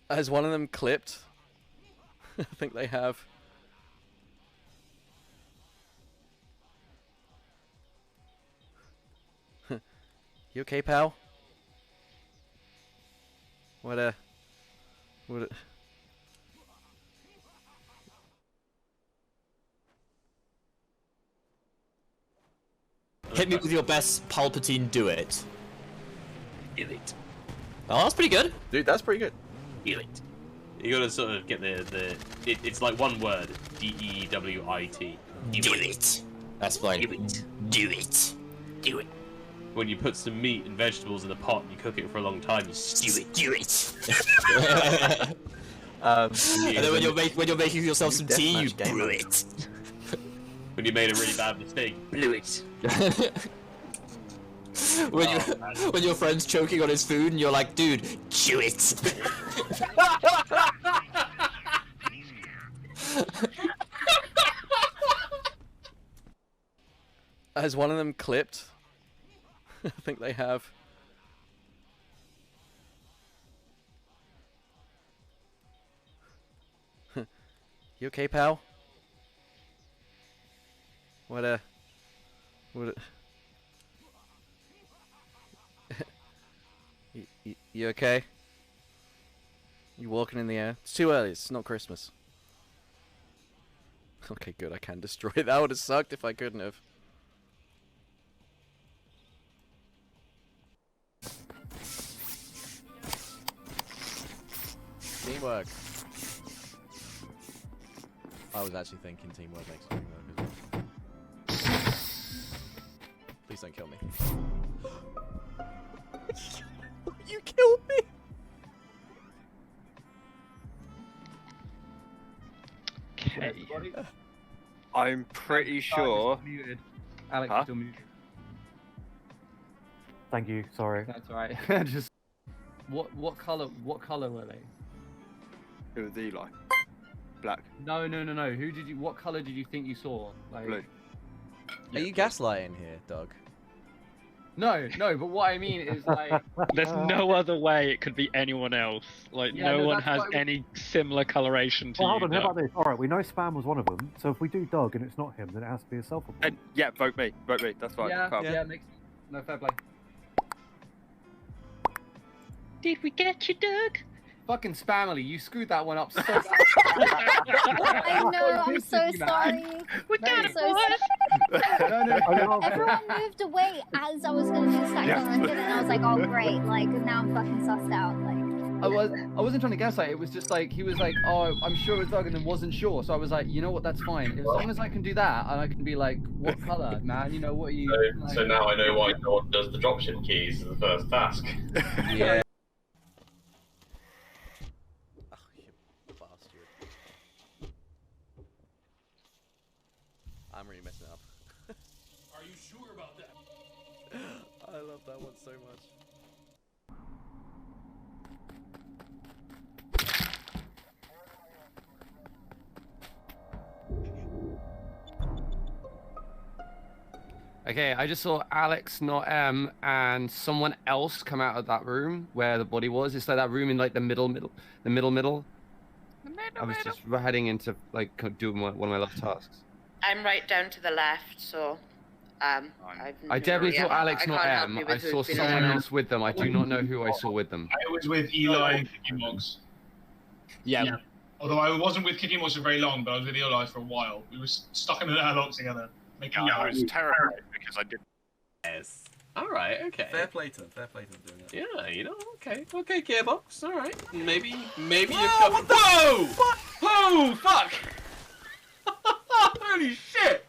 Has one of them clipped? I think they have. You okay, pal? What? Hit me with your best Palpatine, do it. Elite. Oh, that's pretty good. Dude, that's pretty good. Elite. You gotta sort of get it's like one word. D-E-W-I-T. Do it. That's like, Do it. do it. Do it. When you put some meat and vegetables in a pot and you cook it for a long time, you stew it. Do it. And then when you're making yourself some tea, you brew it. When you made a really bad mistake, blew it. when your friend's choking on his food and you're like, dude, chew it. Has one of them clipped? I think they have. You okay, pal? What? You okay? You walking in the air? It's too early. It's not Christmas. Okay, good. I can destroy it. That would have sucked if I couldn't have. Teamwork. I was actually thinking teamwork makes teamwork as well. Please don't kill me. You killed me! Okay. I'm pretty sure. Muted. Alex, Huh? still muted. Thank you. Sorry. That's alright. Just what color were they? It was Eli. Black. No. What color did you think you saw? Like, Blue. Are you gaslighting here, Doug? No, but what I mean is like There's no other way it could be anyone else. Like, Yeah, no no, one that's has what I was- any similar coloration to Well, you. hold on, how Doug. about this? Alright, we know Spam was one of them, so if we do Doug and it's not him, then it has to be a self And yeah, vote me. Vote me. That's fine. yeah, Calm. makes no fair play. Did we get you, Doug? Fucking Spamily, you screwed that one up so bad. I know, I'm so You, man. sorry. We got I'm it, so boys. No. Everyone moved away as I was gonna do stack Yeah. on and I was like, oh great, like now I'm fucking sussed out. Like I wasn't trying to gaslight. It was just like he was like, oh, I'm sure it was Doug, and then wasn't sure. So I was like, you know what, that's fine. As long as I can do that, and I can be like, what color, man? You know what are you? Like... So now I know why no one does the dropship keys as the first task. Yeah. Oh, you bastard. I'm really messing it up. Are you sure about that? I love that one so much. Okay, I just saw Alex, not M, and someone else come out of that room where the body was. It's like that room in like the middle. I was just heading into like doing one of my last tasks. I'm right down to the left, so I definitely saw Alex, not M. I saw someone else with them. I do not know who I saw with them. I was with Eli and Kicking Mogs. Yeah. Although I wasn't with Kicking Mogs for very long, but I was with Eli for a while. We were stuck in an airlock together. Yeah, it was terrible because I did. Yes. Alright, okay. Fair play to him doing that. Yeah, you know, okay, Gearbox, alright. Maybe you've Whoa, got. what the Whoa! fuck? Whoa! Fuck! Holy shit!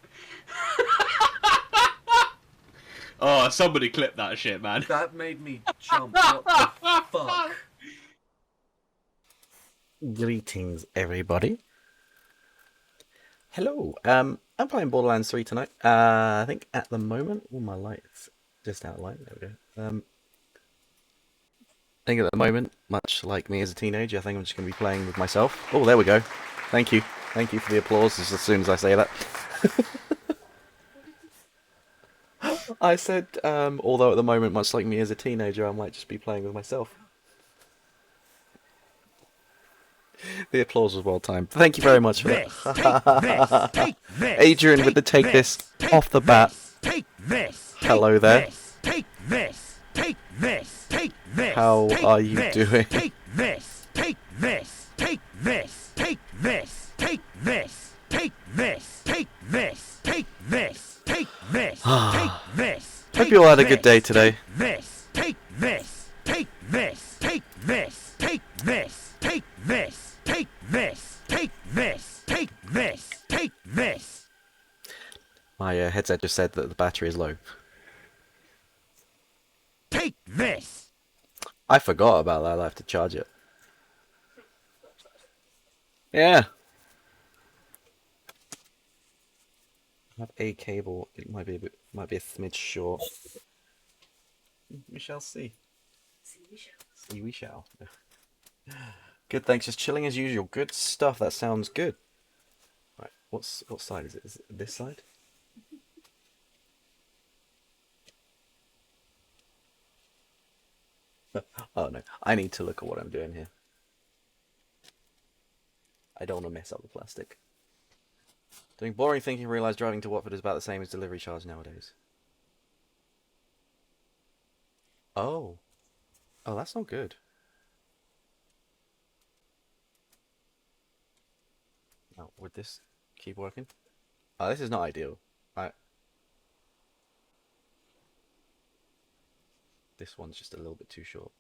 Oh, somebody clip that shit, man. That made me jump. What the fuck? Greetings, everybody. Hello. I'm playing Borderlands 3 tonight. I think at the moment, all my lights just out of light. There we go. I think at the moment, much like me as a teenager, I think I'm just going to be playing with myself. Oh, there we go. Thank you. Thank you for the applause as soon as I say that. I said, although at the moment, much like me as a teenager, I might just be playing with myself. The applause was well timed. Thank you very much for that. Adrian with the take this off the bat. Hello there. How are you doing? Hope you all had a good day today. My headset just said that the battery is low. I forgot about that. I have to charge it. Yeah. I have a cable. It might be a smidge short. We shall see. See we shall. Good, thanks. Just chilling as usual. Good stuff. That sounds good. Right. What side is it? Is it this side? Oh no, I need to look at what I'm doing here. I don't want to mess up the plastic. Doing boring thinking, realise driving to Watford is about the same as delivery charge nowadays. Oh. Oh, that's not good. Now, would this keep working? Oh, this is not ideal. This one's just a little bit too short.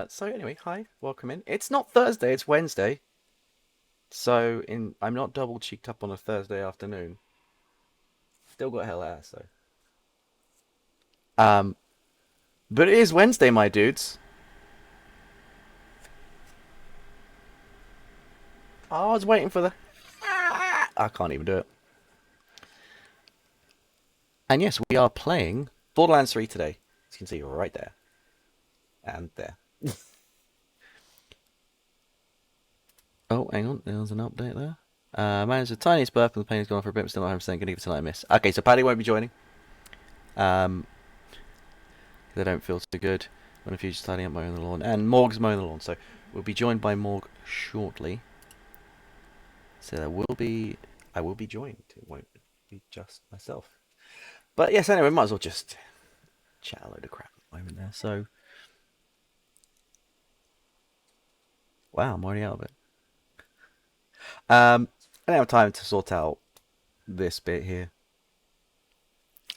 So anyway, hi, welcome in. It's not Thursday, it's Wednesday. So I'm not double cheeked up on a Thursday afternoon. Still got hell ass though. But it is Wednesday, my dudes. Oh, I was waiting for the... I can't even do it. And yes, we are playing Borderlands 3 today. As you can see right there. And there. Oh, hang on. There's an update there. Managed the tiniest burp and the pain has gone for a bit, but still not 100%. Gonna give it tonight, miss. Okay, so Paddy won't be joining. They don't feel too good. When a future's tidying up mowing the lawn. And Morg's mowing the lawn, so we'll be joined by Morg shortly. So I will be joined. It won't be just myself. But yes, anyway, might as well just chat a load of crap at the moment there. So, wow, I'm already out of it. I don't have time to sort out this bit here.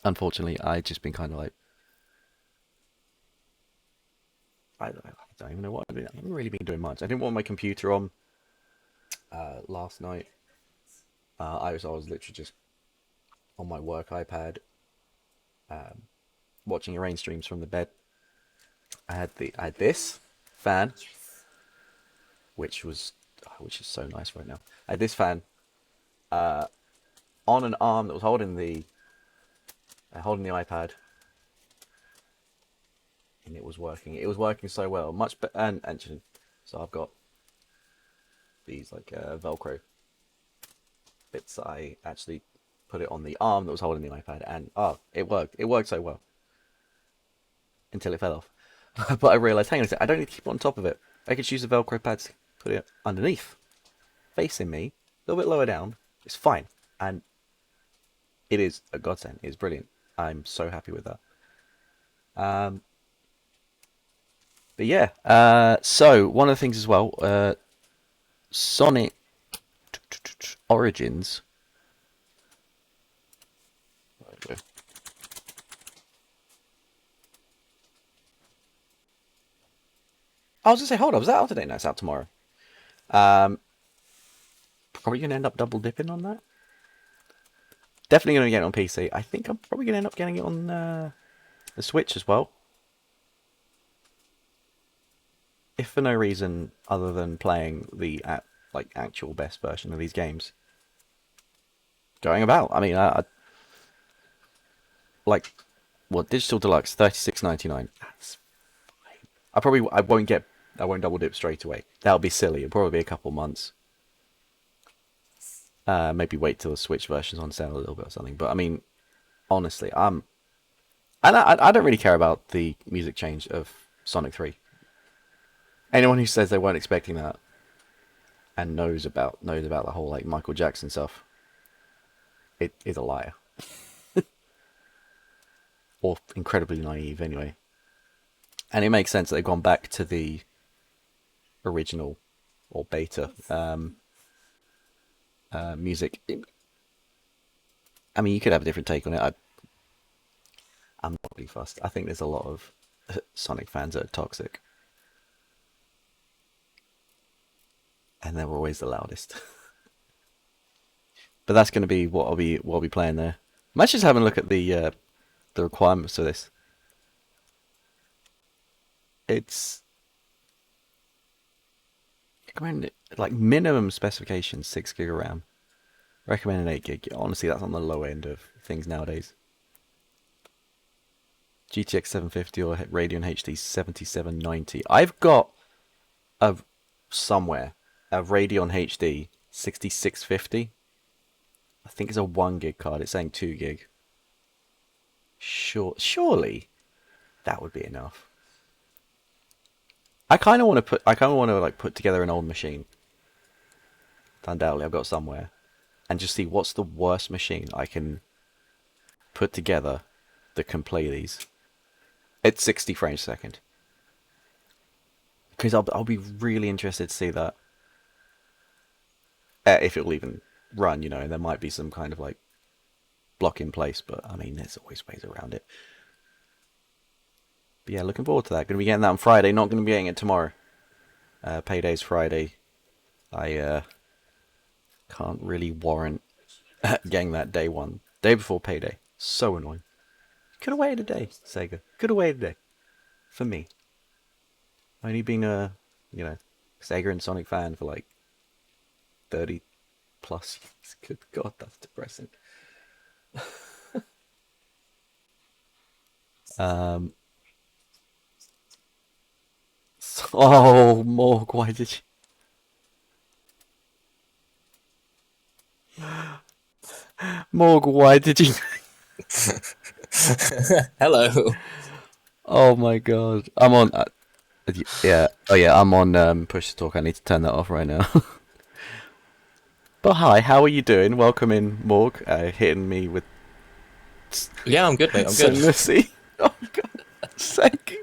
Unfortunately, I've just been kind of like, I don't even know what I'm doing. I haven't really been doing much. I didn't want my computer on last night. I was literally just on my work iPad, watching rain streams from the bed. I had this fan, which is so nice right now. I had this fan on an arm that was holding the iPad, and it was working. It was working so well, much better. And so I've got these like Velcro bits that I actually put it on the arm that was holding the iPad, and it worked. It worked so well until it fell off. But I realised, hang on a sec, I don't need to keep it on top of it. I could use the Velcro pads to put it underneath, facing me, a little bit lower down. It's fine, and it is a godsend. It's brilliant. I'm so happy with that. But yeah, so one of the things as well, Sonic Origins. I was gonna say, hold on, was that out today? No, it's out tomorrow. Probably gonna end up double dipping on that. Definitely gonna get it on PC. I think I'm probably gonna end up getting it on the Switch as well. If for no reason other than playing the actual best version of these games. Going about. I mean, like, what, Digital Deluxe, $36.99. That's fine. I won't double dip straight away. That'll be silly. It'll probably be a couple months. Maybe wait till the Switch version's on sale a little bit or something. But I mean, honestly, I don't really care about the music change of Sonic 3. Anyone who says they weren't expecting that and knows about the whole like Michael Jackson stuff, it is a liar. Or incredibly naive anyway. And it makes sense that they've gone back to the original or beta music. I mean, you could have a different take on it. I'm not really fussed. I think there's a lot of Sonic fans that are toxic. And they're always the loudest. But that's going to be what I'll be playing there. I'm actually just having a look at the requirements for this. It's recommended like minimum specification 6 gig of RAM. Recommended 8 gig. Honestly, that's on the low end of things nowadays. GTX 750 or Radeon HD 7790. I've got somewhere a Radeon HD 6650. I think it's a 1 gig card. It's saying 2 gig. Surely that would be enough. I kind of want to like put together an old machine. Undoubtedly, I've got somewhere, and just see what's the worst machine I can put together that can play these at 60 frames a second. Because I'll be really interested to see that. If it'll even run, you know, and there might be some kind of like block in place, but I mean, there's always ways around it. But yeah, looking forward to that. Going to be getting that on Friday, not going to be getting it tomorrow. Payday's Friday. I can't really warrant getting that day before payday. So annoying. Could have waited a day, Sega. Could have waited a day. For me. Only being a, you know, Sega and Sonic fan for like 30 plus years. Good God, that's depressing. Oh, Morg, why did you... Morg, why did you... Hello. Oh my God. I'm on... yeah. Oh yeah, I'm on push to talk. I need to turn that off right now. But hi, how are you doing? Welcome in, Morg. Hitting me with... Yeah, I'm good, mate. I'm good. Lucy. Oh God's sake.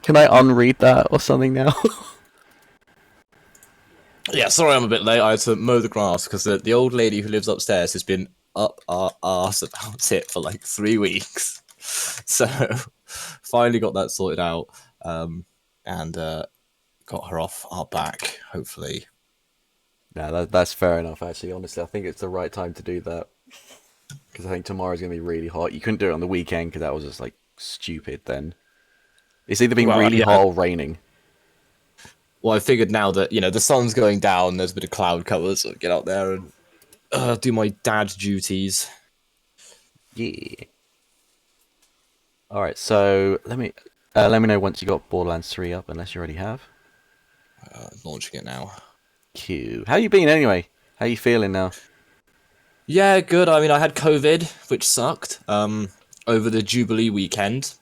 Can I unread that or something now? Yeah, sorry I'm a bit late. I had to mow the grass because the old lady who lives upstairs has been up our arse about it for like 3 weeks. So, finally got that sorted out and got her off our back, hopefully. No, that's fair enough, actually. Honestly, I think it's the right time to do that. Because I think tomorrow's going to be really hot. You couldn't do it on the weekend because that was just like stupid then. It's either being really hot or raining. Well, I figured now that, you know, the sun's going down, there's a bit of cloud cover, so I'll get out there and do my dad duties. Yeah. Alright, so let me know once you got Borderlands 3 up, unless you already have. Launching it now. Q. How you been anyway? How you feeling now? Yeah, good. I mean, I had COVID, which sucked, over the Jubilee weekend.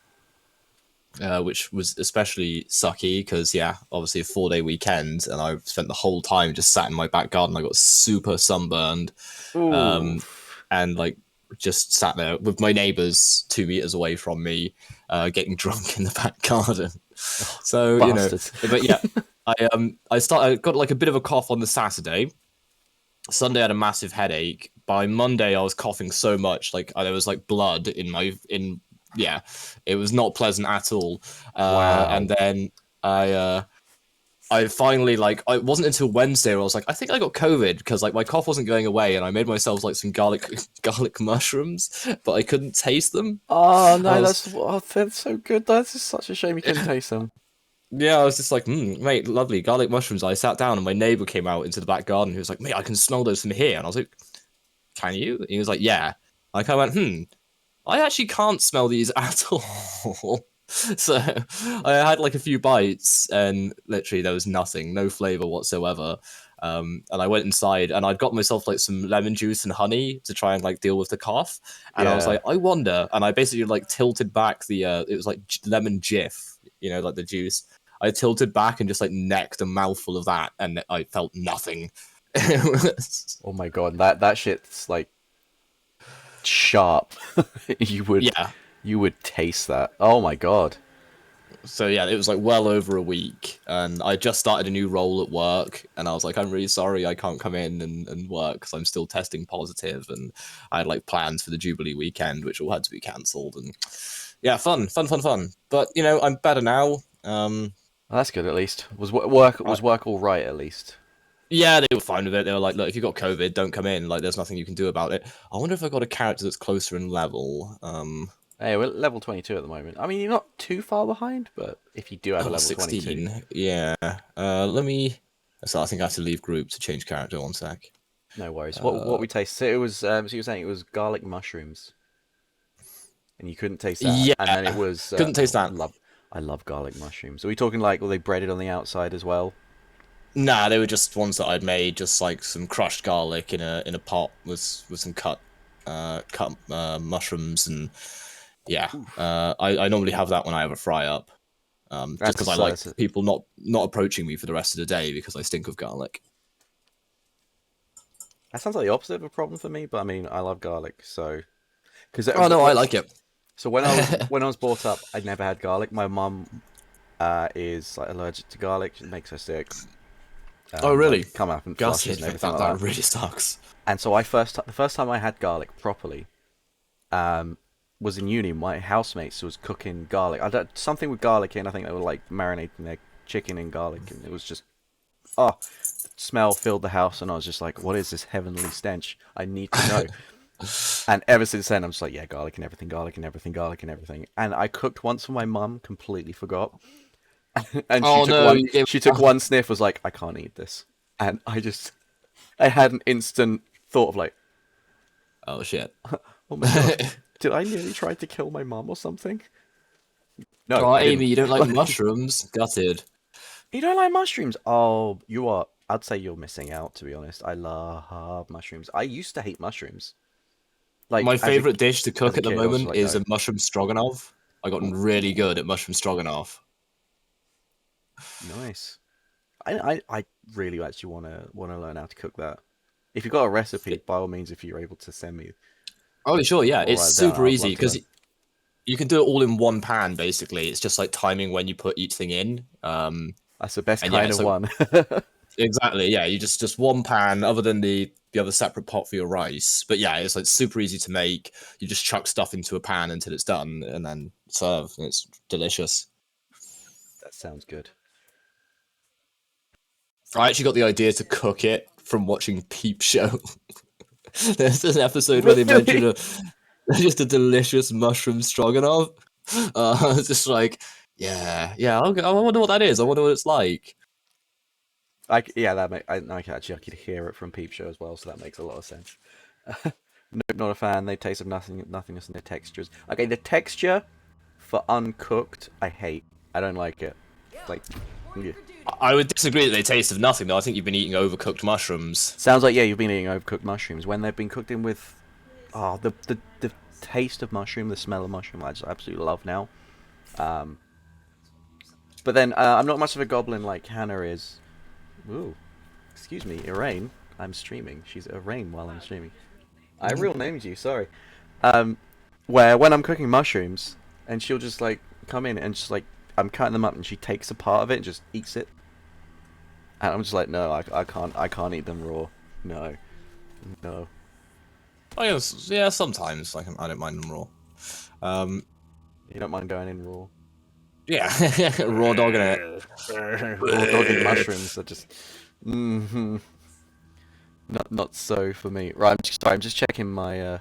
Which was especially sucky because, yeah, obviously a 4-day weekend, and I spent the whole time just sat in my back garden. I got super sunburned, and like just sat there with my neighbours 2 meters away from me, getting drunk in the back garden. So Bastards. You know, but yeah, I got like a bit of a cough on the Saturday. Sunday I had a massive headache. By Monday I was coughing so much, like there was like blood in. Yeah, it was not pleasant at all. Wow. And then I finally, like, it wasn't until Wednesday where I was like, I think I got COVID because like my cough wasn't going away, and I made myself like some garlic mushrooms, but I couldn't taste them. Oh no, that's so good. That's just such a shame you couldn't taste them. Yeah, I was just like, mate, lovely garlic mushrooms. I sat down and my neighbor came out into the back garden. He was like, mate, I can smell those from here. And I was like, can you? And he was like, yeah. I kind of went, I actually can't smell these at all. So I had like a few bites and literally there was nothing, no flavor whatsoever. And I went inside and I'd got myself like some lemon juice and honey to try and like deal with the cough. And I was Yeah. like, I wonder. And I basically like tilted back the it was like lemon Jif, you know, like the juice. I tilted back and just like necked a mouthful of that, and I felt nothing. Oh my god, that shit's like sharp. you would taste that. Oh my god. So yeah, it was like well over a week, and I just started a new role at work, and I was like, I'm really sorry I can't come in and work because I'm still testing positive, and I had like plans for the Jubilee weekend, which all had to be cancelled, and yeah, fun. But you know, I'm better now. Well, that's good at least. Was work all right at least? Yeah, they were fine with it. They were like, look, if you got COVID, don't come in. Like, there's nothing you can do about it. I wonder if I got a character that's closer in level. Hey, we're level 22 at the moment. I mean, you're not too far behind, but if you do have a level 16. 22... Yeah. Let me... So I think I have to leave group to change character. 1 sec. No worries. What we tasted? So it was. So you were saying it was garlic mushrooms, and you couldn't taste that. Yeah. And then it was. Couldn't taste that. I love garlic mushrooms. Are we talking like, were they breaded on the outside as well? Nah, they were just ones that I'd made, just like some crushed garlic in a pot with some cut mushrooms, and yeah. I normally have that when I have a fry up. Just because I like people not approaching me for the rest of the day because I stink of garlic. That sounds like the opposite of a problem for me, but I mean, I love garlic, so. Oh no, I like it. So when I was brought up, I'd never had garlic. My mum is like allergic to garlic. It makes her sick. Oh really? Like, come up and flushes and everything that really sucks. And so the first time I had garlic properly, was in uni. My housemates was cooking garlic. Something with garlic in. I think they were like marinating their chicken in garlic, and it was just, the smell filled the house, and I was just like, "What is this heavenly stench? I need to know." And ever since then, I'm just like, "Yeah, garlic and everything, garlic and everything, garlic and everything." And I cooked once for my mum, completely forgot, and she took one sniff, was like, "I can't eat this," and I had an instant thought of like, "Oh shit! Oh my god." Did I nearly try to kill my mum or something? No. Oh, Amy, you don't like mushrooms? Gutted. You don't like mushrooms? Oh, you are. I'd say you're missing out, to be honest. I love mushrooms. I used to hate mushrooms. Like my favorite dish to cook at the moment like, is a mushroom stroganoff. I got really good at mushroom stroganoff. Nice. I really actually wanna learn how to cook that. If you've got a recipe, by all means, if you're able to send me. Oh, sure, yeah. It's super easy because you can do it all in one pan, basically. It's just like timing when you put each thing in. That's the best kind of one. Exactly, yeah. You just one pan, other than the other separate pot for your rice. But yeah, it's like super easy to make. You just chuck stuff into a pan until it's done, and then serve. And it's delicious. That sounds good. I actually got the idea to cook it from watching Peep Show. There's an episode where they mention just a delicious mushroom stroganoff. It's just like, yeah. I wonder what that is. I wonder what it's like. I could hear it from Peep Show as well, so that makes a lot of sense. Nope, not a fan. They taste of nothingness in their textures. Okay, the texture for uncooked, I hate. I don't like it. Like, yeah. I would disagree that they taste of nothing, though. I think you've been eating overcooked mushrooms. Sounds like, yeah, you've been eating overcooked mushrooms. When they've been cooked in with... Oh, the taste of mushroom, the smell of mushroom, I just absolutely love now. But then, I'm not much of a goblin like Hannah is. Ooh. Excuse me, Iraine. I'm streaming. She's Iraine while I'm streaming. I real named you, sorry. Where when I'm cooking mushrooms, and she'll just, like, come in and just, like, I'm cutting them up, and she takes a part of it and just eats it. And I'm just like, no, I can't eat them raw. No. I guess, yeah, sometimes I don't mind them raw. You don't mind going in raw? Yeah, raw dogging it. Raw dogging mushrooms are just, not so for me. Right, I'm just checking my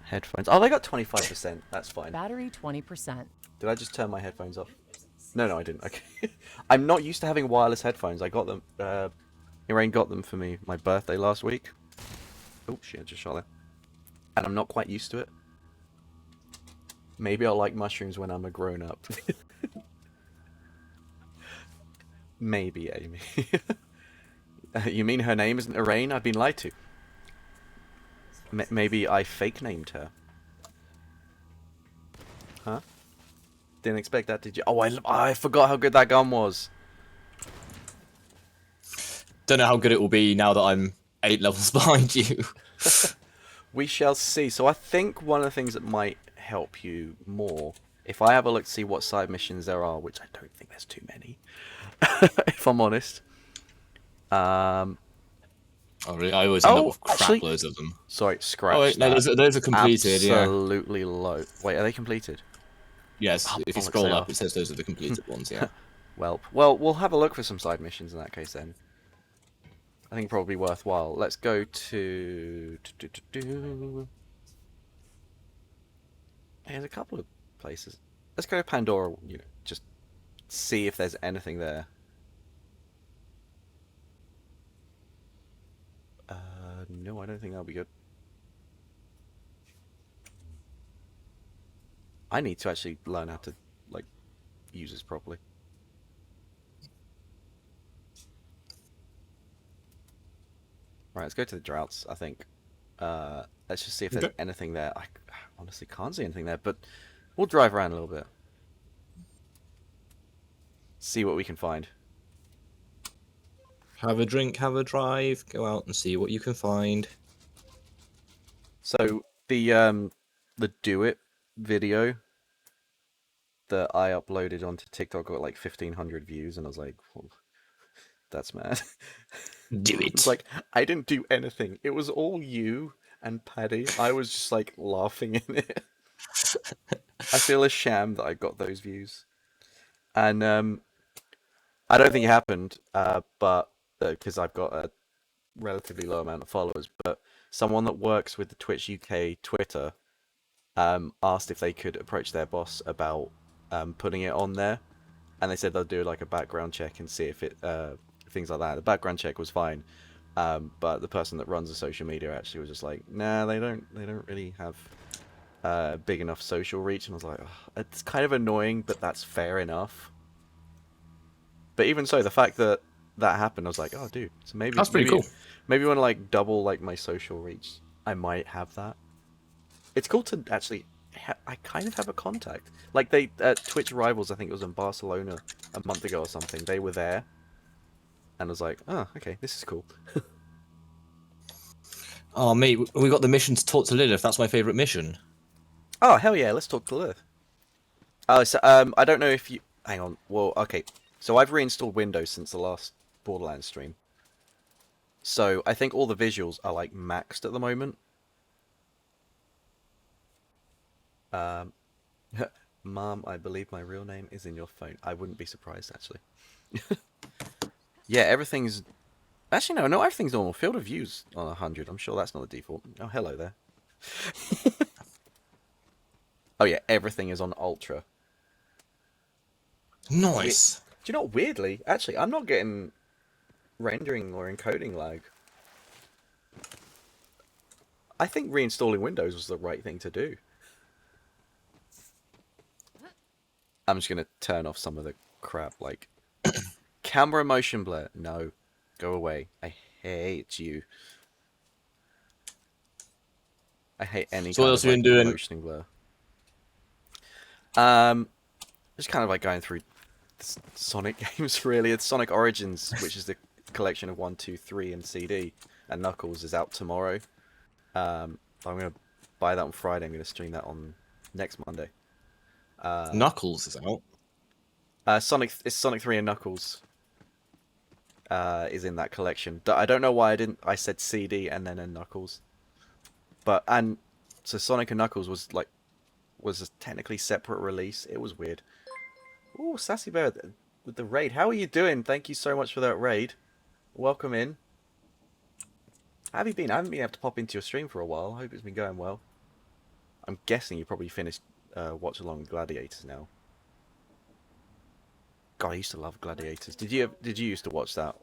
headphones. Oh, they got 25%. That's fine. Battery 20%. Did I just turn my headphones off? No, I didn't. Okay. I'm not used to having wireless headphones. I got them. Iraine got them for me my birthday last week. Oh shit! I just shot there. And I'm not quite used to it. Maybe I'll like mushrooms when I'm a grown up. Maybe, Amy. You mean her name isn't Irene? I've been lied to. Maybe I fake named her. Huh? Didn't expect that, did you? Oh, I forgot how good that gun was. Don't know how good it will be now that I'm 8 levels behind you. We shall see. So I think one of the things that might help you more, if I have a look to see what side missions there are, which I don't think there's too many, if I'm honest. Oh, really? I always end up with crap actually, loads of them. Sorry, scratch Oh, wait, no, that. those are completed, Absolutely low. Wait, are they completed? Yes, Oh, if you bollocks, scroll they up, are. it says those are the completed ones, yeah. Well, we'll have a look for some side missions in that case then. I think probably worthwhile. Let's go to... There's a couple of places. Let's go to Pandora, you know, just see if there's anything there. No, I don't think that'll be good. I need to actually learn how to, like, use this properly. Right, let's go to the droughts, I think. Let's just see if there's anything there. I honestly can't see anything there, but we'll drive around a little bit. See what we can find. Have a drink, have a drive, go out and see what you can find. So, the Do It video that I uploaded onto TikTok got like 1,500 views, and I was like, well, that's mad. Do it. It's like, I didn't do anything. It was all you and Paddy. I was just like laughing in it. I feel ashamed that I got those views. And I don't think it happened, but because I've got a relatively low amount of followers, but someone that works with the Twitch UK Twitter asked if they could approach their boss about putting it on there, and they said they'll do like a background check and see if it things like that. The background check was fine, but the person that runs the social media actually was just like, nah, they don't really have big enough social reach, and I was like, oh, it's kind of annoying, but that's fair enough. But even so, the fact that that happened, I was like, oh, dude, so maybe that's pretty cool. Maybe when I like double like my social reach, I might have that. It's cool to actually. I kind of have a contact. Like they Twitch Rivals, I think it was in Barcelona a month ago or something. They were there, and I was like, oh, okay, this is cool. Oh, mate, we got the mission to talk to Lilith. That's my favourite mission. Oh, hell yeah, let's talk to Lilith. Oh, so I don't know if you. Hang on. Well, okay. So I've reinstalled Windows since the last Borderlands stream. So I think all the visuals are like maxed at the moment. Mom, I believe my real name is in your phone. I wouldn't be surprised, actually. Yeah, everything's... Actually, no, not everything's normal. Field of view's on 100. I'm sure that's not the default. Oh, hello there. Oh, yeah, everything is on ultra. Nice. Do you know what, weirdly, actually, I'm not getting rendering or encoding lag. I think reinstalling Windows was the right thing to do. I'm just going to turn off some of the crap, like... Camera motion blur. No. Go away. I hate you. I hate any So what kind else of have you been doing? motioning blur. Just kind of like going through Sonic games, really. It's Sonic Origins, which is the collection of 1, 2, 3 and CD. And Knuckles is out tomorrow. I'm going to buy that on Friday. I'm going to stream that on next Monday. Knuckles is out. It's Sonic 3 and Knuckles is in that collection. I don't know why I said CD and then Knuckles. So Sonic and Knuckles was a technically separate release. It was weird. Ooh, Sassy Bear with the raid. How are you doing? Thank you so much for that raid. Welcome in. How have you been? I haven't been able to pop into your stream for a while. I hope it's been going well. I'm guessing you probably finished Watch Along with Gladiators now. God, I used to love Gladiators. Did you used to watch that?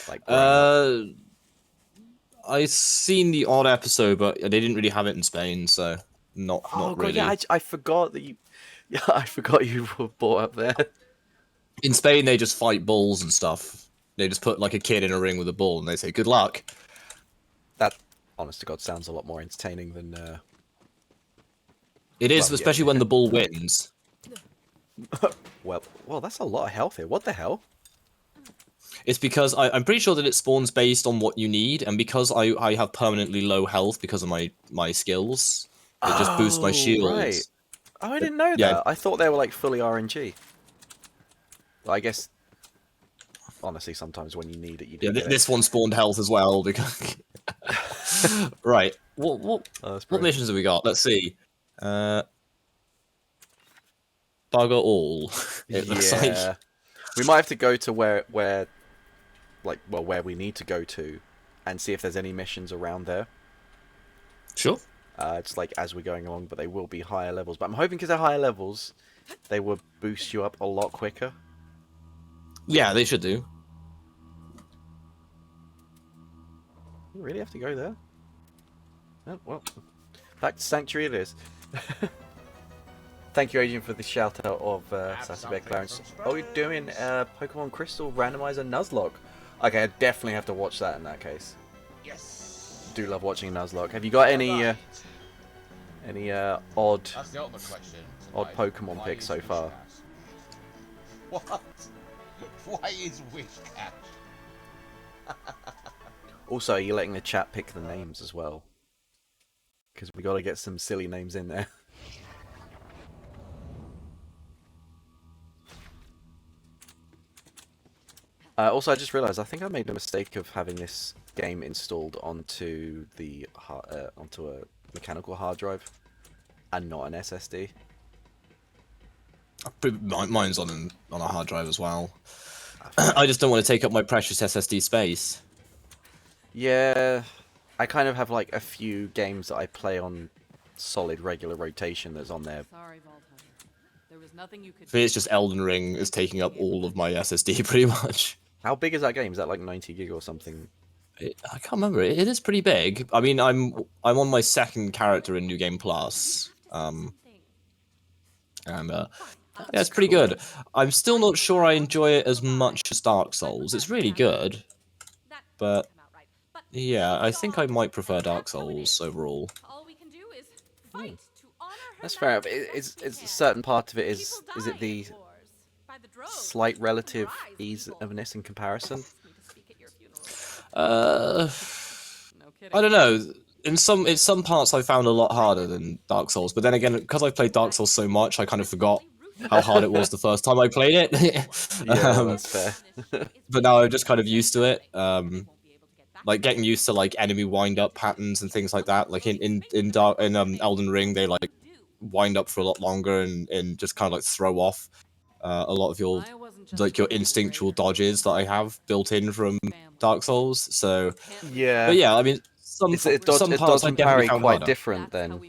Like I seen the odd episode, but they didn't really have it in Spain, so not God, really. Yeah, I forgot that you. Yeah, I forgot you were brought up there. In Spain, they just fight bulls and stuff. They just put like a kid in a ring with a ball and they say good luck. That, honest to God, sounds a lot more entertaining than. It is, Well, yeah. especially when the ball wins. Well, that's a lot of health here. What the hell? It's because I'm pretty sure that it spawns based on what you need, and because I have permanently low health because of my skills, it just boosts my shields. Right. Oh, I didn't know Yeah. that. I thought they were like fully RNG. Well, I guess. Honestly, sometimes when you need it, you do. Yeah, get this one spawned health as well because. Right. What missions have we got? Let's see. Bugger all. It looks like. We might have to go to where we need to go to, and see if there's any missions around there. Sure. It's like as we're going along, but they will be higher levels. But I'm hoping because they're higher levels, they will boost you up a lot quicker. Yeah, they should do. You really have to go there? Oh, well, back to Sanctuary it is. Thank you, Agent, for the shout out of Sassy Bear Clarence. Oh, you're doing Pokemon Crystal Randomizer Nuzlocke. Okay, I definitely have to watch that in that case. Yes. Do love watching Nuzlocke. Have you got any odd That's the ultimate question. odd Pokemon picks so far? What? Why is Wish Catch? Also, are you letting the chat pick the names as well? Because we got to get some silly names in there. Also, I just realised I think I made the mistake of having this game installed onto the onto a mechanical hard drive and not an SSD. Mine's on a hard drive as well. I just don't want to take up my precious SSD space. Yeah, I kind of have like a few games that I play on solid regular rotation that's on there. Sorry, Vault Hunter. There was nothing you could. For me, it's just Elden Ring is taking up all of my SSD pretty much. How big is that game? Is that like 90 gig or something? I can't remember. It is pretty big. I mean, I'm on my second character in New Game Plus, and yeah, it's pretty good. I'm still not sure I enjoy it as much as Dark Souls. It's really good, but yeah, I think I might prefer Dark Souls overall. That's fair enough. It's a certain part of it is it the slight relative easiness in comparison? I don't know. In some parts I found a lot harder than Dark Souls, but then again, because I've played Dark Souls so much, I kind of forgot how hard it was the first time I played it. Yeah, that's fair. But now I'm just kind of used to it. Like getting used to like enemy wind-up patterns and things like that. Like in Elden Ring, they like wind up for a lot longer and just kind of like throw off a lot of your instinctual dodges that I have built in from Dark Souls. So yeah, but yeah, I mean some parts I definitely found quite harder. Different then.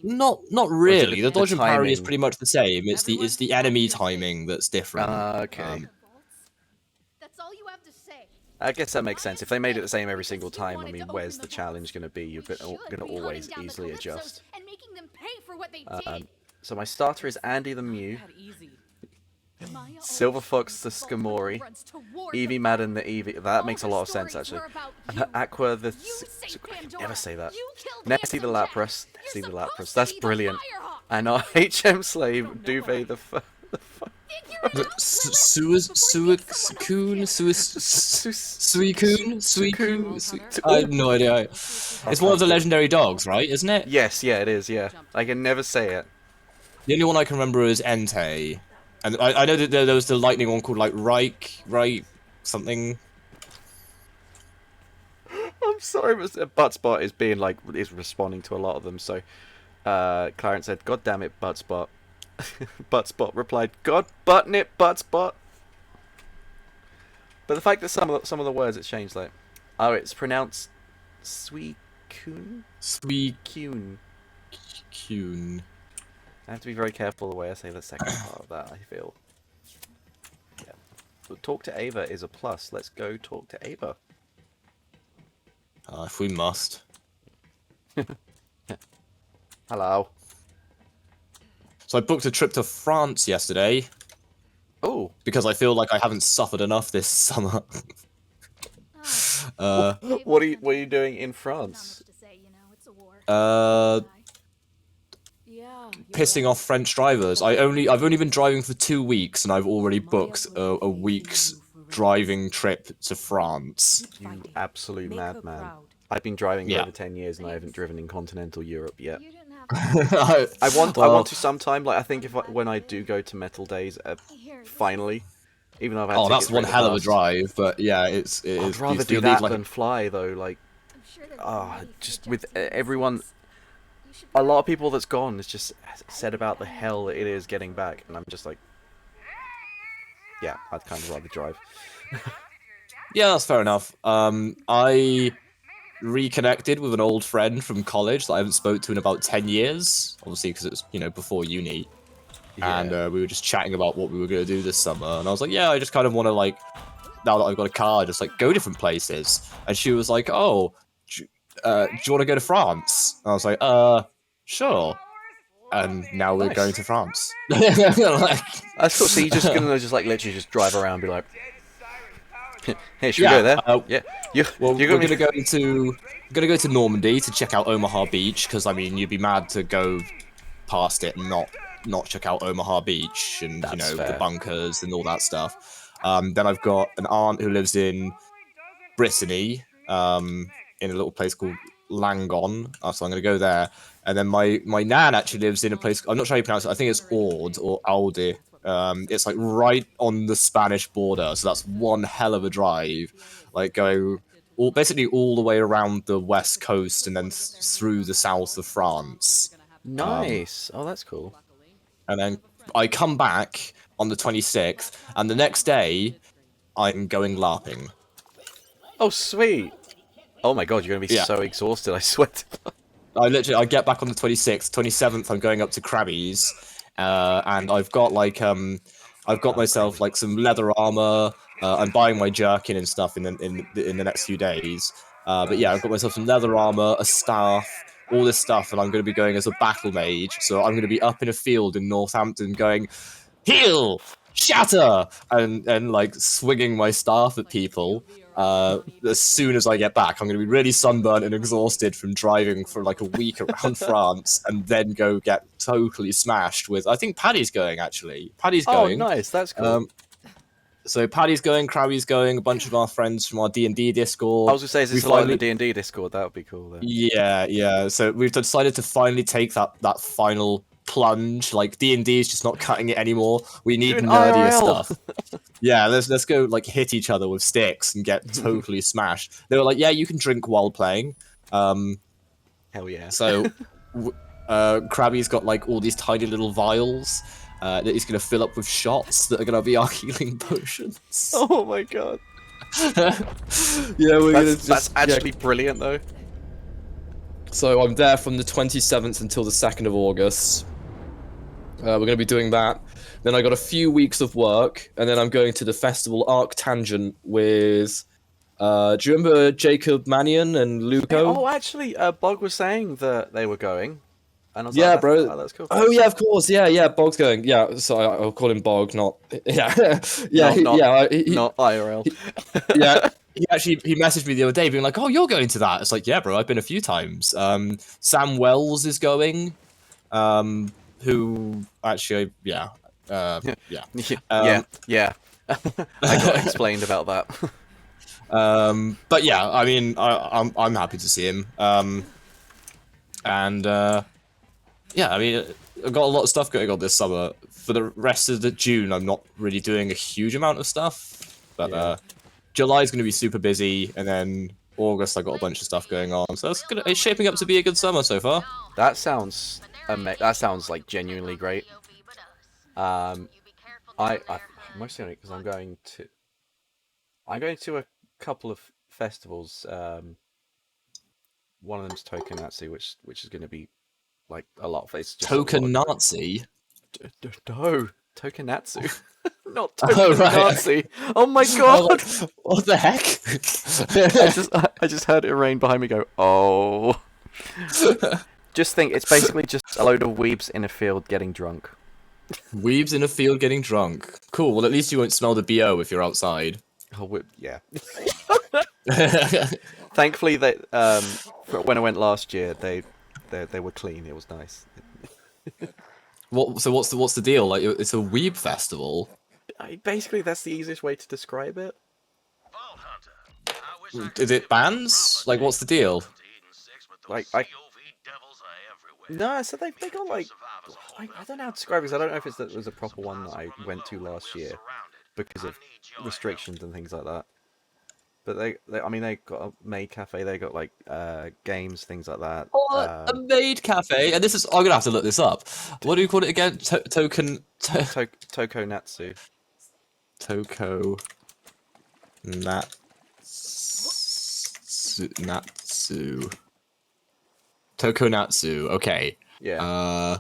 Not really. The dodge and parry is timing? pretty much the same. It's the enemy timing that's different. Okay. That's all you have to say. I guess that makes sense. If they made it the same every single time, I mean, where's the challenge going to be? You're going to always easily adjust. And making them pay for what they did. So my starter is Andy the Mew, Silver Fox the Skamori, Eevee Madden the Eevee. That makes a lot of sense actually. Aqua the. I can never say that. Nessie the Lapras. Nessie the Lapras. That's brilliant. And our HM Slave Duvet the. Suicune? I have no idea. It's one of the legendary dogs, right? Isn't it? Yes, yeah, it is, yeah. I can never say it. The only one I can remember is Entei. And I know that there was the lightning one called like Reich something. I'm sorry, but Buttspot is responding to a lot of them, so Clarence said, God damn it, Buttspot. Buttspot replied, God button it, Buttspot. But the fact that some of the words it's changed, like, oh, it's pronounced Suicune? Suicune. I have to be very careful the way I say the second part of that, I feel. Yeah. But talk to Ava is a plus. Let's go talk to Ava. If we must. Hello. So I booked a trip to France yesterday. Oh. because I feel like I haven't suffered enough this summer. What are you doing in France? Pissing off French drivers. I've only been driving for 2 weeks, and I've already booked a week's driving trip to France. You absolute madman. I've been driving for over 10 years and I haven't driven in continental Europe yet. I want to sometime. Like I think when I do go to Metal Days, finally, even though I've had that's one hell of a drive. But yeah, it is. I'd rather do that than fly though. Like, just with everyone, a lot of people that's gone has just said about the hell it is getting back, and I'm just like, yeah, I'd kind of rather drive. Yeah, that's fair enough. I reconnected with an old friend from college that I haven't spoke to in about 10 years. Obviously, because it was, before uni. Yeah. And we were just chatting about what we were going to do this summer. And I was like, yeah, I just kind of want to, like, now that I've got a car, just, like, go different places. And she was like, oh, do you want to go to France? And I was like, sure. And now we're going to France. That's cool. So you're just going to just, like, literally just drive around and be like, hey, should we go there? You're gonna go to Normandy to check out Omaha Beach, because I mean you'd be mad to go past it and not check out Omaha Beach and the bunkers and all that stuff. Then I've got an aunt who lives in Brittany, in a little place called Langon, so I'm gonna go there. And then my nan actually lives in a place, I'm not sure how you pronounce it, I think it's Aude or Alde. It's like right on the Spanish border, so that's one hell of a drive. Like going basically all the way around the west coast and then through the south of France. Nice. Oh, that's cool. And then I come back on the 26th, and the next day I'm going LARPing. Oh, sweet. Oh my god, you're gonna be so exhausted. I swear to God. I get back on the 26th. 27th, I'm going up to Krabby's. And I've got myself like some leather armor. I'm buying my jerkin and stuff in the next few days. But yeah, I've got myself some leather armor, a staff, all this stuff, and I'm going to be going as a battle mage. So I'm going to be up in a field in Northampton, going heal, shatter, and like swinging my staff at people. As soon as I get back, I'm going to be really sunburnt and exhausted from driving for like a week around France, and then go get totally smashed with. I think Paddy's going actually. Paddy's going. Oh, nice. That's cool. So Paddy's going, Krabby's going, a bunch of our friends from our D&D Discord. I was gonna say, is this like the D&D Discord? That would be cool. Then. Yeah. So we've decided to finally take that final plunge. Like D&D is just not cutting it anymore. We need nerdier stuff. Yeah, let's go like hit each other with sticks and get totally smashed. They were like, yeah, you can drink while playing. Hell yeah. So Krabby's got like all these tiny little vials that he's gonna fill up with shots that are gonna be our healing potions. Oh my god. Yeah, that's actually brilliant though. So I'm there from the 27th until the 2nd of August. We're going to be doing that. Then I got a few weeks of work, and then I'm going to the festival Arc Tangent with. Do you remember Jacob Mannion and Luco? Oh, actually, Bog was saying that they were going. And I was like, bro. Oh, that's cool. Oh yeah, of course. Yeah. Bog's going. Yeah. So I'll call him Bog, not. Yeah. Not IRL. Yeah. He messaged me the other day being like, oh, you're going to that. It's like, yeah, bro, I've been a few times. Sam Wells is going. Who actually, yeah. I got explained about that. But yeah, I mean, I'm happy to see him. Yeah, I mean, I've got a lot of stuff going on this summer. For the rest of the June, I'm not really doing a huge amount of stuff, but July's going to be super busy, and then August I got a bunch of stuff going on. So it's shaping up to be a good summer so far. That sounds like genuinely great. I'm mostly on it because I'm going to a couple of festivals. One of them's Tokonatsu, which is going to be like a lot of it's just Tokonatsu. No, Tokonatsu. Not Tokonatsu. Oh my god! What the heck? I just heard it rain behind me. Go, oh. Just think, it's basically just a load of weebs in a field getting drunk. Weebs in a field getting drunk. Cool. Well, at least you won't smell the BO if you're outside. Oh, yeah. Thankfully, when I went last year, they were clean. It was nice. So what's the deal? Like, it's a Weeb festival. Basically, that's the easiest way to describe it. Is it bands? Like, what's the deal? No, so they got like I don't know how to describe it, because I don't know if it was a proper one that I went to last year because of restrictions and things like that. But I mean, they got a maid cafe. They got like games, things like that. A maid cafe, and this is I'm gonna have to look this up. What do you call it again? Tokonatsu. Toko Natsu. Tokonatsu. Okay. Yeah.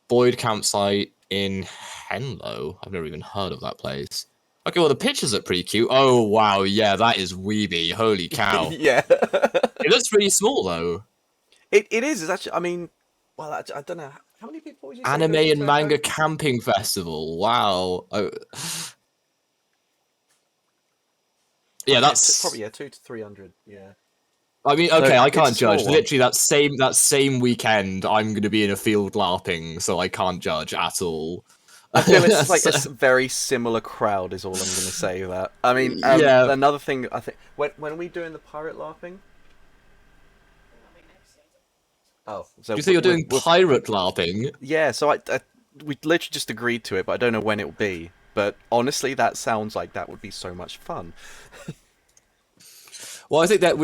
Boyd campsite in Henlo. I've never even heard of that place. Okay, well the pictures are pretty cute. Oh wow, yeah, that is weeby. Holy cow. Yeah. It looks pretty small though. It is. It's actually. I mean, well, I don't know how many people would you say Anime go to and Tokyo? manga camping festival. Wow. Oh. Yeah, that's probably 200 to 300. Yeah. I mean, So okay, I it's a can't small judge. one. Literally, that same weekend, I'm going to be in a field LARPing, so I can't judge at all. I feel it's like a very similar crowd, is all I'm going to say. That I mean, yeah. Another thing, I think when are we doing the pirate LARPing? Oh, so You say you're doing pirate LARPing? Yeah, so we literally just agreed to it, but I don't know when it will be. But honestly, that sounds like that would be so much fun. Well, I think that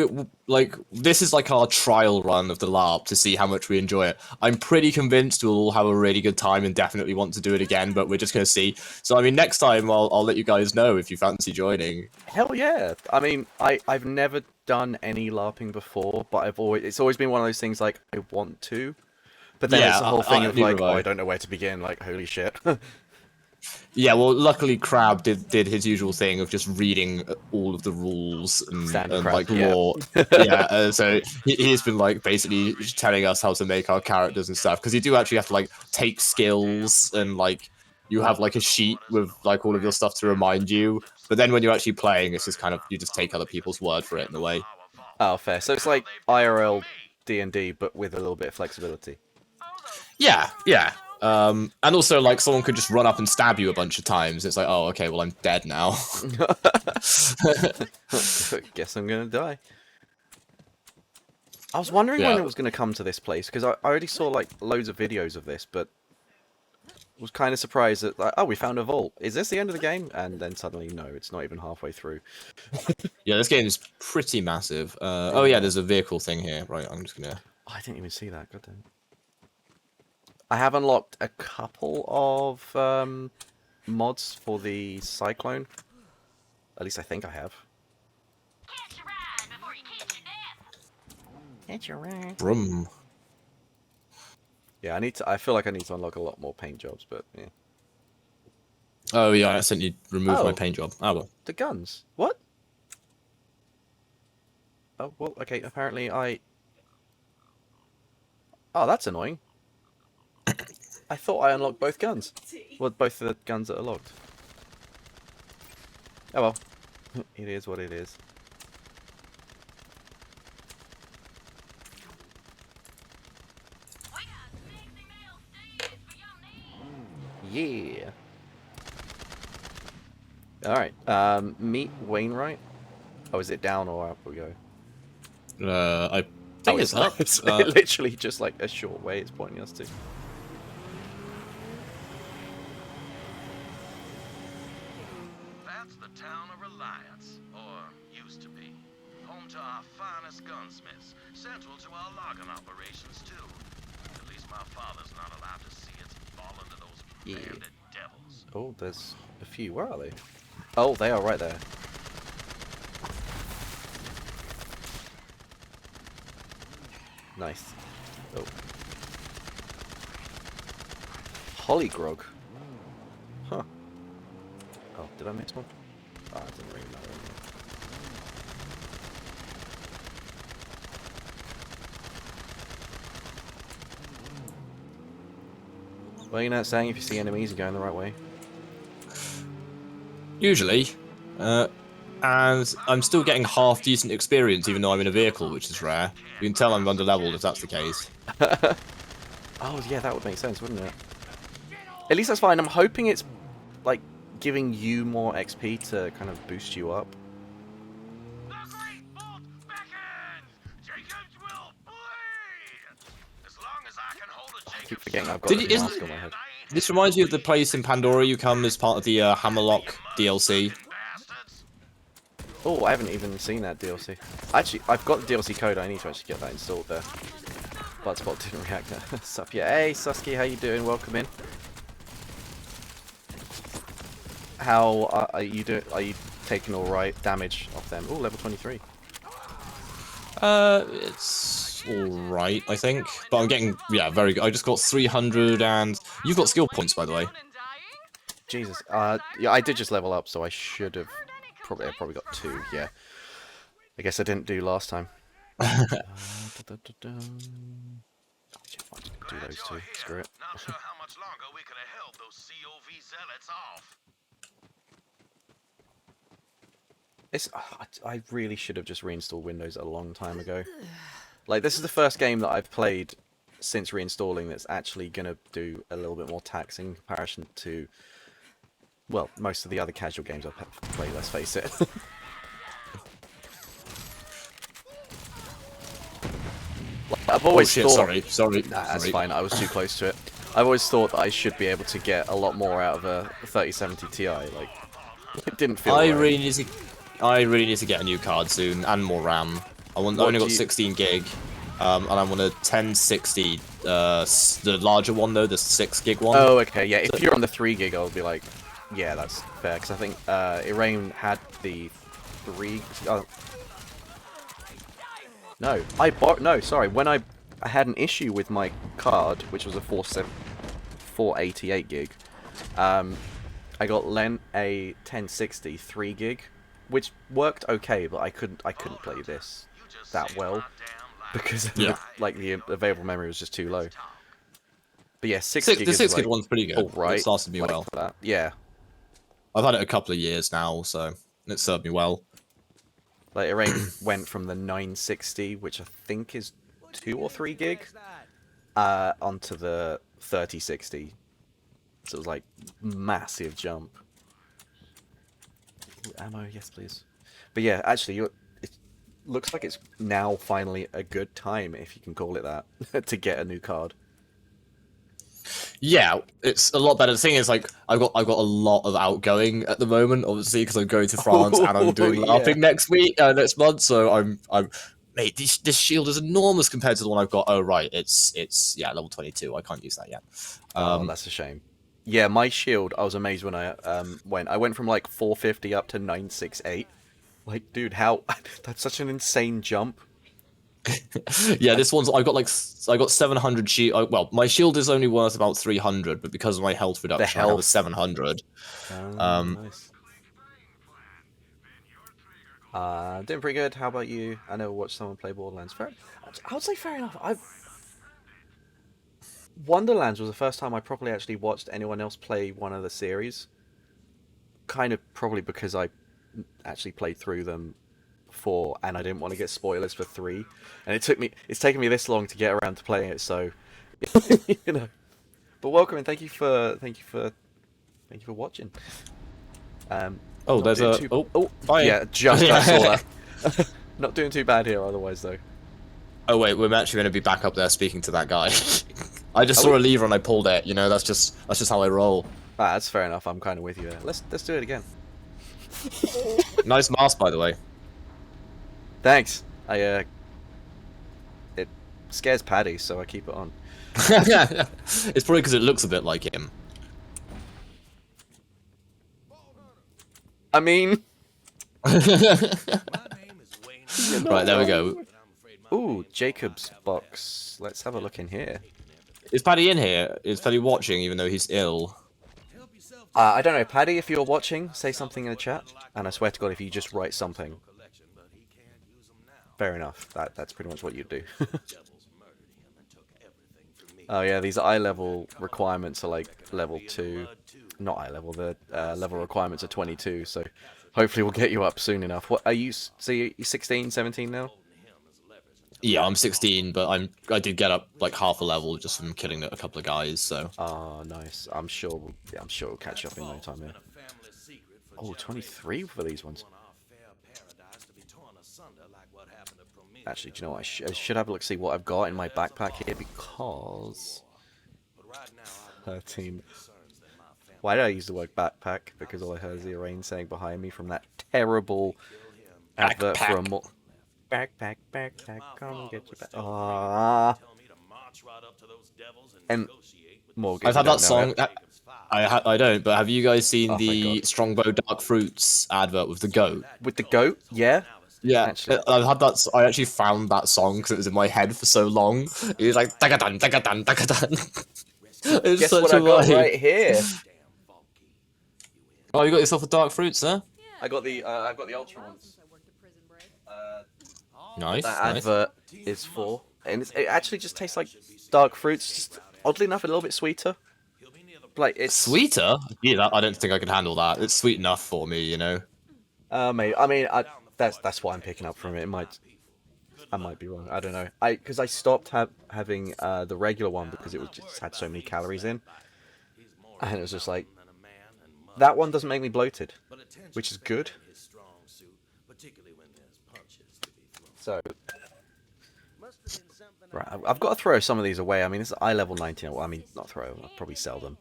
this is like our trial run of the LARP to see how much we enjoy it. I'm pretty convinced we'll all have a really good time and definitely want to do it again, but we're just going to see. So, I mean, next time I'll let you guys know if you fancy joining. Hell yeah! I mean, I've never done any LARPing before, but it's always been one of those things like I want to, but then it's the whole thing of like, I don't know where to begin. Like, holy shit. Yeah, well, luckily Crab did his usual thing of just reading all of the rules and Crab, like yeah. law. Yeah, so he's been like basically telling us how to make our characters and stuff, because you do actually have to like take skills and like you have like a sheet with like all of your stuff to remind you. But then when you're actually playing, it's just kind of you just take other people's word for it in a way. Oh, fair. So it's like IRL D&D, but with a little bit of flexibility. Yeah, yeah. And also, like, someone could just run up and stab you a bunch of times. It's like, oh, okay, well, I'm dead now. Guess I'm gonna die. I was wondering when it was gonna come to this place, because I already saw, like, loads of videos of this, but was kind of surprised that, like, oh, we found a vault. Is this the end of the game? And then suddenly, no, it's not even halfway through. Yeah, this game is pretty massive. Oh, yeah, there's a vehicle thing here. Right, I'm just gonna... Oh, I didn't even see that, goddamn. I have unlocked a couple of mods for the Cyclone. At least I think I have. Catch your ride. Brum. Yeah, I feel like I need to unlock a lot more paint jobs, but yeah. Oh, yeah, I accidentally removed my paint job. Oh, well. The guns. What? Oh, well, okay, apparently I... Oh, that's annoying. I thought I unlocked both guns. Well, both of the guns that are locked. Oh well. It is what it is. Yeah. Alright, meet Wainwright. Oh, is it down or up we go? I think it's up. It's literally just like a short way it's pointing us to. That's the town of Reliance, or used to be. Home to our finest gunsmiths, central to our logging operations too. At least my father's not allowed to see it fall into those bandit devils. Oh, there's a few. Where are they? Oh, they are right there. Nice. Oh. Hollygrog. Huh. Oh, did I miss one? Oh, it doesn't really matter anymore. Well, you're not saying if you see enemies, you're going the right way. Usually. And I'm still getting half decent experience even though I'm in a vehicle, which is rare. You can tell I'm under leveled if that's the case. Oh, yeah, that would make sense, wouldn't it? At least that's fine. I'm hoping it's, like, giving you more XP to kind of boost you up. I keep forgetting I've got the mask on my head. This reminds me of the place in Pandora you come as part of the Hammerlock DLC. Oh, I haven't even seen that DLC. Actually, I've got the DLC code. I need to actually get that installed there. Bloodspot didn't react there. Sup, yeah. Hey, Susky, how you doing? Welcome in. How are you doing? Are you taking all right damage off them? Oh, level 23. It's alright, I think. But I'm getting, yeah, very good. I just got 300 and... You've got skill points, by the way. Jesus. Yeah, I did just level up, so I should have... I probably got 2, yeah. I guess I didn't do last time. I'll just do those 2. Screw it. Not sure how much longer we could have held those COV zealots off. I really should have just reinstalled Windows a long time ago. Like, this is the first game that I've played since reinstalling that's actually going to do a little bit more tax in comparison to, well, most of the other casual games I've played, let's face it. I've always thought... Sorry. Nah, that's fine, I was too close to it. I've always thought that I should be able to get a lot more out of a 3070 Ti, like, it didn't feel right. I really need to get a new card soon, and more RAM. I only got 16 gig, and I want a 1060, the larger one though, the 6 gig one. Oh, okay, yeah, if you're on the 3 gig, I'll be like, yeah, that's fair, because I think Irain had the 3... No, sorry, when I had an issue with my card, which was a 488 gig, I got lent a 1060 3 gig, which worked okay, but I couldn't play this that well because like the available memory was just too low. But yeah, 6 gig. The 6 gig one's pretty good. All right, It lasted me well. That. Yeah, I've had it a couple of years now, so it served me well. Like it went from the 960, which I think is 2 or 3 gig, onto the 3060. So it was like massive jump. Ooh, ammo, yes please. But yeah, actually, it looks like it's now finally a good time, if you can call it that, to get a new card. Yeah, it's a lot better. The thing is, like, I've got a lot of outgoing at the moment, obviously, because I'm going to France and I'm doing LARPing next month. So I'm mate, this shield is enormous compared to the one I've got. Oh right, it's level 22. I can't use that yet. Oh, that's a shame. Yeah, my shield, I was amazed when I went. I went from like 450 up to 968. Like, dude, how? That's such an insane jump. Yeah, this one's I got 700 shield. Well, my shield is only worth about 300, but because of my health reduction, I have a 700. Nice. Doing pretty good. How about you? I never watched someone play Borderlands. I would say fair enough. Wonderlands was the first time I properly actually watched anyone else play one of the series. Kind of probably because I actually played through them 4 and I didn't want to get spoilers for 3. And it's taken me this long to get around to playing it, so you know. But welcome and thank you for watching. There's a bye. Yeah, just I saw that. Not doing too bad here otherwise though. Oh wait, we're actually going to be back up there speaking to that guy. I just saw a lever and I pulled it. You know, that's just how I roll. Ah, that's fair enough. I'm kind of with you there. Let's do it again. Nice mask, by the way. Thanks. It scares Paddy, so I keep it on. It's probably because it looks a bit like him. I mean. Right, there we go. Ooh, Jacob's box. Let's have a look in here. Is Paddy in here? Is Paddy watching even though he's ill? I don't know. Paddy, if you're watching, say something in the chat. And I swear to God, if you just write something. Fair enough. That's pretty much what you do. Oh yeah, these eye level requirements are like level 2. Not eye level, the level requirements are 22, so hopefully we'll get you up soon enough. What are you, so you're 16, 17 now? Yeah, I'm 16, but I did get up like half a level just from killing a couple of guys, so. Oh, nice. I'm sure we'll catch up in no time, yeah. Oh, 23 for these ones. Actually, do you know what? I should have a look, see what I've got in my backpack here, because 13. Why did I use the word backpack? Because all I heard is the rain saying behind me from that terrible advert for a more backpack, come and get your back. Ah. And Morgan, I've had that song. I don't, but have you guys seen the Strongbow Dark Fruits advert with the goat? With the goat, yeah. Yeah, actually. I've had that. I actually found that song because it was in my head for so long. It was like dagadan, dagadan, dagadan. It's Guess such what a I got vibe. right here? Oh, you got yourself a Dark Fruits there? I got the I've got the ultra ones. Nice. That nice. advert is for, and it actually just tastes like dark fruits. Just oddly enough, a little bit sweeter. Like it's Sweeter? Yeah, I don't think I can handle that. It's sweet enough for me, you know. Maybe. I mean, that's what I'm picking up from it. I might be wrong. I don't know. Because I stopped having the regular one because it was just had so many calories in, and it was just like that one doesn't make me bloated, which is good. So, right, I've got to throw some of these away. I mean, it's eye level 19. Well, I mean, not throw. I'll probably sell them.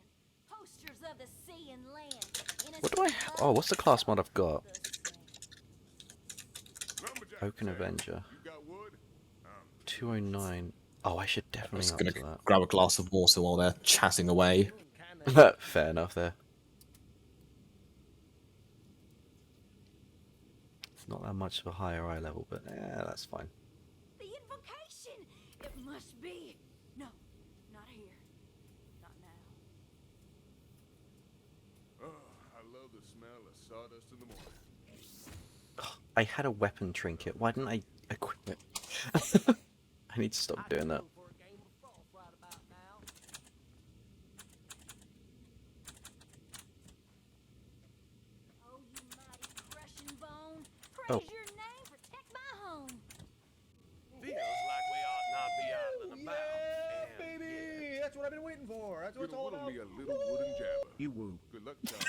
What do I? Oh, what's the class mod I've got? Oaken Avenger. 209. Oh, I should definitely. I'm just up gonna to that. grab a glass of water while they're chatting away. Fair enough there. It's not that much of a higher eye level, but yeah, that's fine. The invocation! It must be. No, not here. Not now. I love the smell of sawdust in the morning. I had a weapon trinket. Why didn't I equip it? I need to stop doing that. Oh. Baby, that's what I've been waiting for. That's what it's all about. Me a little wooden jabber. You woo. Good luck, John.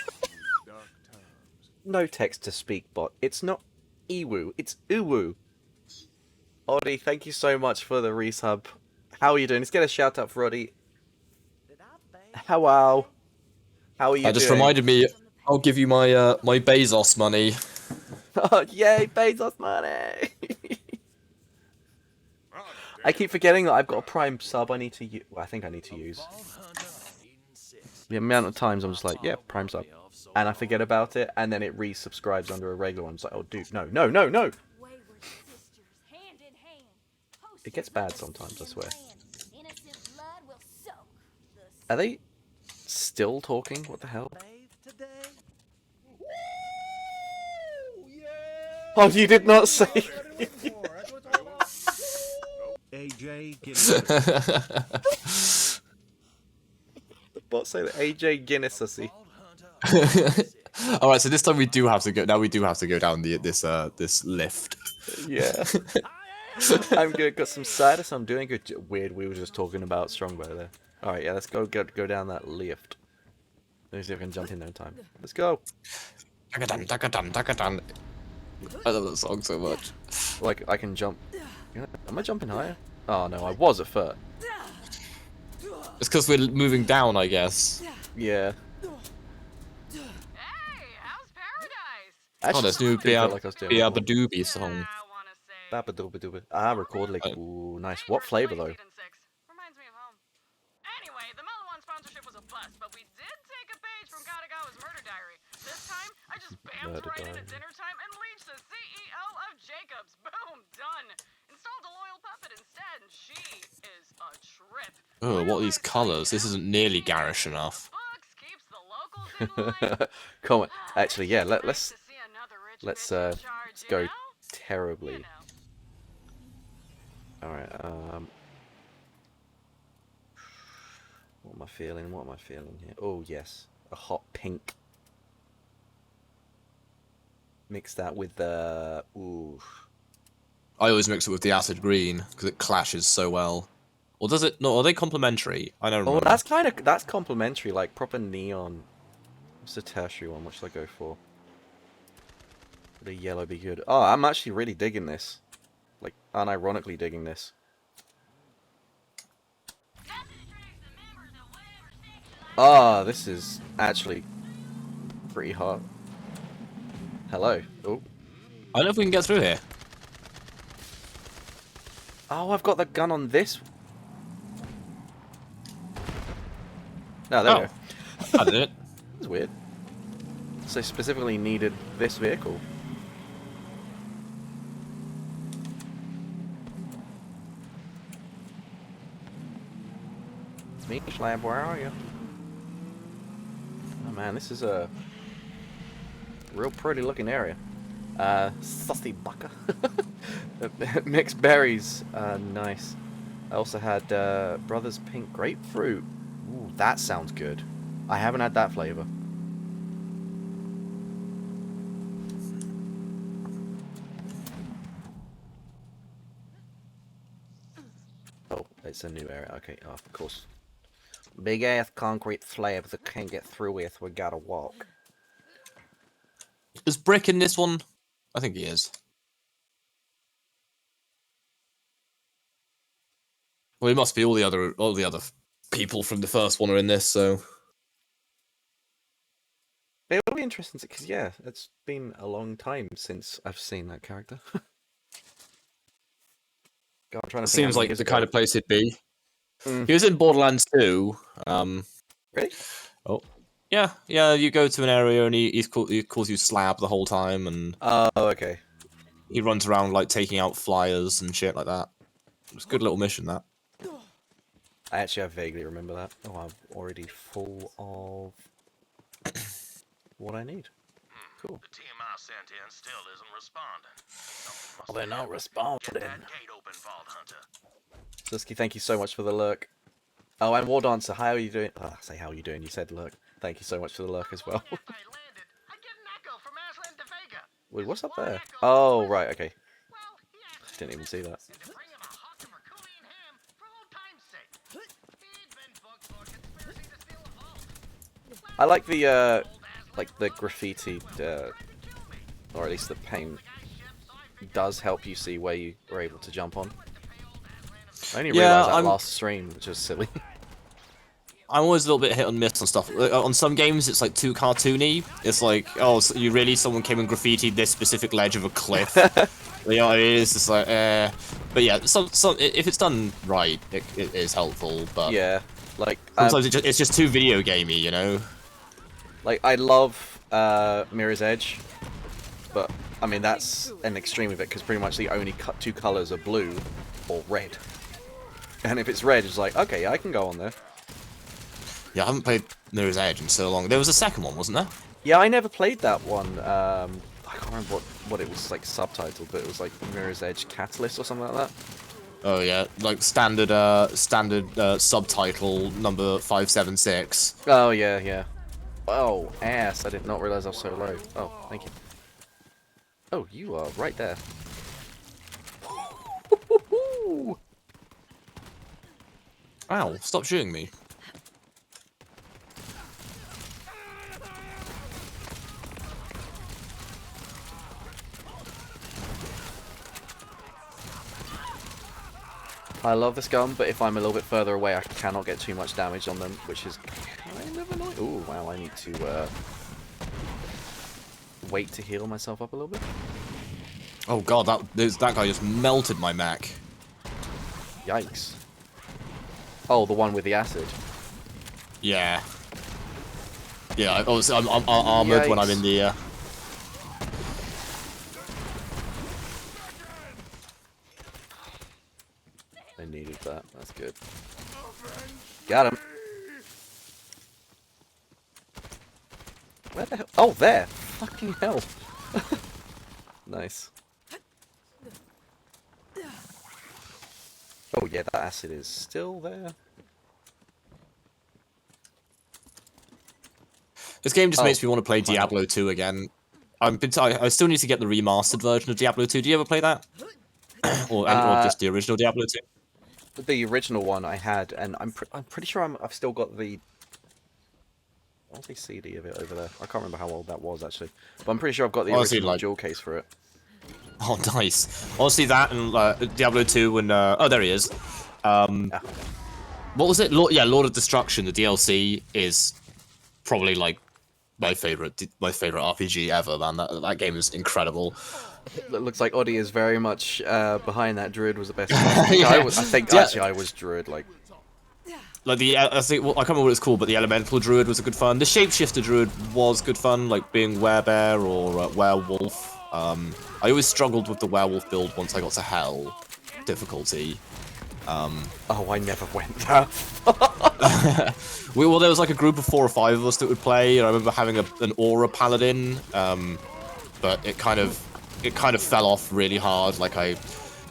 Dark times. No text to speak bot. It's not Ewu, it's Uwu. Oddie, thank you so much for the resub. How are you doing? Let's get a shout out for Oddie. Hello. How are you That just doing? reminded me. I'll give you my my Bezos money. Oh, yay, Bezos money! I keep forgetting that I've got a Prime sub I need to use. Well, I think I need to use. The amount of times I'm just like, yeah, Prime sub. And I forget about it, and then it resubscribes under a regular one. It's like, oh, dude, no, no, no, no! It gets bad sometimes, I swear. Are they still talking? What the hell? Oh, you did not say. AJ The bot say that AJ Guinness, I see. All right, so this time we do have to go. Now we do have to go down this lift. Yeah. I'm good. Got some cider, so I'm doing good. Weird. We were just talking about Strongbow there. All right, yeah. Let's go down that lift. Let me see if I can jump in there in time. Let's go. Dagadan, dagadan, dagadan. I love that song so much. Like I can jump. Am I jumping higher? Oh no, I was at first. It's because we're moving down, I guess. Yeah. Oh, there's new Biabadooby song. Babadooba. Ah, record like. Ooh, nice. What flavor though? Anyway, the Mellow One sponsorship was a bust, but we did take a page from Katagawa's Murder Diary. This time, I just bammed right in at dinner time and leached the CEO of Jacobs. Boom, done. Installed a loyal puppet instead, and she is a trip. Oh, what are these colours? This isn't nearly garish enough. Come on. Actually, yeah. Let's go terribly. All right. am I feeling? What am I feeling here? Oh, yes. A hot pink. Mix that with the... Ooh. I always mix it with the acid green because it clashes so well. Or does it? No, are they complementary? I don't remember. Oh, that's complementary, like proper neon. What's the tertiary one? What should I go for? Would a yellow be good? Oh, I'm actually really digging this. Like, unironically digging this. Ah, this is actually pretty hot. Hello. Oh. I don't know if we can get through here. Oh, I've got the gun on this. No, there we go. I did it. That's weird. So specifically needed this vehicle. Meat Lab, where are you? Oh man, this is a real pretty looking area. Sussy bucker. Mixed berries. Nice. I also had Brothers Pink Grapefruit. Ooh, that sounds good. I haven't had that flavor. Oh, it's a new area. Okay, oh, of course. Big ass concrete slabs that can't get through with. We gotta walk. Is Brick in this one? I think he is. Well, it must be all the other people from the first one are in this. So it'll be interesting because yeah, it's been a long time since I've seen that character. God, I'm trying to think seems how many like years the ago. kind of place it'd be. Mm. He was in Borderlands 2. Really? Oh, yeah. You go to an area and he calls you Slab the whole time, and oh, okay. He runs around like taking out flyers and shit like that. It's a good little mission that. I vaguely remember that. Oh, I'm already full of what I need. Cool. The team I sent in still isn't responding. Well, they're not responding. Get that gate open, Vault Hunter. Susky, thank you so much for the lurk. Oh, and War Dancer, how are you doing? Oh, say how are you doing? You said lurk. Thank you so much for the lurk as well. Wait, what's up there? Oh, right, okay. Didn't even see that. I like the graffiti, or at least the paint does help you see where you were able to jump on. I only realised that last stream, which was silly. I'm always a little bit hit and miss on stuff. On some games, it's like too cartoony. It's like, oh, so you really someone came and graffitied this specific ledge of a cliff. You know, it's just like, but yeah, some if it's done right, it is helpful. But yeah, like sometimes it's just too video gamey, you know. Like I love Mirror's Edge, but I mean that's an extreme of it because pretty much the only two colors are blue or red. And if it's red, it's like, okay, I can go on there. Yeah, I haven't played Mirror's Edge in so long. There was a second one, wasn't there? Yeah, I never played that one. I can't remember what it was like subtitled, but it was like Mirror's Edge Catalyst or something like that. Oh yeah, like standard subtitle number 576. Oh yeah. Oh, ass! I did not realize I was so low. Oh, thank you. Oh, you are right there. Ow, stop shooting me. I love this gun, but if I'm a little bit further away, I cannot get too much damage on them, which is kind of annoying. Ooh, wow, I need to wait to heal myself up a little bit. Oh god, that guy just melted my mech. Yikes. Oh, the one with the acid. Yeah. Yeah, obviously I'm armored when I'm in the... I needed that. That's good. Got him. Where the hell? Oh, there! Fucking hell. Nice. Oh yeah, that acid is still there. This game just makes me want to play Diablo 2 again. I still need to get the remastered version of Diablo 2. Do you ever play that? or just the original Diablo 2? The original one I had, and I'm pretty sure I've still got the CD of it over there. I can't remember how old that was actually, but I'm pretty sure I've got the original jewel case for it. Oh, nice. Honestly, that and Diablo 2 and oh, there he is. What was it? Lord of Destruction. The DLC is probably like my favorite RPG ever, man. That game is incredible. It looks like Oddie is very much behind that. Druid was the best. I think actually I was Druid. Like I think I can't remember what it's called, but the Elemental Druid was a good fun. The Shapeshifter Druid was good fun, like being Werebear or Werewolf. I always struggled with the Werewolf build once I got to Hell difficulty. Oh, I never went that. Well, there was like a group of 4 or 5 of us that would play, and I remember having an Aura Paladin, but it kind of fell off really hard. Like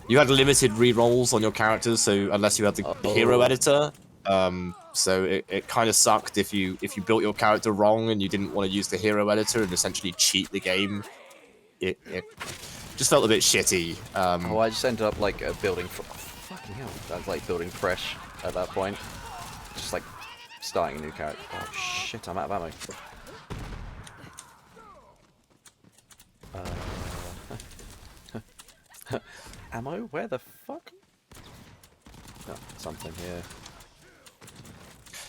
you had limited rerolls on your characters, so unless you had the hero editor, so it kind of sucked if you built your character wrong and you didn't want to use the hero editor and essentially cheat the game. It just felt a bit shitty. I just ended up like building. Fucking hell! I was like building fresh at that point, just like starting a new character. Oh shit! I'm out of ammo. Ammo? Where the fuck? Oh, something here.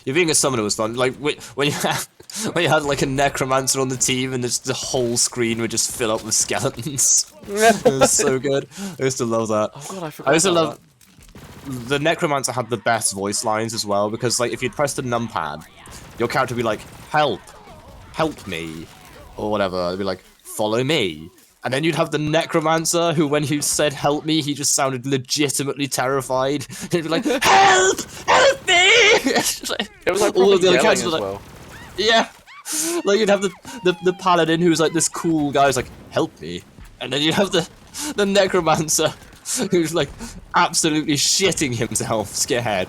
Yeah, being a summoner was fun. Like when you had like a necromancer on the team and the whole screen would just fill up with skeletons. It was so good. I used to love that. Oh god, I forgot. I used to love the necromancer had the best voice lines as well, because like if you'd press the numpad, your character would be like, "Help, help me," or whatever. It'd be like, "Follow me." And then you'd have the necromancer who, when he said "help me," he just sounded legitimately terrified. He'd be like, "Help! Help me!" It was like all of the other characters as were like, well. yeah. Like you'd have the paladin who's like this cool guy who's like, "Help me," and then you'd have the necromancer who's like absolutely shitting himself, scared.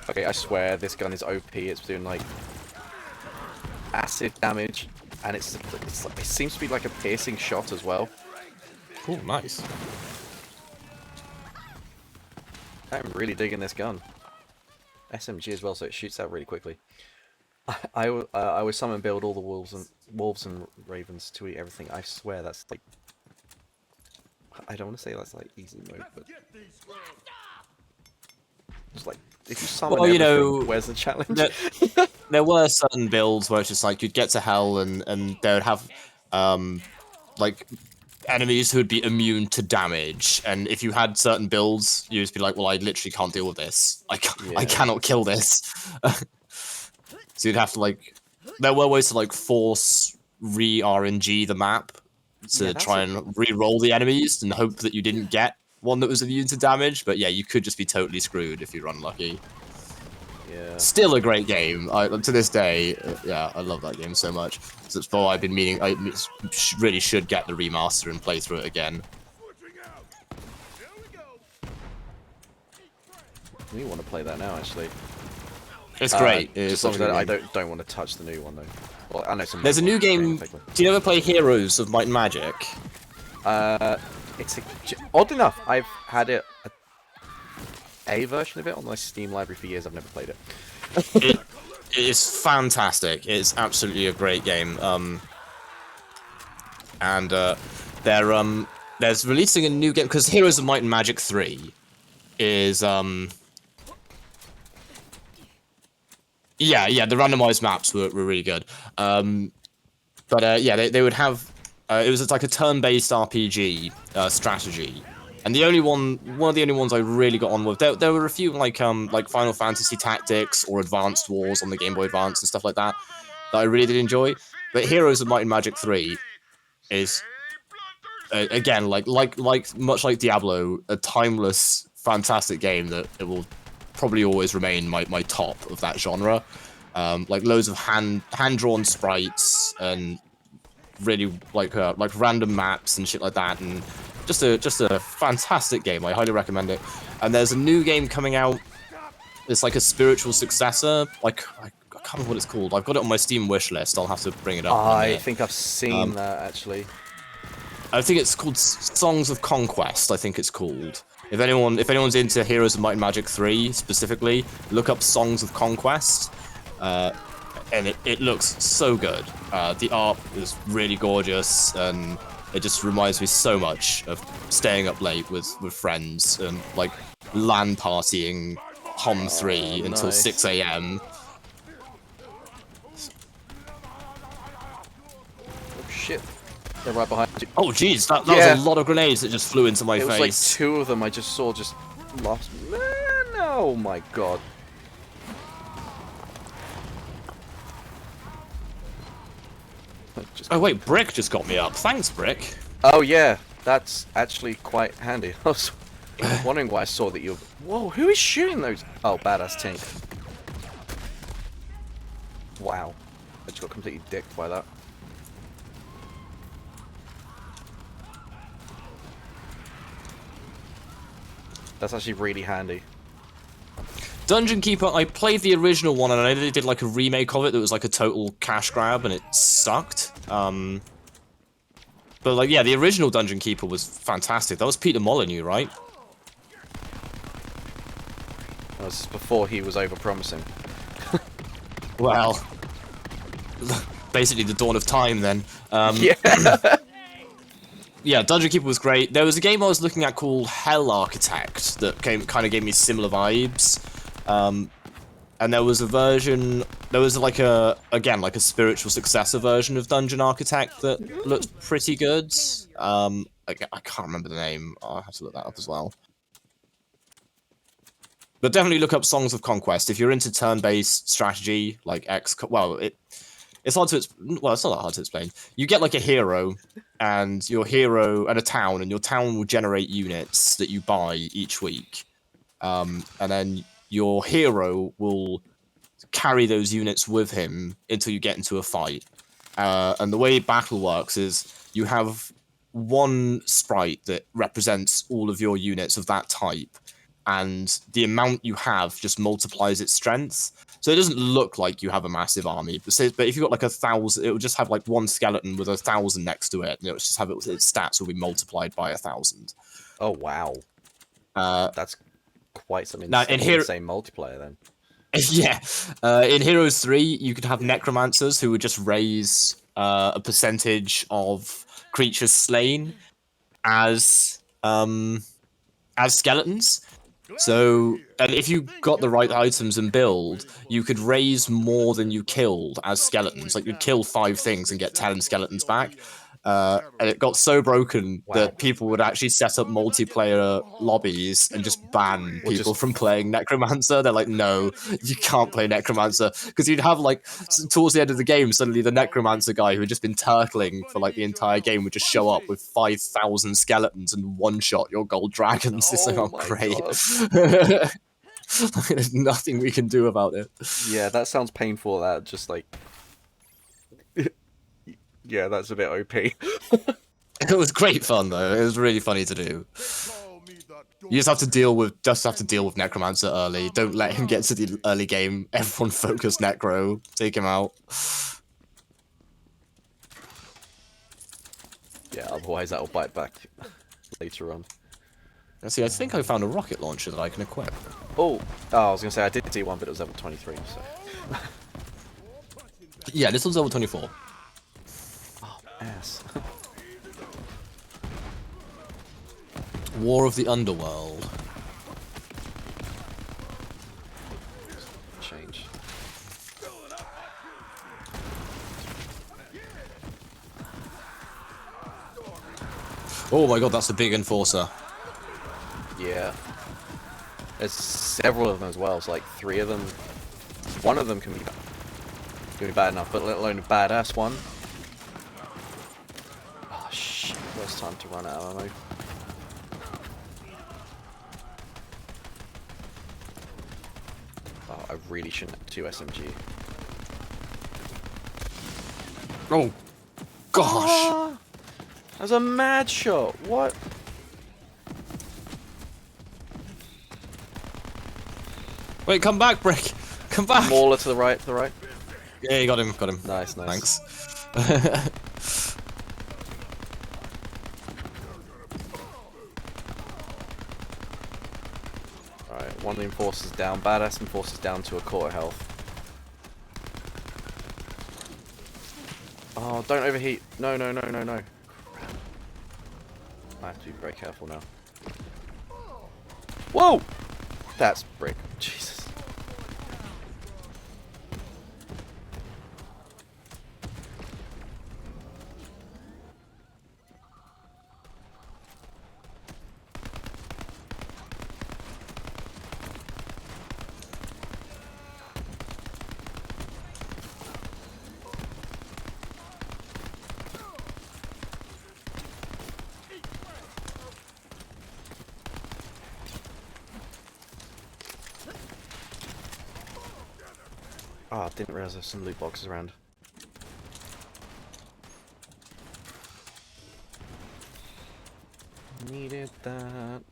Okay, I swear this gun is OP. It's doing like acid damage, and it seems to be like a piercing shot as well. Cool, nice. I'm really digging this gun. SMG as well, so it shoots out really quickly. I would summon build all the wolves and ravens to eat everything. I swear that's like, I don't want to say that's like easy mode, but just like if you summon everything, where's the challenge? There were certain builds where it's just like you'd get to hell and they would have like enemies who would be immune to damage, and if you had certain builds, you'd just be like, well, I literally can't deal with this. I cannot kill this. So you'd have to like, there were ways to like force re-RNG the map to try and re-roll the enemies and hope that you didn't get one that was immune to damage, but yeah, you could just be totally screwed if you're unlucky. Yeah. Still a great game. To this day, yeah, I love that game so much. So it's why I've been meaning, I really should get the remaster and play through it again. We want to play that now, actually. It's great. Just as long as I don't want to touch the new one though. Well, I know some. There's a new game. Do you ever play Heroes of Might and Magic? Odd enough, I've had a version of it on my Steam library for years. I've never played it. It is fantastic. It's absolutely a great game. There's releasing a new game because Heroes of Might and Magic 3 is yeah, the randomized maps were really good. Yeah, they would have it was like a turn-based RPG strategy. And one of the only ones I really got on with, there were a few like Final Fantasy Tactics or Advanced Wars on the Game Boy Advance and stuff like that I really did enjoy. But Heroes of Might and Magic 3 is again like much like Diablo, a timeless, fantastic game that it will probably always remain my top of that genre. Like loads of hand-drawn sprites and really like random maps and shit like that, and just a fantastic game. I highly recommend it. And there's a new game coming out. It's like a spiritual successor. Like I can't can't remember what it's called. I've got it on my Steam wish list. I'll have to bring it up. I think I've seen that actually. I think it's called Songs of Conquest. I think it's called. If anyone's into Heroes of Might and Magic 3 specifically, look up Songs of Conquest, and it looks so good. The art is really gorgeous, and it just reminds me so much of staying up late with friends and like LAN partying HOM 3 until nice. 6 a.m. Oh shit. They're right behind you. Oh jeez, that was a lot of grenades that just flew into my face. It was like 2 of them I just saw just lost. Man, oh my god. Oh wait, Brick just got me up. Thanks, Brick. Oh yeah, that's actually quite handy. I was wondering why I saw that you. Whoa, who is shooting those? Oh, badass Tink. Wow, I just got completely dicked by that. That's actually really handy. Dungeon Keeper, I played the original one, and I know they did like a remake of it that was like a total cash grab, and it sucked. But like, yeah, the original Dungeon Keeper was fantastic. That was Peter Molyneux, right? That was before he was overpromising. Well, basically the dawn of time then. Yeah. Yeah, Dungeon Keeper was great. There was a game I was looking at called Hell Architect that kind of gave me similar vibes. And there was a version, there was like again, like a spiritual successor version of Dungeon Architect that looked pretty good. I can't remember the name. I'll have to look that up as well. But definitely look up Songs of Conquest if you're into turn-based strategy, like it's hard to, well, it's not that hard to explain. You get like a hero, and your hero, and a town, and your town will generate units that you buy each week. And then your hero will carry those units with him until you get into a fight. And the way battle works is you have one sprite that represents all of your units of that type, and the amount you have just multiplies its strength. So it doesn't look like you have a massive army, but if you've got like 1,000, it will just have like one skeleton with 1,000 next to it, and it'll just have its stats will be multiplied by 1,000. Oh wow, that's quite something. Now in here, same multiplayer then. Yeah, in Heroes 3, you could have necromancers who would just raise a percentage of creatures slain as skeletons. So, and if you got the right items and build, you could raise more than you killed as skeletons. Like, you'd kill 5 things and get 10 skeletons back. And it got so broken that people would actually set up multiplayer lobbies and just ban people from playing Necromancer. They're like, no, you can't play Necromancer. Because you'd have, like, towards the end of the game, suddenly the Necromancer guy who had just been turtling for, like, the entire game would just show up with 5,000 skeletons and one-shot your gold dragons. It's like, oh, great. There's nothing we can do about it. Yeah, that sounds painful, that just, like... Yeah, that's a bit OP. It was great fun though. It was really funny to do. You just have to deal with Necromancer early. Don't let him get to the early game. Everyone focus Necro. Take him out. Yeah, otherwise that'll bite back later on. See, I think I found a rocket launcher that I can equip. Oh, I was gonna say I did see one, but it was level 23. So. Yeah, this one's level 24. Ass. War of the Underworld. Change. Oh my god, that's a big enforcer. Yeah. There's several of them as well, so like 3 of them. One of them can be bad enough, but let alone a badass one. Worst time to run out of ammo. Oh, I really shouldn't have 2 SMG. Oh, gosh! That was a mad shot. What? Wait, come back, Brick! Come back! Mauler to the right, Yeah, you got him. Got him. Nice, nice. Thanks. Alright, one of the enforcers down. Badass enforcers down to a quarter health. Oh, don't overheat. No, no, no, no, no. Crap. I have to be very careful now. Whoa! That's brick. Jesus. Oh, I didn't realize there's some loot boxes around. Needed that.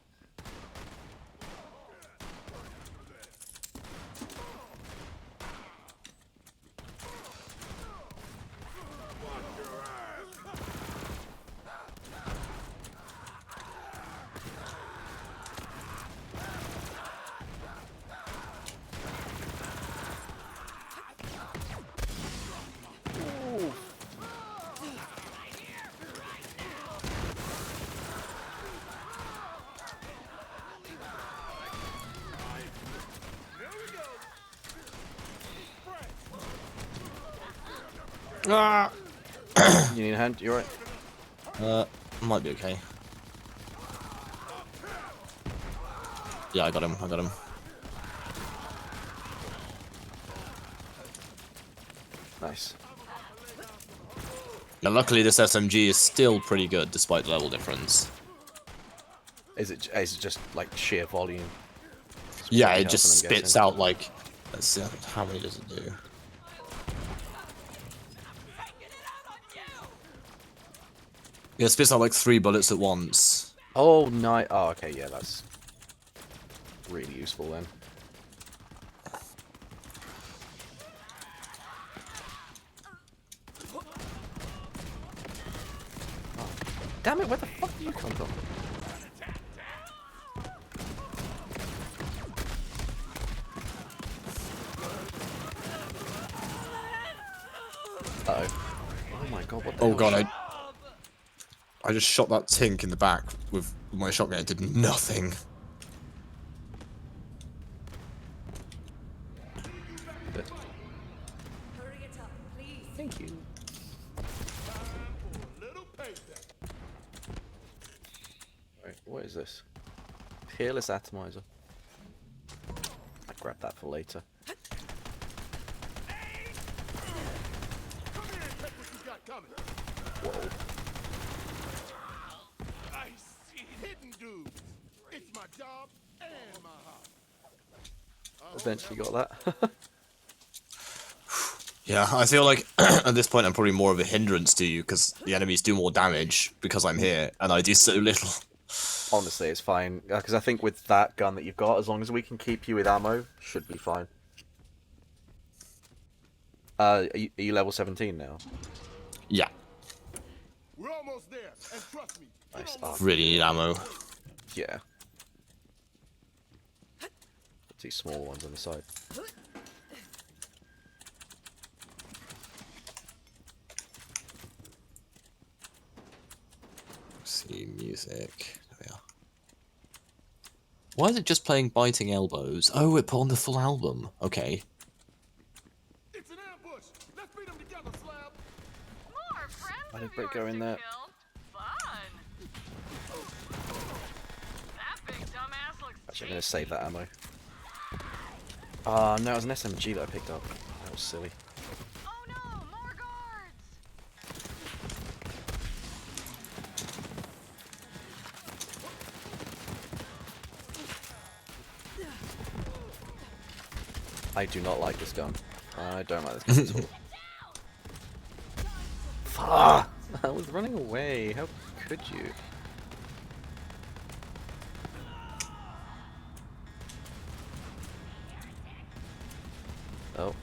Ah! You need a hand? You alright? Might be okay. Yeah, I got him. I got him. Nice. Now, luckily, this SMG is still pretty good despite the level difference. Is it just like sheer volume? Yeah, it just spits out like. Let's see, how many does it do? Yeah, it spits out like 3 bullets at once. Oh, nice. Oh, okay, yeah, that's really useful then. Oh, damn it, where the fuck did you come from? Uh-oh. Oh my god, what the Oh hell? god, I just shot that tink in the back with my shotgun. It did nothing. Thank you. Right, what is this? Peerless Atomizer. I grab that for later. Whoa. I see hidden dudes. It's my job and my hobby. Eventually got that. Yeah, I feel like at this point I'm probably more of a hindrance to you because the enemies do more damage because I'm here and I do so little. Honestly, it's fine. Because I think with that gun that you've got, as long as we can keep you with ammo, should be fine. Are you level 17 now? Yeah. We're almost there, and trust me. Nice. Really need ammo. Yeah. 2 small ones on the side. See music. There we are. Why is it just playing Biting Elbows? Oh, it put on the full album. Okay. It's an ambush. Let's beat them together, Slab. More friends Why did of Brick yours go in to there? kill. Fun. That big dumbass looks Actually, I'm going to save that ammo. Ah, no, it was an SMG that I picked up. That was silly. Oh no, more guards. I do not like this gun. I don't like this gun at all. Fuck! I was running away. How could you? Oh.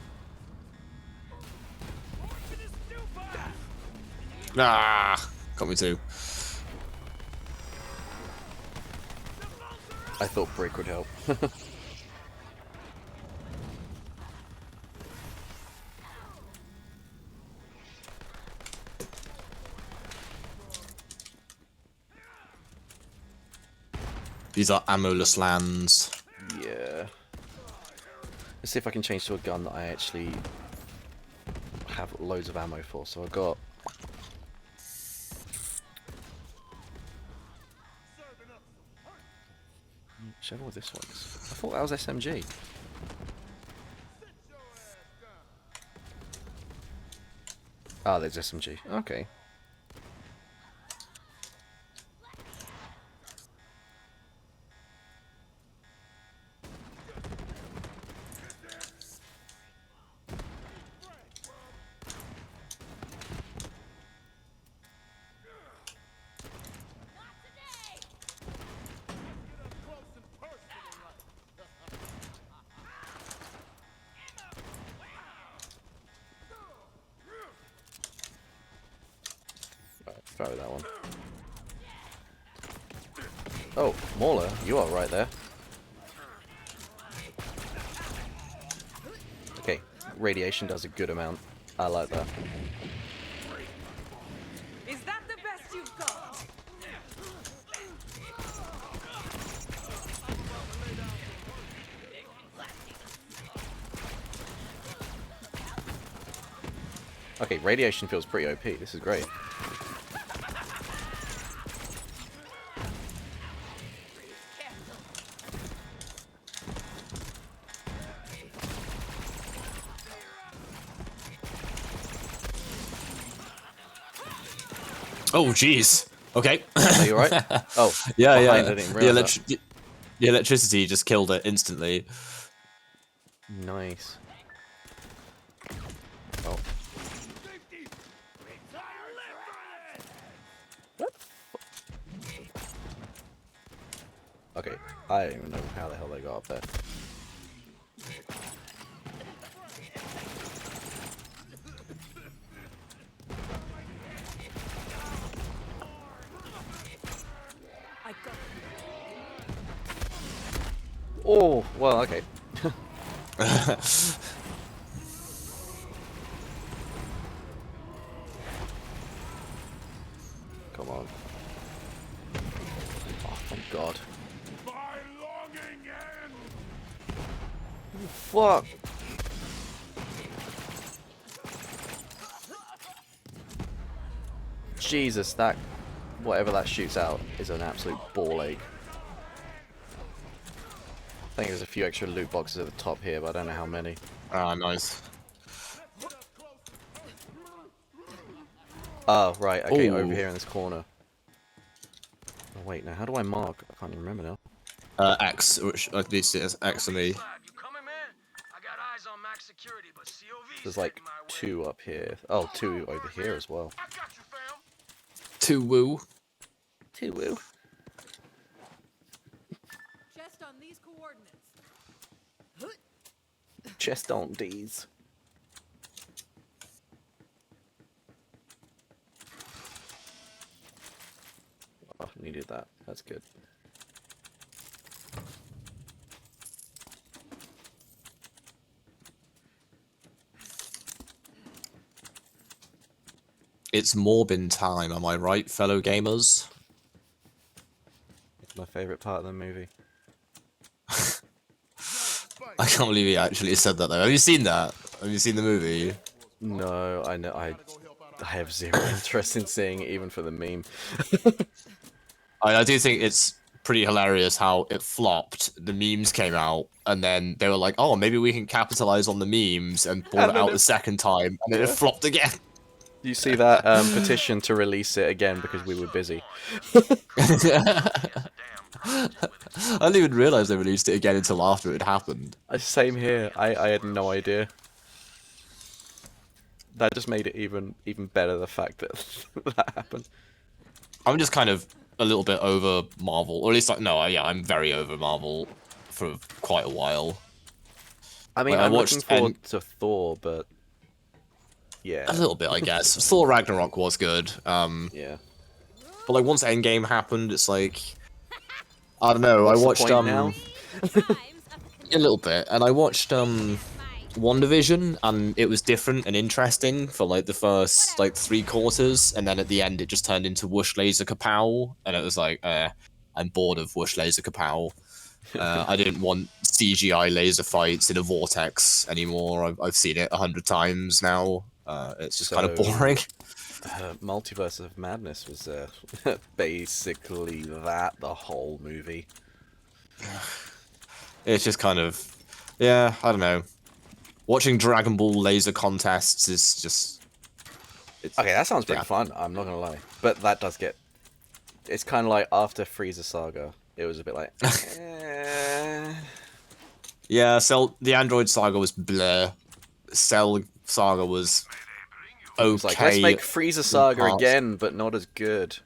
Ah, got me too. I thought brick would help. These are ammoless lands. Yeah. Let's see if I can change to a gun that I actually have loads of ammo for. So I've got... Whichever this one is. I thought that was SMG. Ah, there's SMG. Okay. Throw that one. Oh, Mauler, you are right there. Okay, radiation does a good amount. I like that. Is that the best you've got? Okay, radiation feels pretty OP. This is great. Oh, jeez. Okay. Are you alright? Oh, yeah, behind, yeah. I didn't realize The electricity just killed it instantly. Nice. Oh. Okay, I don't even know how the hell they got up there. Oh, well, okay. Come on. Oh, thank God. Fuck. Jesus, that... Whatever that shoots out is an absolute ball ache. I think there's a few extra loot boxes at the top here, but I don't know how many. Ah, nice. Oh, right, okay, Ooh. over here in this corner. Oh, wait, now how do I mark? I can't even remember now. X, which at least it is X for me. There's like 2 up here. Oh, 2 over here as well. 2 woo. 2 woo. Just on these coordinates. Chest on these. Oh, needed that. That's good. It's Morbin time, am I right, fellow gamers? It's my favourite part of the movie. I can't believe he actually said that though. Have you seen that? Have you seen the movie? No, I know. I have zero interest in seeing it, even for the meme. I do think it's pretty hilarious how it flopped. The memes came out, and then they were like, "Oh, maybe we can capitalize on the memes," and brought it out the second time, and then it flopped again. You see that petition to release it again because we were busy. I didn't even realize they released it again until after it happened. Same here. I had no idea. That just made it even better, the fact that that happened. I'm just kind of a little bit over Marvel, or at least yeah, I'm very over Marvel for quite a while. I mean, like, I'm looking forward to Thor, but Yeah. A little bit, I guess. Thor Ragnarok was good. Yeah. But like once Endgame happened, it's like I don't know. What's I the watched point now? a little bit, and I watched WandaVision, and it was different and interesting for like the first like 3 quarters, and then at the end it just turned into whoosh laser kapow, and it was like, I'm bored of whoosh laser kapow. I didn't want CGI laser fights in a vortex anymore. I've seen it 100 times now. It's just kind of boring. Multiverse of Madness was basically that the whole movie. It's just kind of, yeah, I don't know. Watching Dragon Ball laser contests is just... Okay, that sounds pretty fun, I'm not gonna lie. But that does get... It's kind of like after Frieza Saga, it was a bit like... Yeah, the Android Saga was bleh. Cell Saga was okay. It was like, let's make Frieza Saga again, but not as good.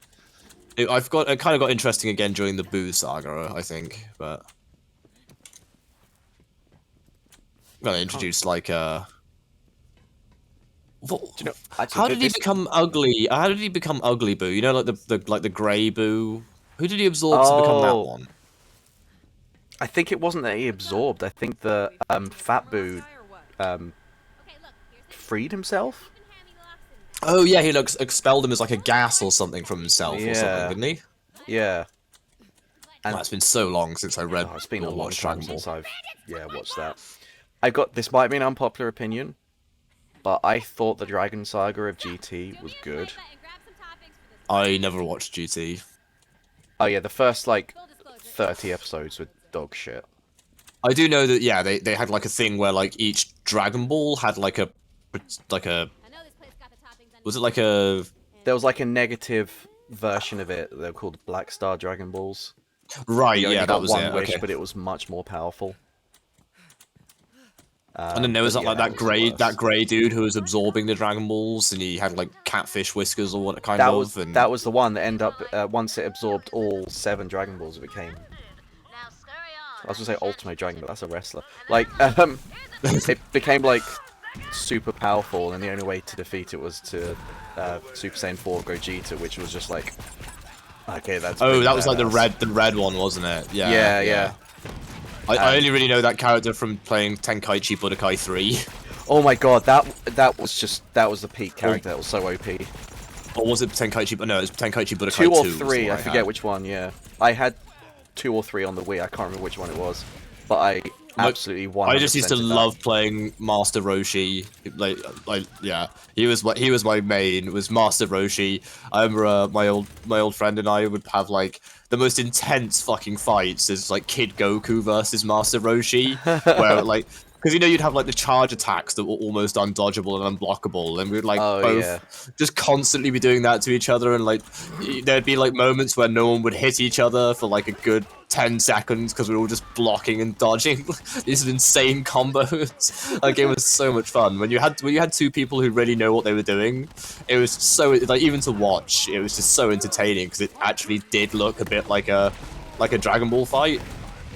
It kind of got interesting again during the Boo Saga, I think, but... Got introduced like Do you know, how did he become ugly? How did he become ugly Boo? You know, like the grey Boo. Who did he absorb to become that one? I think it wasn't that he absorbed. I think the Fat Boo freed himself. Oh yeah, he expelled him as like a gas or something from himself or something, didn't he? Yeah. And it's been so long since I read. It's been a long Dragon time Ball. since I've watched that. This might be an unpopular opinion, but I thought the Dragon Saga of GT was good. I never watched GT. Oh yeah, the first like 30 episodes were dog shit. I do know that they had like a thing where like each Dragon Ball had like a was it like a there was like a negative version of it. They were called Black Star Dragon Balls. Right, You only yeah, got that was one it. wish, Okay. but it was much more powerful. And then there was like that was the grey dude who was absorbing the Dragon Balls, and he had like catfish whiskers or what kind that of. was And... that was the one that ended up once it absorbed all 7 Dragon Balls, it became. I was gonna say Ultimate Dragon, but that's a wrestler. Like, it became like super powerful, and the only way to defeat it was to Super Saiyan 4 Gogeta, which was just like, okay, that's. Oh, pretty that was like badass. the red one, wasn't it? Yeah. I only really know that character from playing Tenkaichi Budokai 3. Oh my god, that was the peak character. That was so OP. Or was it Tenkaichi? No, it was Tenkaichi Budokai 2 or 2 was the 3, one I forget had. which one. Yeah, I had 2 or 3 on the Wii. I can't remember which one it was, but I absolutely 100%. I just used to did that. love playing Master Roshi. Like yeah, he was my main. Was Master Roshi. I remember my old friend and I would have like the most intense fucking fights. Is like Kid Goku versus Master Roshi, where like. Because, you know, you'd have, like, the charge attacks that were almost undodgeable and unblockable, and we'd, like, both just constantly be doing that to each other, and, like, there'd be, like, moments where no one would hit each other for, like, a good 10 seconds, because we were all just blocking and dodging these insane combos. That game was so much fun. When you had 2 people who really know what they were doing, it was so, like, even to watch, it was just so entertaining, because it actually did look a bit like a Dragon Ball fight.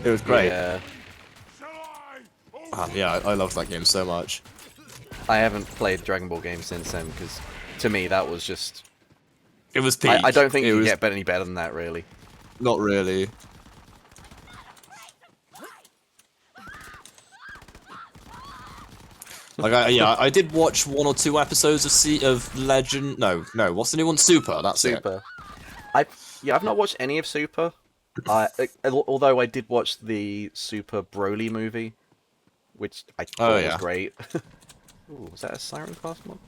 It was great. Yeah. Yeah, I loved that game so much. I haven't played Dragon Ball games since then, because to me that was just... It was peak. I don't think it you was... get any better than that, really. Not really. Like, I did watch 1 or 2 episodes of Legend... No, what's the new one? Super, that's Super. I've not watched any of Super. Although I did watch the Super Broly movie, which I thought was great. Ooh, was that a Siren Cast mod?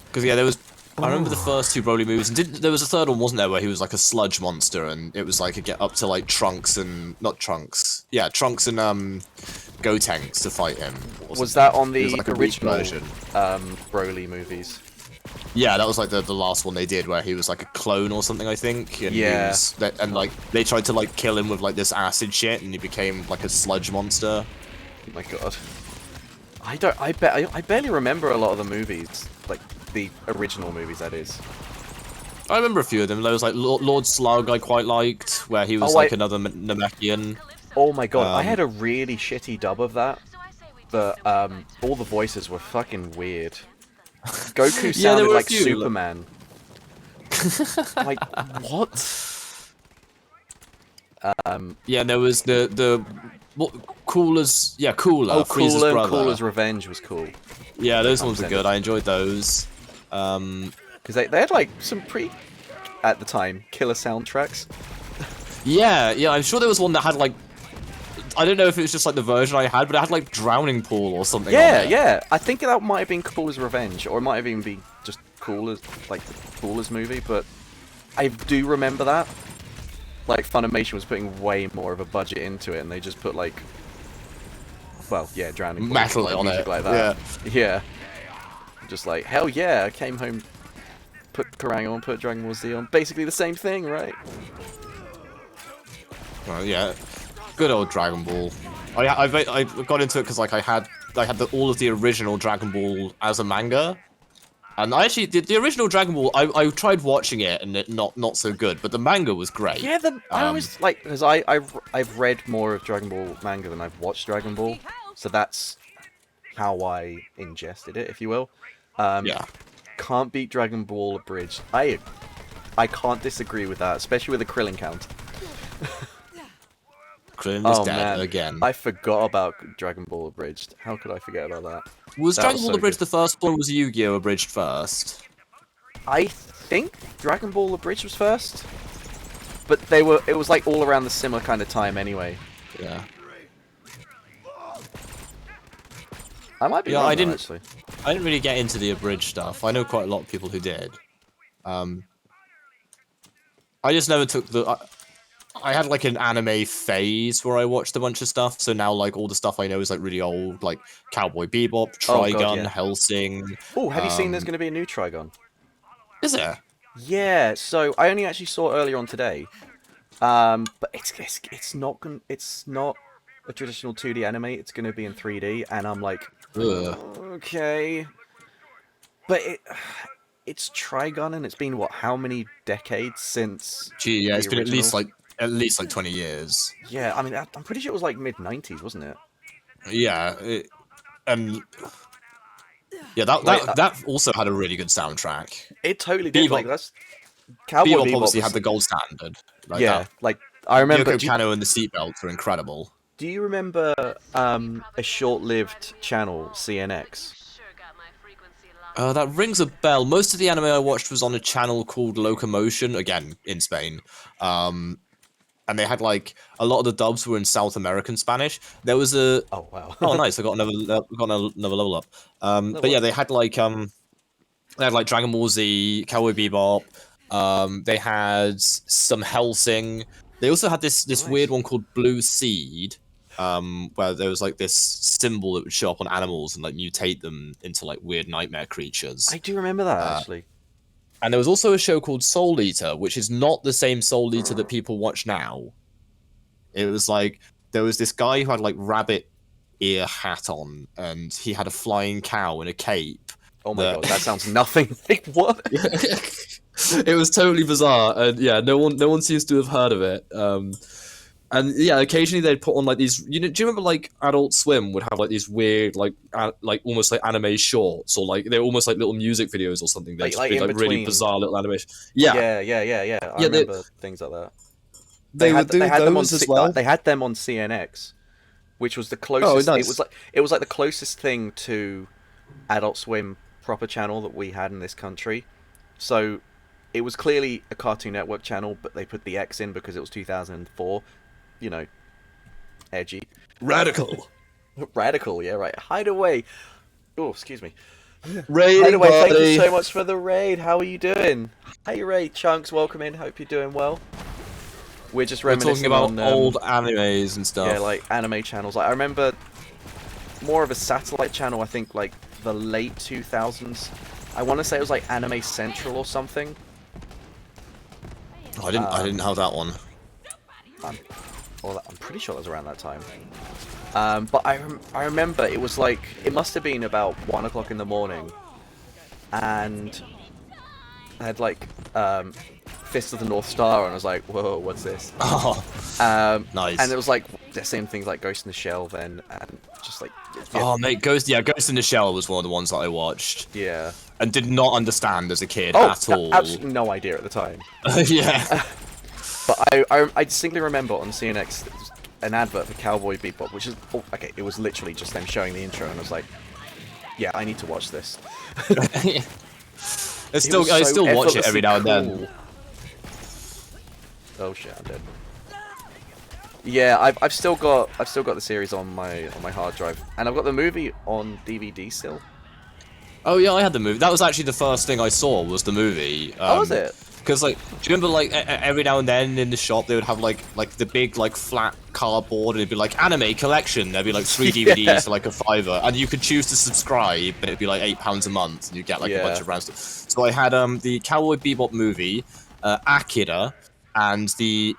Because, yeah, there was... I remember the first 2 Broly movies, and there was a third one, wasn't there, where he was like a sludge monster, and it was like a get up to like Trunks and... Not Trunks. Yeah, Trunks and Gotenks to fight him. Was that on the like original version? Broly movies? Yeah, that was like the last one they did, where he was like a clone or something, I think. And Yeah. Like they tried to like kill him with like this acid shit, and he became like a sludge monster. Oh my god. I barely remember a lot of the movies, like the original movies, that is. I remember a few of them. There was like Lord Slug I quite liked, where he was like another Namekian. Oh my god, I had a really shitty dub of that. but all the voices were fucking weird. Goku Yeah, there sounded were a like few, Superman. Like what? Yeah, there was the what, Cooler's Cooler. Oh, Frieza's Cooler and brother. Cooler's Revenge was cool. Yeah, those ones were good. I enjoyed those. Because they had like some pretty, at the time, killer soundtracks. Yeah, I'm sure there was one that had like, I don't know if it was just like the version I had, but it had like Drowning Pool or something. Yeah, on it. yeah. I think that might have been Cooler's Revenge, or it might have even been just Cooler's, like Cooler's movie. But I do remember that. Like Funimation was putting way more of a budget into it, and they just put like, well, yeah, Drowning Pool, metal like, on music it. like that. Yeah. Just like hell yeah, I came home, put Kerrang on, put Dragon Ball Z on. Basically the same thing, right? Well, yeah, good old Dragon Ball. I got into it because like I had all of the original Dragon Ball as a manga, and I actually the original Dragon Ball. I tried watching it and it not so good, but the manga was great. Yeah, I always like because I've read more of Dragon Ball manga than I've watched Dragon Ball, so that's how I ingested it, if you will. Yeah. Can't beat Dragon Ball Abridged. I can't disagree with that, especially with the Krillin count. Krillin is dead again. I forgot about Dragon Ball Abridged. How could I forget about that? Was That Dragon Ball so Abridged good. the first one, or was Yu-Gi-Oh! Abridged first? I think Dragon Ball Abridged was first, but it was like all around the similar kind of time anyway. Yeah. I might be Yeah, wrong, I though, didn't. actually. I didn't really get into the abridged stuff. I know quite a lot of people who did. I just never took the. I had like an anime phase where I watched a bunch of stuff. So now like all the stuff I know is like really old, like Cowboy Bebop, Trigun, God, yeah. Helsing. Oh, have you seen there's going to be a new Trigun? Is there? Yeah, so I only actually saw it earlier on today. But it's not a traditional 2D anime. It's going to be in 3D, and I'm like, okay. But it's Trigun, and it's been what? How many decades since? Gee, yeah, the it's been original? at least like 20 years. Yeah, I mean, I'm pretty sure it was like mid-90s, wasn't it? Yeah, yeah, that also had a really good soundtrack. It totally did. Bebop, Like that's Cowboy Bebop Bebop obviously was- had the gold standard. Like yeah, that. like I remember. Yoko Kanno and the seatbelts were incredible. Do you remember a short-lived channel, CNX? That rings a bell. Most of the anime I watched was on a channel called Locomotion, again in Spain. And they had like a lot of the dubs were in South American Spanish. There was a oh wow nice, I got another level up. But yeah, they had like Dragon Ball Z, Cowboy Bebop. They had some Helsing. They also had this weird one called Blue Seed, where there was like this symbol that would show up on animals and like mutate them into like weird nightmare creatures. I do remember that actually. And there was also a show called Soul Eater, which is not the same Soul Eater that people watch now. It was like there was this guy who had like rabbit ear hat on, and he had a flying cow in a cape. Oh my god, that sounds nothing like what? It was totally bizarre, and yeah, no one seems to have heard of it. And yeah, occasionally they'd put on like these. Do you remember like Adult Swim would have like these weird like almost like anime shorts, or like they're almost like little music videos or something. They're Like just in like really between. bizarre little animation. Yeah, I remember things like that. They would do them on those as well. They had them on CNX, which was the closest. Oh, nice. It was like the closest thing to Adult Swim proper channel that we had in this country. So it was clearly a Cartoon Network channel, but they put the X in because it was 2004. You know, edgy. Radical. Radical, yeah, right. Hideaway. Oh, excuse me. Raid, Hideaway, thank buddy. you so much for the raid. How are you doing? Hey, Ray Chunks, welcome in. Hope you're doing well. We're just We're reminiscing talking about on old animes and stuff. yeah, like anime channels. Like I remember more of a satellite channel. I think like the late 2000s. I want to say it was like Anime Central or something. I didn't have that one. I'm pretty sure that was around that time. But I remember it was like, it must have been about 1 o'clock in the morning, and I had like Fist of the North Star, and I was like, whoa, what's this? Oh, nice. And it was like same things like Ghost in the Shell then, and just like Oh mate, Ghost in the Shell was one of the ones that I watched. Yeah. And did not understand as a kid Oh, at all. absolutely no idea at the time. Yeah. But I distinctly remember on CNX an advert for Cowboy Bebop, which is okay. It was literally just them showing the intro, and I was like, yeah, I need to watch this. I still watch it every now and then. Oh shit, I'm dead. Yeah, I've still got the series on my hard drive, and I've got the movie on DVD still. Oh yeah, I had the movie. That was actually the first thing I saw was the movie. Oh, was it? Because like, do you remember like every now and then in the shop they would have like the big like flat cardboard and it'd be like anime collection. There'd be like 3 DVDs for like a $5, and you could choose to subscribe, and it'd be like £8 a month, and you get like a bunch of random stuff. So I had the Cowboy Bebop movie, Akira, and the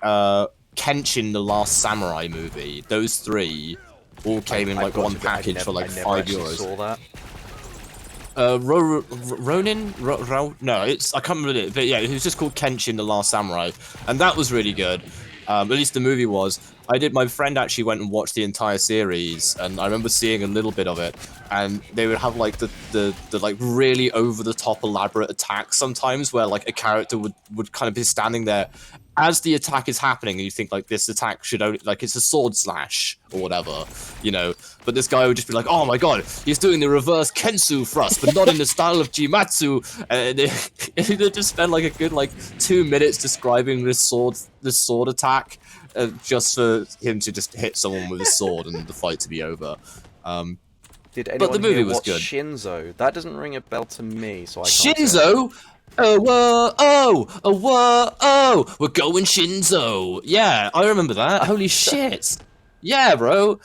Kenshin the Last Samurai movie. Those 3 all came in like one package for like €5. Saw that. Ronin? No, I can't remember it, but yeah, it was just called Kenshin the Last Samurai, and that was really good. At least the movie was. My friend actually went and watched the entire series, and I remember seeing a little bit of it, and they would have like the like really over the top elaborate attacks sometimes where like a character would kind of be standing there as the attack is happening, and you think like this attack should only like it's a sword slash or whatever, you know. But this guy would just be like, "Oh my god, he's doing the reverse Kensu thrust, but not in the style of Jimatsu." And they just spend like a good like 2 minutes describing this sword attack, just for him to just hit someone with his sword and the fight to be over. Did anyone but the movie here was watch good. Shinzo? That doesn't ring a bell to me, so I can't Shinzo? Oh, whoa, we're going Shinzo. Yeah, I remember that. Holy shit. Yeah, bro.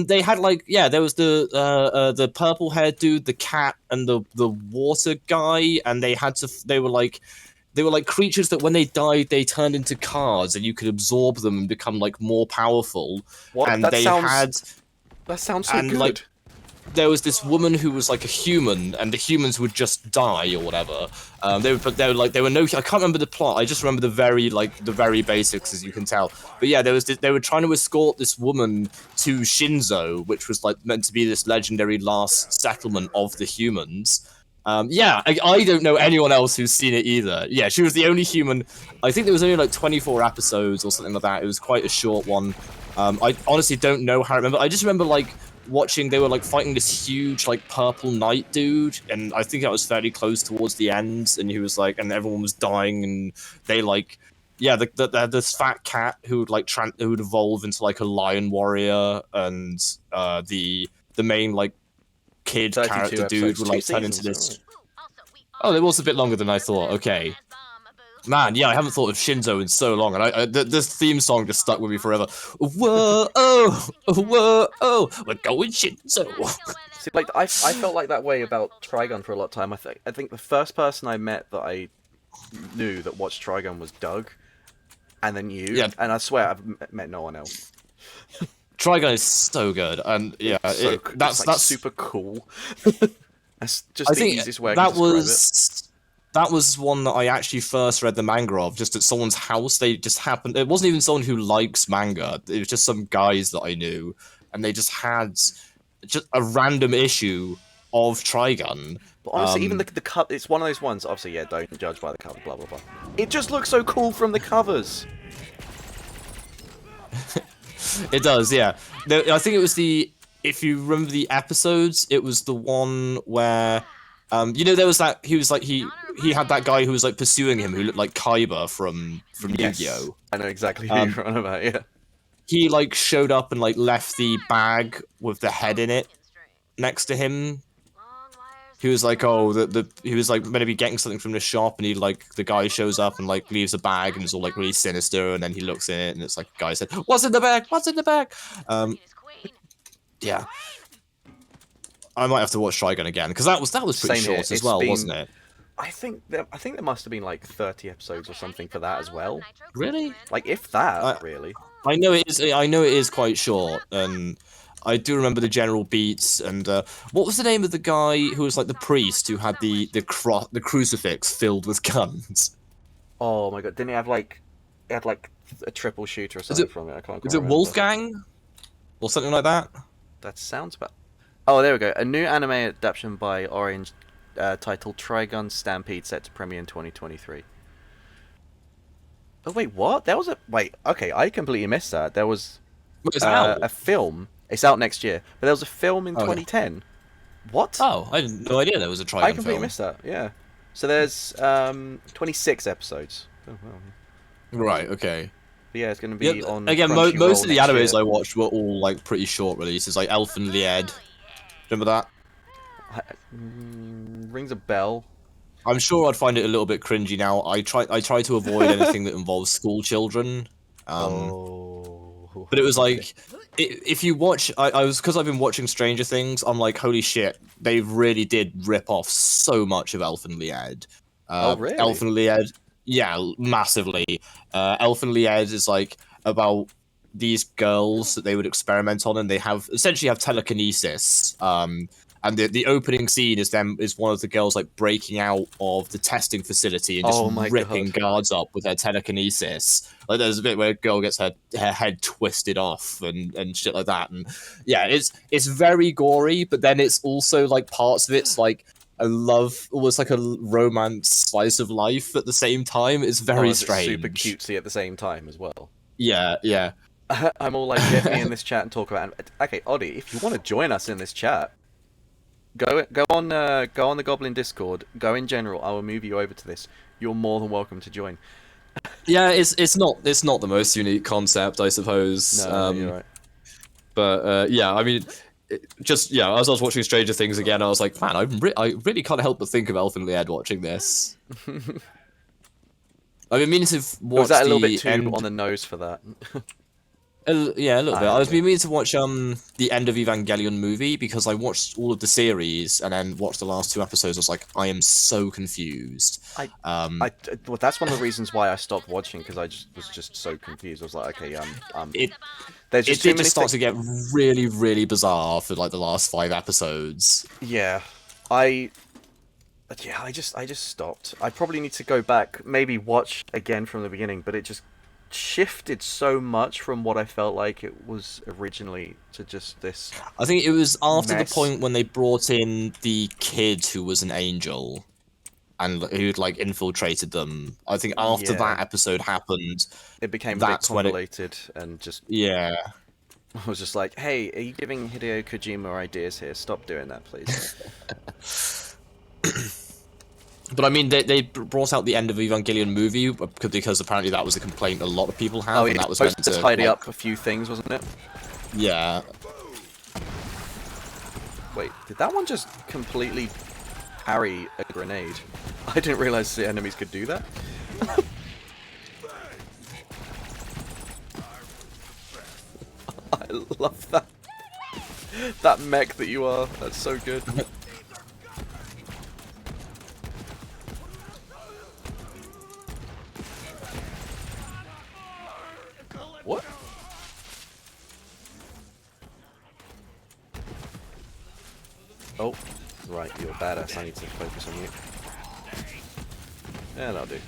They had like, yeah, there was the purple haired dude, the cat, and the water guy, and they were like creatures that when they died, they turned into cards, and you could absorb them and become like more powerful. What? And That sounds so good. Like, there was this woman who was like a human, and the humans would just die or whatever. They were no. I can't remember the plot. I just remember the very basics, as you can tell. But yeah, they were trying to escort this woman to Shinzo, which was like meant to be this legendary last settlement of the humans. Yeah, I don't know anyone else who's seen it either. Yeah, she was the only human. I think there was only like 24 episodes or something like that. It was quite a short one. I honestly don't know how I remember. I just remember like watching, they were like fighting this huge like purple knight dude, and I think that was fairly close towards the end, and he was like, and everyone was dying, and they like, yeah, they had this fat cat who would like who would evolve into like a lion warrior, and the main like kid character dude would like turn into this. Oh, it was a bit longer than I thought. Okay. Man, yeah, I haven't thought of Shinzo in so long, and this theme song just stuck with me forever. Whoa, we're going Shinzo. See, like I felt like that way about Trigun for a lot of time. I think the first person I met that I knew that watched Trigun was Doug, and then you. Yeah. And I swear I've met no one else. Trigun is so good, and yeah, that's super cool. That's just the easiest way I can describe it. That was one that I actually first read the manga of, just at someone's house. They just happened. It wasn't even someone who likes manga. It was just some guys that I knew, and they just had just a random issue of Trigun. But honestly, even the cover, it's one of those ones. Obviously, yeah, don't judge by the cover. Blah blah blah. It just looks so cool from the covers. It does, yeah. I think it was if you remember the episodes, it was the one where. You know, there was that he had that guy who was like pursuing him who looked like Kaiba from Yu-Gi-Oh! I know exactly who you're on about, yeah. He like showed up and like left the bag with the head in it next to him. He was like, oh, he was like meant to be getting something from the shop, and the guy shows up and like leaves a bag, and it's all like really sinister, and then he looks in it, and it's like a guy said, "What's in the bag? What's in the bag?" Yeah. I might have to watch Trigun again, because that was pretty short as well, wasn't it? I think there must have been like 30 episodes or something for that as well. Really? Like if that, really. I know it is quite short, and I do remember the general beats. And what was the name of the guy who was like the priest who had the crucifix filled with guns? Oh my god! Didn't he have like a triple shooter or something from it? I can't remember. Is it Wolfgang? or something like that. That sounds bad. Oh, there we go. A new anime adaptation by Orange, titled Trigun Stampede, set to premiere in 2023. Oh wait, what? There was a wait. Okay, I completely missed that. There was a film. It's out next year, but there was a film in 2010. What? Oh, I had no idea there was a Trigun I completely film. missed that. Yeah. So there's 26 episodes. Oh, wow. Right. Okay. But yeah, it's going to be on. Again, Crunchyroll most of the next animes year. I watched were all like pretty short releases, like Elf and Lied. Remember that? Rings a bell. I'm sure I'd find it a little bit cringy now. I try to avoid anything that involves school children. But it was like, if you watch, because I've been watching Stranger Things, I'm like, holy shit, they really did rip off so much of Elf and Lied. Oh, really? Elf and Lied, yeah, massively. Elf and Lied is like about these girls that they would experiment on, and they essentially have telekinesis. And the opening scene is one of the girls like breaking out of the testing facility and just ripping guards up with her telekinesis. Like there's a bit where a girl gets her head twisted off and shit like that. And yeah, it's very gory, but then it's also like parts of it's like a love, almost like a romance slice of life at the same time. It's very strange. Super cutesy at the same time as well. Yeah, yeah. I'm all like, get me in this chat and talk about it. Okay, Oddie, if you want to join us in this chat, go on the Goblin Discord. Go in general. I will move you over to this. You're more than welcome to join. Yeah, it's not the most unique concept, I suppose. No, you're right. But yeah, I mean, as I was watching Stranger Things again, I was like, man, I really can't help but think of Elf and Lied watching this. I've been meaning to watch. Was that a little bit too on the nose for that? Yeah, a little bit. I was meaning to watch the end of Evangelion movie because I watched all of the series and then watched the last 2 episodes. I was like, I am so confused. Well, that's one of the reasons why I stopped watching, because I was just so confused. I was like, okay, it did start to get really, really bizarre for like the last 5 episodes. Yeah, I just stopped. I probably need to go back, maybe watch again from the beginning, but it just shifted so much from what I felt like it was originally to just this. I think it was after mess. the point when they brought in the kid who was an angel and who'd like infiltrated them. I think after that episode happened, it became a bit convoluted and just I was just like, hey, are you giving Hideo Kojima ideas here? Stop doing that, please. But I mean, they brought out the end of Evangelion movie because apparently that was a complaint a lot of people have. Oh, yeah, and that was supposed meant to to tidy up a few things, wasn't it? Yeah. Wait, did that one just completely parry a grenade? I didn't realize the enemies could do that. I love that. That mech that you are. That's so good. What? Oh, right, you're a badass. I need to focus on you. Yeah, that'll do.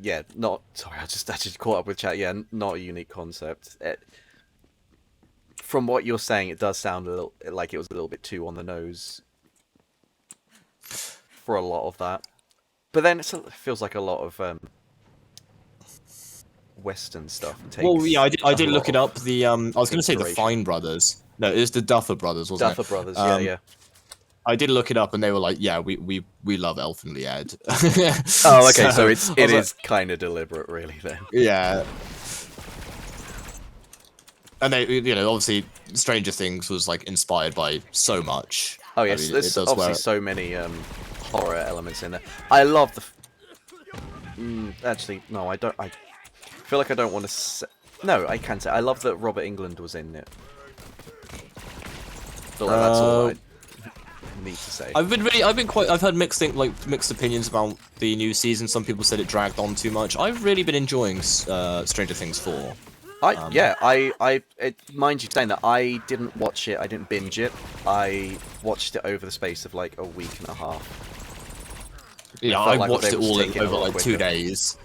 Yeah, not. Sorry, I just caught up with chat. Yeah, not a unique concept. From what you're saying, it does sound a little like it was a little bit too on the nose for a lot of that. But then it feels like a lot of Western stuff. Well, yeah, I did look it up. The I was going to say the Fine Brothers. No, it's the Duffer Brothers, wasn't it? Duffer Brothers, yeah. I did look it up, and they were like, "Yeah, we love Elf and Lied." Oh, okay, so it is kind of deliberate, really. Then. Yeah. And they, obviously, Stranger Things was like inspired by so much. Oh yes, there's obviously so many horror elements in there. I love the. Actually, no, I don't. I feel like I don't want to say. No, I can say. I love that Robert Englund was in it. But that's all I need to say. I've heard mixed opinions about the new season. Some people said it dragged on too much. I've really been enjoying Stranger Things 4. Mind you saying that I didn't watch it, I didn't binge it. I watched it over the space of like a week and a half. Yeah, I watched it all over like 2 days.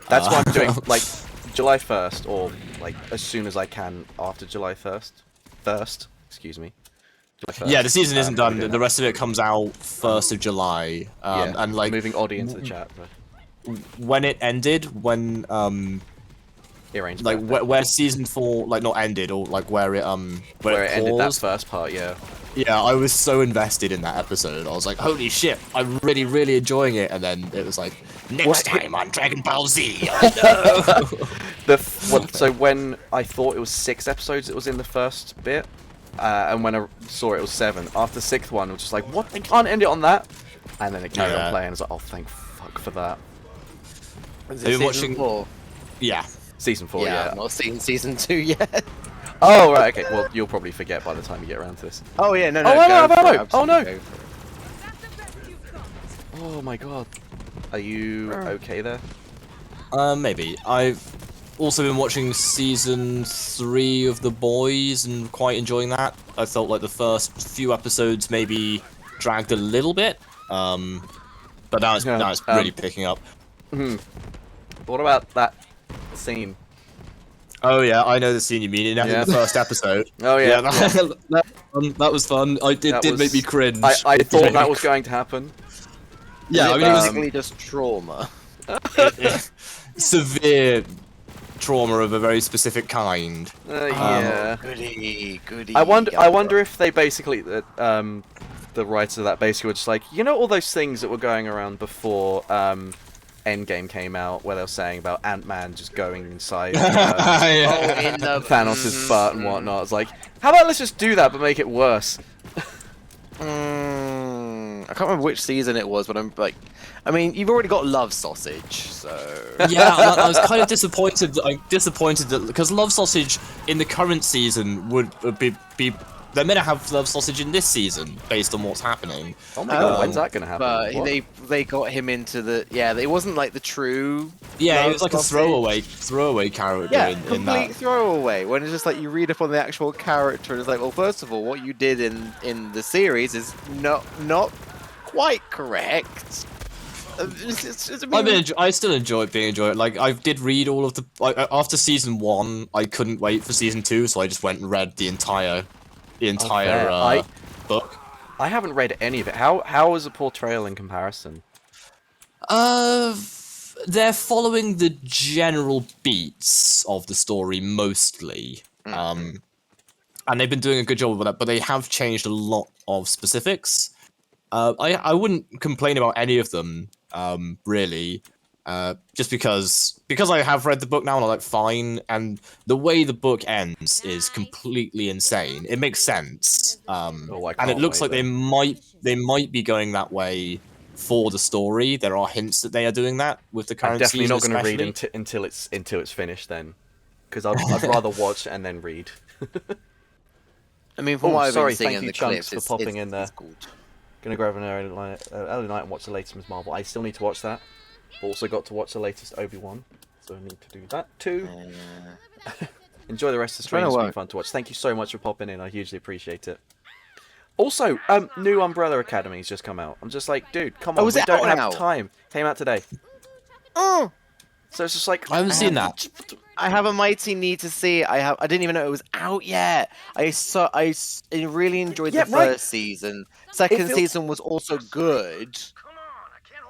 That's why I'm doing like July 1st or like as soon as I can after July 1st. Excuse me. July 1st. Yeah, the season isn't I'll be done. doing The that. rest of it comes out 1st of July. Yeah, And like moving Oddie into the chat. But... when it ended, when Arranged like where season 4 like not ended or like where it where it ended that paused. first part, yeah. Yeah, I was so invested in that episode. I was like, holy shit, I'm really, really enjoying it. And then it was like, next time on Dragon Ball Z. Oh, no. So when I thought it was 6 episodes, it was in the first bit, and when I saw it was 7. After the 6th one, it was just like, what? They can't end it on that. And then it carried on playing. I was like, oh, thank fuck for that. Is Are you it watching? 4? Yeah, season 4. Yeah, I've not seen season 2 yet. Oh right, okay. Well, you'll probably forget by the time you get around to this. Oh yeah, no. Oh no! Oh my god. Are you okay there? Maybe. I've also been watching season 3 of The Boys and quite enjoying that. I felt like the first few episodes maybe dragged a little bit, but now it's really picking up. What about that scene? Oh yeah, I know the scene you mean. In the first episode. Oh yeah, that was fun. Did make me cringe. I thought that was going to happen. Yeah, I mean, it was basically just trauma. Severe trauma of a very specific kind. Yeah. Goody. I wonder if they basically the writers of that basically were just like, you know, all those things that were going around before Endgame came out, where they were saying about Ant-Man just going inside Thanos' butt and whatnot. It's like, how about let's just do that but make it worse? I can't remember which season it was, but I'm like, I mean, you've already got Love Sausage, so yeah, I was kind of disappointed. That because Love Sausage in the current season would be they're meant to have Love Sausage in this season based on what's happening. Oh my god, when's that gonna happen? But they got him into the it wasn't like the true. Yeah, Love it was like Sausage. a throwaway character Yeah, in complete that. throwaway. When it's just like you read up on the actual character, and it's like, well, first of all, what you did in the series is not quite correct. I still enjoy it. Like I did read all of the after season 1, I couldn't wait for season 2, so I just went and read the entire book. I haven't read any of it. How is a portrayal in comparison? They're following the general beats of the story mostly. And they've been doing a good job with that, but they have changed a lot of specifics. I wouldn't complain about any of them, really. Just because I have read the book now and I'm like, fine, and the way the book ends is completely insane. It makes sense. And it looks like they might be going that way for the story. There are hints that they are doing that with the current I'm definitely season, not going to read until it's finished then, because I'd rather watch and then read. I mean, from what I've been seeing thank in you, the Chunks, clips, for popping in there. Gonna grab an early night and watch the latest Ms. Marvel. I still need to watch that. Also got to watch the latest Obi-Wan, so I need to do that too. Enjoy the rest of the stream. It's been fun to watch. Thank you so much for popping in. I hugely appreciate it. Also, new Umbrella Academy's just come out. I'm just like, dude, come on, we don't have time. Came out today. Oh, so it's just like I haven't seen that. I have a mighty need to see. I didn't even know it was out yet. I really enjoyed the first season. Second season was also good.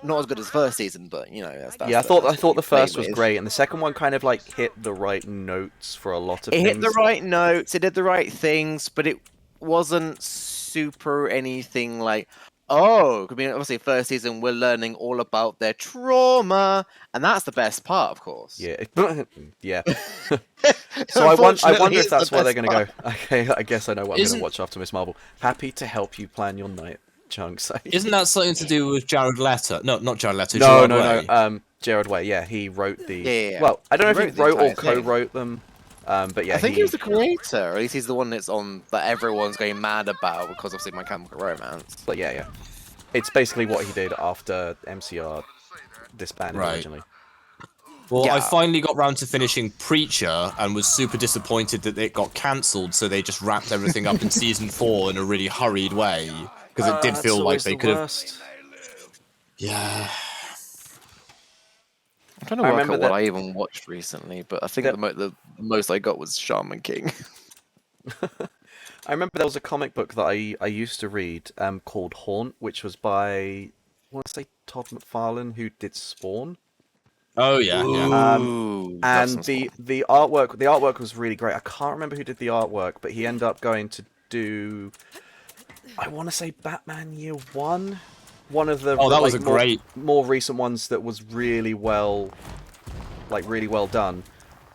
Not as good as the first season, but you know. I thought the first was great, and the second one kind of like hit the right notes for a lot of things. It hit the right notes. It did the right things, but it wasn't super anything like. Oh, I mean, obviously, first season we're learning all about their trauma, and that's the best part, of course. Yeah, yeah. So I wonder if that's where they're going to go. Okay, I guess I know what I'm going to watch after Ms. Marvel. Happy to help you plan your night, Chunks. Isn't that something to do with Jared Leto? No, not Jared Leto. No. Jared Way. Yeah, he wrote the. Yeah. Well, I don't know if he wrote or co-wrote them. But yeah, I think he was the creator, or at least he's the one that's on that everyone's going mad about because obviously My Chemical Romance. But yeah, it's basically what he did after MCR disbanded originally. Well, I finally got round to finishing Preacher and was super disappointed that it got cancelled, so they just wrapped everything up in season 4 in a really hurried way because it did feel like they could have. Yeah. I'm trying to I work remember out what that- I even watched recently, but I think that- the most I got was Shaman King. I remember there was a comic book that I used to read called Haunt, which was by, I want to say Todd McFarlane, who did Spawn. Oh yeah, yeah. And the artwork was really great. I can't remember who did the artwork, but he ended up going to do, I want to say Batman Year One, one of the that was a great more recent ones that was really well done.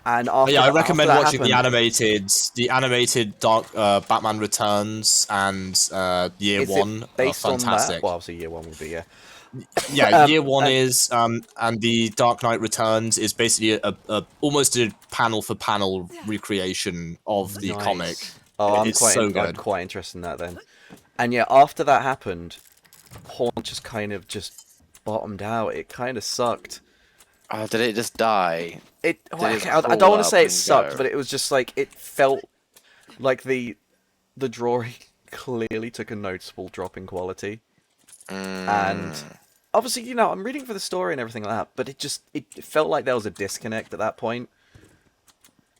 And after yeah, I that- recommend after that watching happened, the animated Dark Batman Returns and Year is it One are based on that? fantastic. Well, obviously Year One would be, yeah. Yeah, Year One is, and the Dark Knight Returns is basically a almost a panel for panel recreation of the Nice. comic. Oh, I'm It's so good. I'm quite interested in that then. And yeah, after that happened, Haunt just kind of just bottomed out. It kind of sucked. Oh, did it just die? I fall don't want to up say it and sucked, go? but it was just like it felt like the drawing clearly took a noticeable drop in quality. And obviously, you know, I'm reading for the story and everything like that, but it felt like there was a disconnect at that point.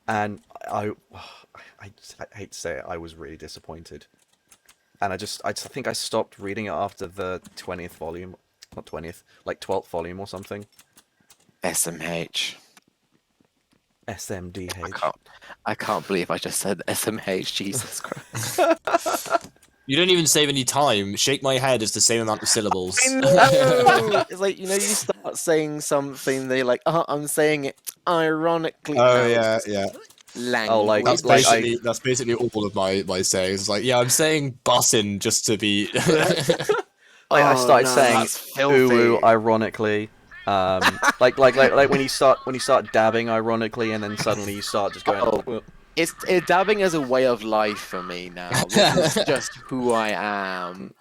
And I hate to say it, I was really disappointed. And I think I stopped reading it after the 20th volume, not 20th, like 12th volume or something. SMH. SMDH. I can't believe I just said SMH. Jesus Christ. You don't even save any time. Shake my head is the same amount of syllables. I know. It's like, you know, you start saying something, they're like, I'm saying it ironically. Oh yeah, yeah. Language. Oh, like That's basically all of my sayings. It's like, yeah, I'm saying bussin' just to be. I started saying that's filthy. uwu ironically. Like when you start dabbing ironically, and then suddenly you start just going. It's dabbing as a way of life for me now. This is just who I am.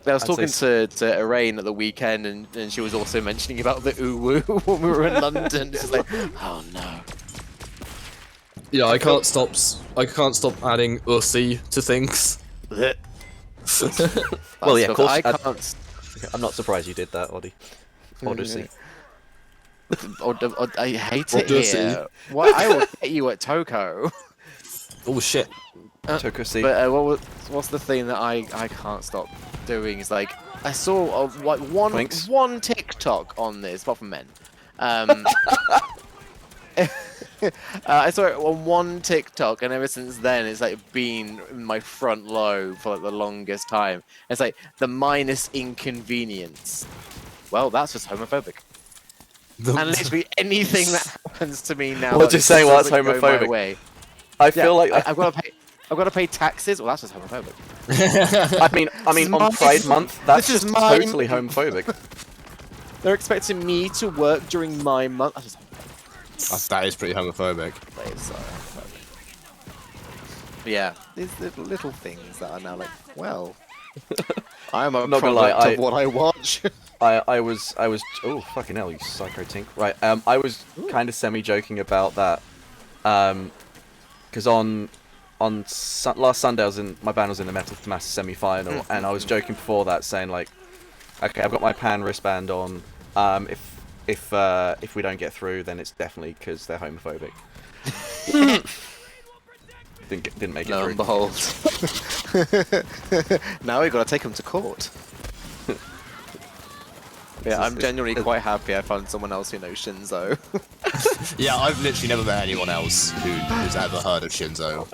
I was talking to Arain at the weekend, and she was also mentioning about the uwu when we were in London. It's like, oh no. Yeah, I can't stop adding ussy to things. Well, yeah, of course. I can't. I'm not surprised you did that, Odyssey. I hate it Odyssey. here. What? I will get you at Toko. Oh shit. Tokosi. But what's the thing that I can't stop doing is like I saw one TikTok on this, apart from men. I saw it on one TikTok, and ever since then, it's like been in my front lobe for like the longest time. It's like the minus inconvenience. Well, that's just homophobic. And literally anything that happens to me now. What, just saying, well, that's doesn't go my homophobic. way. I feel like I've got to pay taxes. Well, that's just homophobic. I mean, on Pride Month, that's just totally homophobic. They're expecting me to work during my month. That's just That is pretty homophobic. That is so homophobic. But yeah, these little things that are now like, well, I'm a not gonna product lie, of what I watch. I was oh fucking hell, you psycho tink. Right, I was kind of semi-joking about that, because last Sunday my band was in the Metal Mass semi-final, and I was joking before that, saying like, okay, I've got my pan wristband on. If we don't get through, then it's definitely because they're homophobic. Didn't make it Lo through. and behold. Now we got to take them to court. Yeah, I'm genuinely quite happy I found someone else who knows Shinzo. Yeah, I've literally never met anyone else who's ever heard of Shinzo.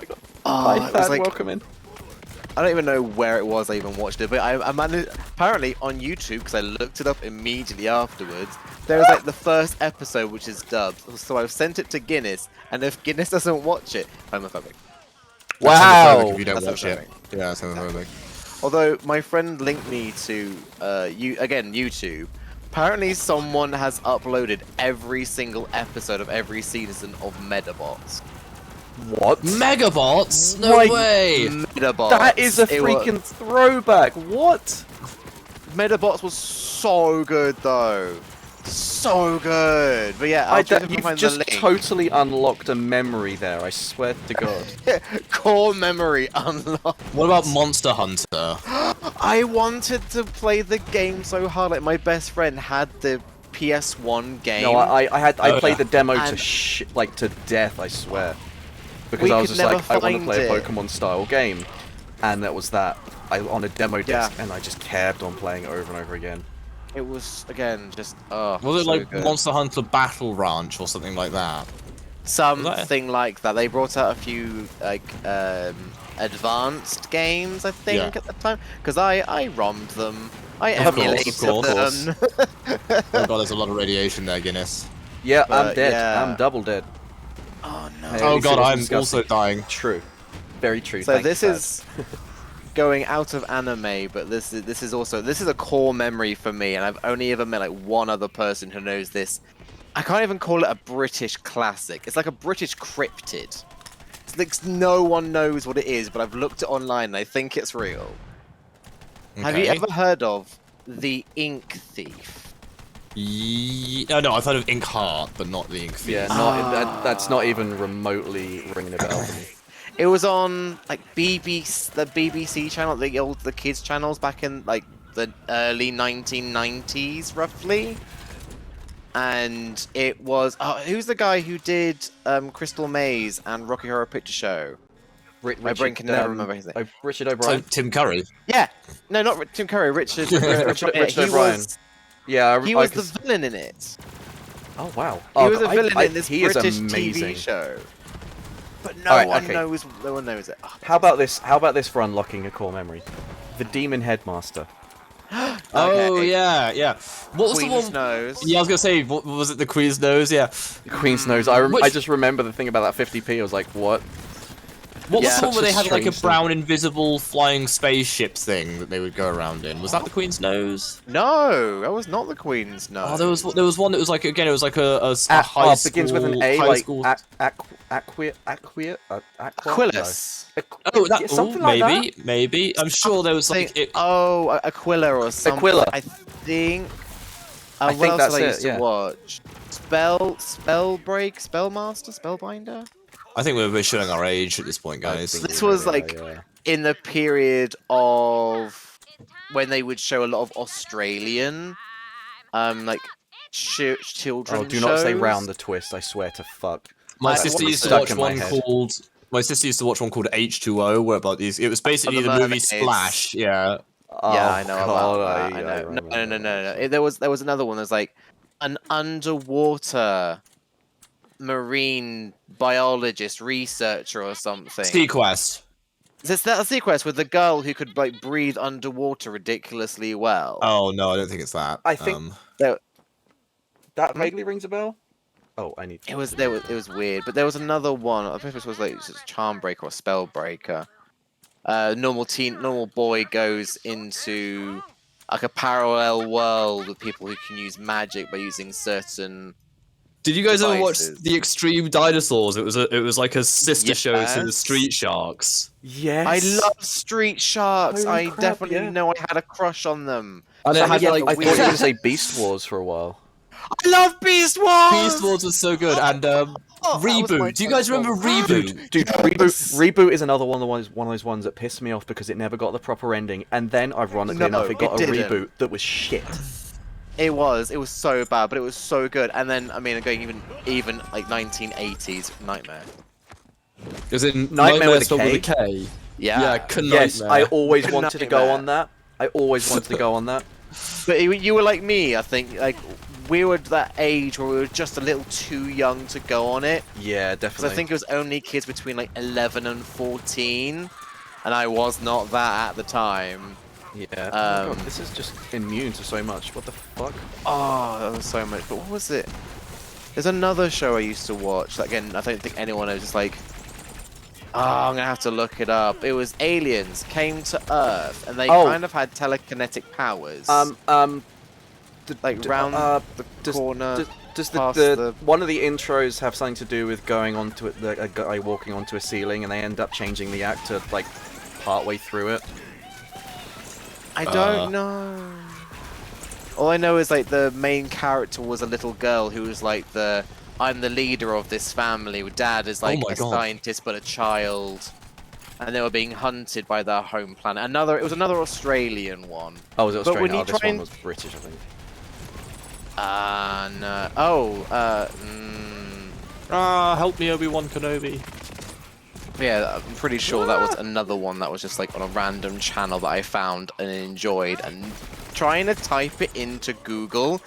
Oh, it was like, welcome in. I don't even know where it was I even watched it, but I managed, apparently on YouTube, because I looked it up immediately afterwards, there was like the first episode which is dubbed, so I've sent it to Guinness, and if Guinness doesn't watch it, homophobic. Wow! If you don't That's watch it. homophobic. Yeah, it's homophobic. Although my friend linked me to YouTube. Apparently someone has uploaded every single episode of every season of Medabots. What? Megabots? No Like, way! Medabots. That is a freaking throwback. What? Medabots was so good though. So good. But yeah, I'll try to You've find just the link. totally unlocked a memory there, I swear to God. Core memory unlocked. What about Monster Hunter? I wanted to play the game so hard. Like my best friend had the PS1 game. No, I played the demo And- to death, I swear. Because We I was could just like, never I want to find play a it. Pokemon style game, and that was that. On a demo disc, Yeah. and I just kept on playing it over and over again. It was again just oh. Was it so like good. Monster Hunter Battle Ranch or something like that? Something like that. They brought out a few like advanced games, I think, Yeah. at the time, because I ROM'd them. I Of course, emulated of course. them. Oh god, there's a lot of radiation there, Guinness. Yeah, I'm But, dead. yeah. I'm double dead. Oh no. Hey, at Oh least it god, wasn't I'm disgusting. also dying. True. Very true. So Thank this you, is going out of anime, but this is also a core memory for me, and I've only ever met like one other person who knows this. I can't even call it a British classic. It's like a British cryptid. It's like no one knows what it is, but I've looked it online and I think it's real. Have you Okay. ever heard of the Ink Thief? Oh, no, I've heard of Ink Heart, but not the Ink Thief. Yeah, that's not even remotely ringing a bell for me. It was on like the BBC channel, the kids channels back in like the early 1990s, roughly. And it was who's the guy who did Crystal Maze and Rocky Horror Picture Show? My brain can never remember his name. Richard O'Brien. Tim Curry. Yeah, no, not Tim Curry. Richard. Richard he O'Brien. was. Yeah, He was the villain in it. Oh wow. He was a villain in this he is British amazing. TV show. But no Alright, one okay. knows. No one knows it. Oh, How about this? How about this for unlocking a core memory? The Demon Headmaster. Oh yeah, yeah. What was Queen's the one? Nose. Yeah, I was gonna say, what was it? The Queen's Nose? Yeah. The Queen's Nose. I just remember the thing about that 50p. I was like, what? What was Yeah. the one where Such they a had like a strange brown invisible flying spaceships thing that they would go around in? Was that the Queen's Nose? No, that was not the Queen's Nose. Oh, there was one that was like again, it was like a high school. Begins with an A, high like school. Aquilus. Oh, that, Yeah, something ooh, like maybe, maybe. I'm sure there was like. Aquila or something. Aquila. I think. I what think else that's did I used it, to yeah. watch? Spellbreak, Spellmaster, Spellbinder. I think we're showing our age at this point, guys. This was like in the period of when they would show a lot of Australian, like children. Oh, do not say shows. round the twist. I swear to fuck. My I- sister what used to was watch stuck in my one head. called. My sister used to watch one called H2O, where about these. It was basically the the movie mermaids. Splash. Yeah. Yeah, I know God, about that. I know. No. There was another one. There's like an underwater marine biologist, researcher, or something. Sequest. Is that a Sequest with the girl who could like breathe underwater ridiculously well? Oh no, I don't think it's that. I think There- that vaguely rings a bell. Oh, I need. It was weird, but there was another one. I think it was like just Charmbreaker or Spellbreaker. Normal boy goes into like a parallel world with people who can use magic by using certain. Did you guys ever watch devices. the Extreme Dinosaurs? It was like a sister show to the Yes. Street Sharks. Yes. I love Street Sharks. Holy I crap, definitely yeah. know I had a crush on them. And it had Yeah, like I thought you were going to say Beast Wars for a while. I love Beast Wars. Beast Wars was so good, and that was my Reboot. Do you guys remember Reboot? Dude, Reboot is another one of those ones that pissed me off because it never got the proper ending, and then ironically No, enough, it got it a didn't. reboot that was shit. It was so bad, but it was so good. And then I mean, going even like 1980s Nightmare. Is it Nightmare with a spelled with a K? K? Yeah. Yes, I always Good wanted to go Nightmare. on that. I always wanted to go on that. But you were like me, I think. Like we were at that age where we were just a little too young to go on it. Yeah, Because definitely. I think it was only kids between like 11 and 14, and I was not that at the time. Yeah. Oh my God, this is just immune to so much. What the fuck? Oh, that was so much. But what was it? There's another show I used to watch. That, again, I don't think anyone knows. It's like, I'm gonna have to look it up. It was aliens came to Earth, and they kind of had telekinetic powers. Like round the corner. Does past the one of the intros have something to do with going onto it, a guy walking onto a ceiling, and they end up changing the actor like partway through it? I don't know. All I know is like the main character was a little girl who was like I'm the leader of this family. Dad is like my a God. scientist but a child, and they were being hunted by their home planet. It was another Australian one. Oh, was it But Australian? when you Oh, this try one and- was British, I think. No. Oh, help me, Obi-Wan Kenobi. yeah, I'm pretty sure that was another one that was just like on a random channel that I found and enjoyed, and trying to type it into Google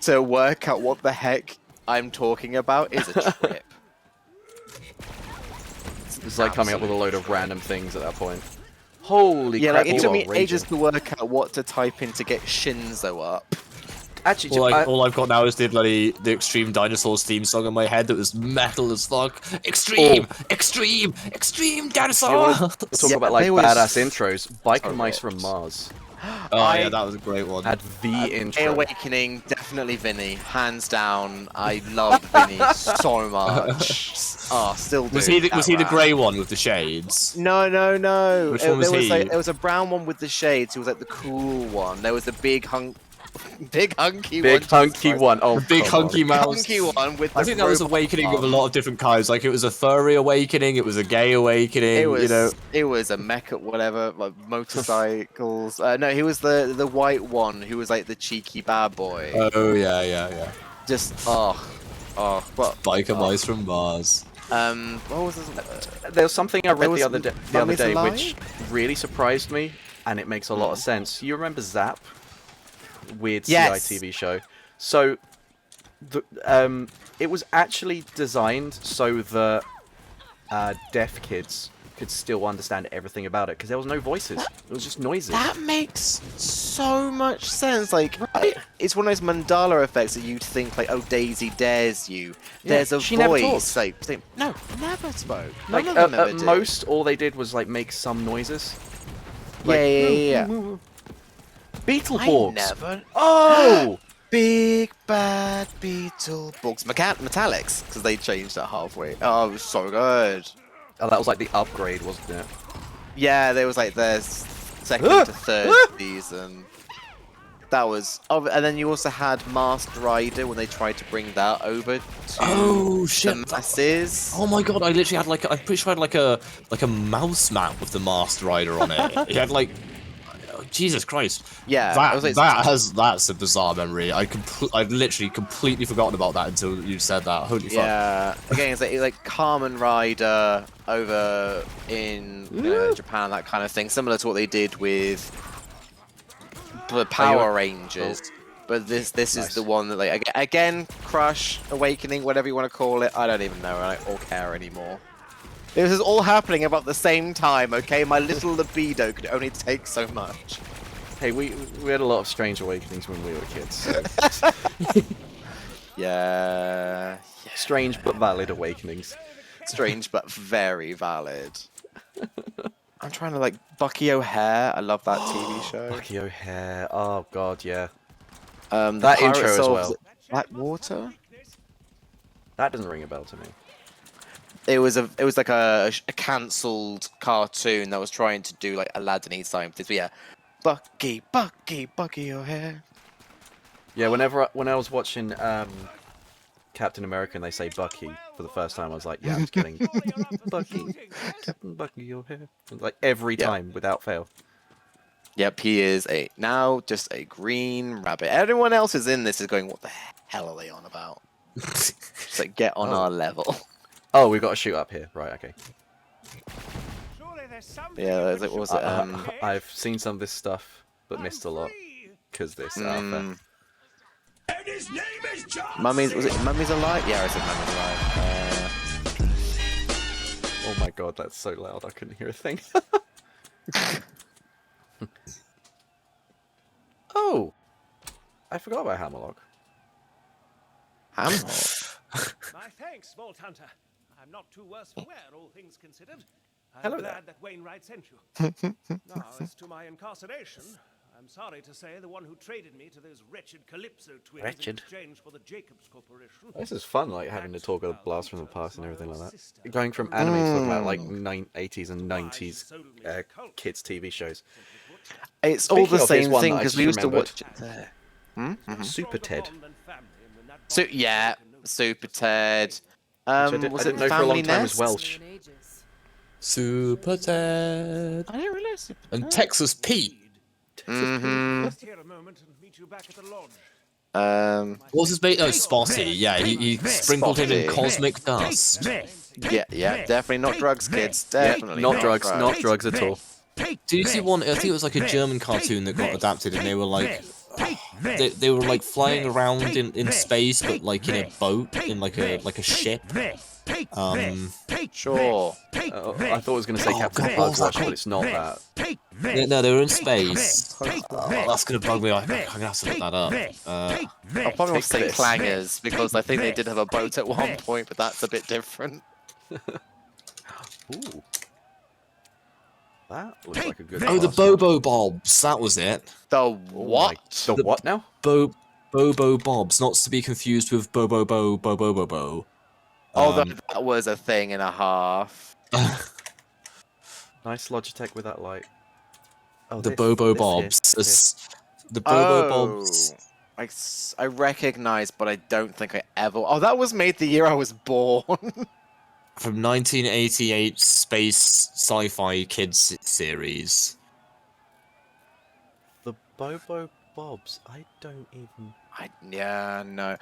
to work out what the heck I'm talking about is a trip. It's like coming up with a load of random things at that point. Holy yeah, crap! like it you took are me raging. ages to work out what to type in to get Shinzo up. Actually, all I've got now is the Extreme Dinosaurs theme song in my head that was metal as fuck. Extreme Dinosaur. You want to talk about like badass intros? Bike and Mice ripped. from Mars. Oh yeah, that was a great one. Had the intro. Awakening, definitely Vinny, hands down. I loved Vinny so much. Oh, still do. Was he the that grey one with the shades? No. Which one was he? There was a brown one with the shades. He was like the cool one. There was the big hunky one. Oh, the big hunky mouse. Hunky one with. I think that was Awakening of a lot of different kinds. Like it was a furry awakening, it was a gay awakening. It was, you know, it was a mecha, whatever, like motorcycles. No, he was the white one who was like the cheeky bad boy. Oh yeah. Just what? Biker Mice from Mars. What was this? There was something I read the other Mummies day Alive? which really surprised me, and it makes a lot of sense. You remember Zap? Weird Yes. CI TV show. So, it was actually designed so that deaf kids could still understand everything about it because there was no voices. It was just noises. That makes so much sense. Like, it's one of those mandala effects that you'd think, like, oh, Daisy dares you. There's a she never voice. talked. Like, no, never spoke. Like, None of them ever at did. most, all they did was like make some noises. Like, Yeah. Beetleborgs. I never. Oh! Big bad Beetleborgs. Metallics, because they changed that halfway. Oh, it was so good. Oh, that was like the upgrade, wasn't it? Yeah, there was like the second to third season. That was. Oh, and then you also had Masked Rider when they tried to bring that over to the masses. Oh my god, I literally had like I'm pretty sure I had like a mouse map with the Masked Rider on it. It had like. Jesus Christ! Yeah, that's a bizarre memory. I'd literally completely forgotten about that until you said that. Holy fuck! Yeah, again, it's like Kamen Rider over in Japan, that kind of thing, similar to what they did with the Power Rangers. But this is the one that like again, Crush, Awakening, whatever you want to call it. I don't even know or care anymore. This is all happening about the same time, okay? My little libido could only take so much. Hey, we had a lot of strange awakenings when we were kids. So. Yeah. Strange but valid awakenings. Strange but very valid. I'm trying to like Bucky O'Hare. I love that TV show. Bucky O'Hare. Oh god, yeah. That intro as well. Blackwater. That doesn't ring a bell to me. It was like a cancelled cartoon that was trying to do like Aladdin-y scientists. But yeah, Bucky O'Hare. Yeah, when I was watching Captain America and they say Bucky for the first time, I was like, yeah, I'm just kidding. Bucky, Captain Bucky O'Hare. Like every time without fail. Yep, he is now just a green rabbit. Everyone else is in this is going, what the hell are they on about? Just like get on our level. Oh, we've got to shoot up here. Right, okay. Yeah, what was it? I've seen some of this stuff, but missed a lot. Because this alpha. Mummies, was it Mummies Alive? Yeah, I said Mummies Alive. Oh my god, that's so loud, I couldn't hear a thing. Oh! I forgot about Hammerlock. Hammerlock? My thanks, Vault Hunter. I'm not too worse for wear, all things considered. I'm Hello glad there. that Wainwright sent you. Now, as to my incarceration, I'm sorry to say the one who traded me to those wretched Calypso twins in exchange for the Jacobs Corporation. This is fun, like having to talk a blast from the past and everything like that. Going from anime to talking about like 80s and 90s kids TV shows. It's all the Speaking of, here's same one thing that I because just we used to remembered. watch it there. Super Ted. So yeah, Super Ted. I Was didn't it know for a Family long time Nest? was Welsh. Super Ted. I didn't realize Super And Texas Pete. Just here a moment and meet you back at the lodge. What was his bait? Oh, Spotty. Yeah, he sprinkled him in Spotty. cosmic dust. Yeah, definitely not drugs, kids. Definitely Not drugs, not drugs at all. Did you see one? I think it was like a German cartoon that got adapted, and they were like, they were like flying around in space, but like in a boat, in like a ship. Sure. I thought I was going to say Captain God, what was Pugwash, that but it's not that. Yeah, no, they were in space. Oh, that's gonna bug me. I'm gonna have to look that up. I'll probably want to say clangers because I think they did have a boat at one point, but that's a bit different. Ooh. That looks like a good. Oh, the Bobo Bobs. That was it. The what? The what now? Bobo Bobs, not to be confused with Bobo. Oh, that was a thing and a half. Nice Logitech with that light. Oh, the Bobo Bobs. The Bobo Bobs. I recognize, but I don't think I ever. Oh, that was made the year I was born. From 1988 space sci-fi kids series. The Bobo Bobs. I don't even. Yeah, no.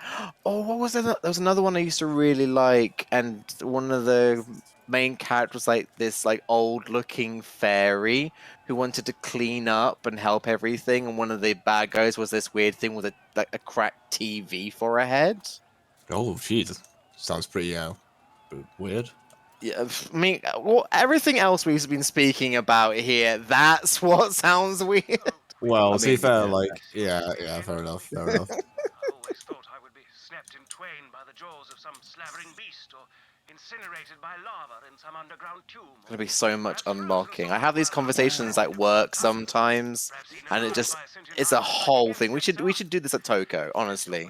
Oh, what was that? There was another one I used to really like, and one of the main characters was like this like old-looking fairy who wanted to clean up and help everything, and one of the bad guys was this weird thing with a cracked TV for a head. Oh, jeez, sounds pretty weird. Yeah, I mean, well, everything else we've been speaking about here, that's what sounds weird. Well, I to be mean, fair, yeah, fair enough. Always thought I would be snapped in twain by the jaws of some slavering beast, or incinerated by lava in some underground tomb. There's gonna be so much unlocking. I have these conversations at work sometimes, and it's a whole thing. We should do this at Toko, honestly.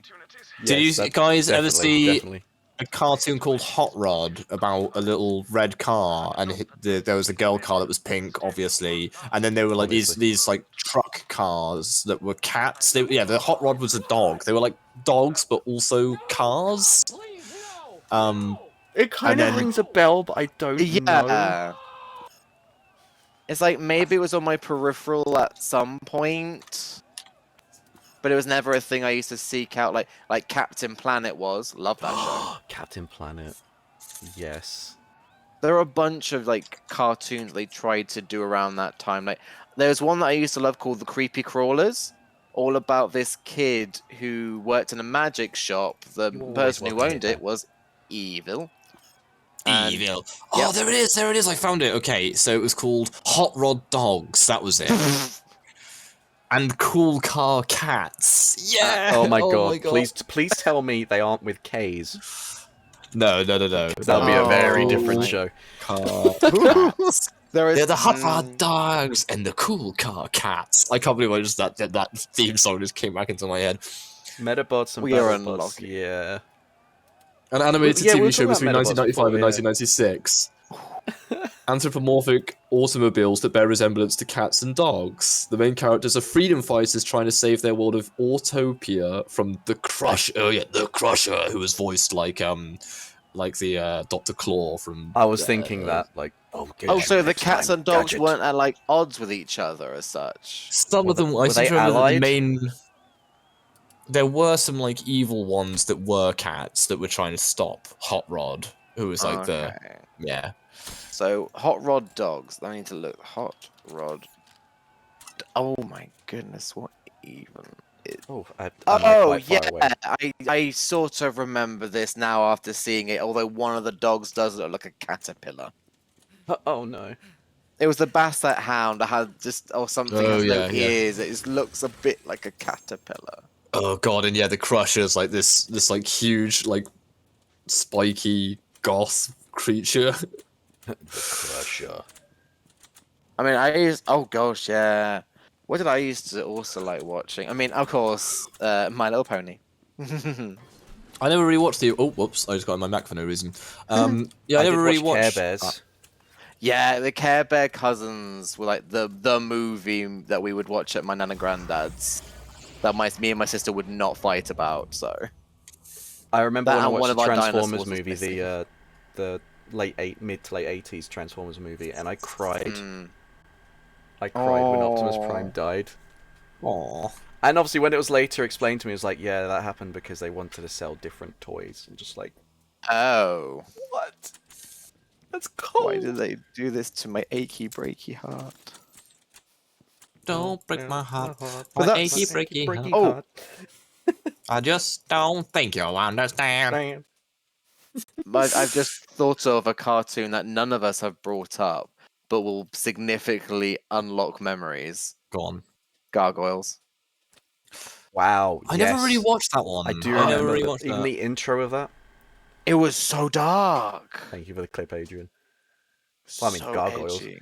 Did you guys ever see a cartoon called Hot Rod about a little red car, and there was a girl car that was pink, obviously, and then there were like these like truck cars that were cats. The Hot Rod was a dog. They were like dogs, but also cars. It kind of rings a bell, but I don't know. It's like maybe it was on my peripheral at some point, but it was never a thing I used to seek out. Like Captain Planet was. Love that show. Captain Planet. Yes. There are a bunch of like cartoons they tried to do around that time. Like there's one that I used to love called The Creepy Crawlers, all about this kid who worked in a magic shop. The person who owned it was evil. Evil. Oh, there it is. I found it. Okay, so it was called Hot Rod Dogs. That was it. And Cool Car Cats. Yeah. Oh my god. Please tell me they aren't with K's. No. That'll be a very different show. Car Cats. They're the Hot Rod Dogs and the Cool Car Cats. I can't believe I just that theme song just came back into my head. Metabots and Battlebots. Yeah. An animated TV show between 1995 and before, 1996. Anthropomorphic automobiles that bear resemblance to cats and dogs. The main characters are freedom fighters trying to save their world of Autopia from the Crusher. Oh yeah, the Crusher, who was voiced like the Dr. Claw from. I was thinking that so the cats and dogs weren't at like odds with each other as such. Some of them, I seem to remember the main. There were some like evil ones that were cats that were trying to stop Hot Rod, who was like yeah. So Hot Rod Dogs. I need to look. Hot Rod. Oh my goodness, what even? I sort of remember this now after seeing it. Although one of the dogs does look like a caterpillar. Oh no. It was the Basset Hound. I had something has no ears. It just looks a bit like a caterpillar. Oh god, and yeah, the Crusher's like this like huge like spiky goth creature. The Crusher. I mean, oh gosh, yeah. What did I used to also like watching? I mean, of course, My Little Pony. I never really watched the. Oh, whoops! I just got on my Mac for no reason. I never really watched Care Bears. Yeah, the Care Bear Cousins were like the movie that we would watch at my nan and granddad's. That me and my sister would not fight about. So I remember when I watched the Transformers dinosaurs movie, the mid to late 80s Transformers movie, and I cried. I cried when Optimus Prime died. Aww. And obviously, when it was later explained to me, it was like, yeah, that happened because they wanted to sell different toys. And just like, Oh. what? That's cold. Why did they do this to my achy breaky heart? Don't break my heart. But My that's achy breaky oh. heart. I just don't think you'll understand. But I've just thought of a cartoon that none of us have brought up, but will significantly unlock memories. Go on. Gargoyles. Wow. I never really watched that one. I do I never remember really watched even that. the intro of that. It was so dark. Thank you for the clip, Adrian. Well, I mean, So gargoyles. edgy.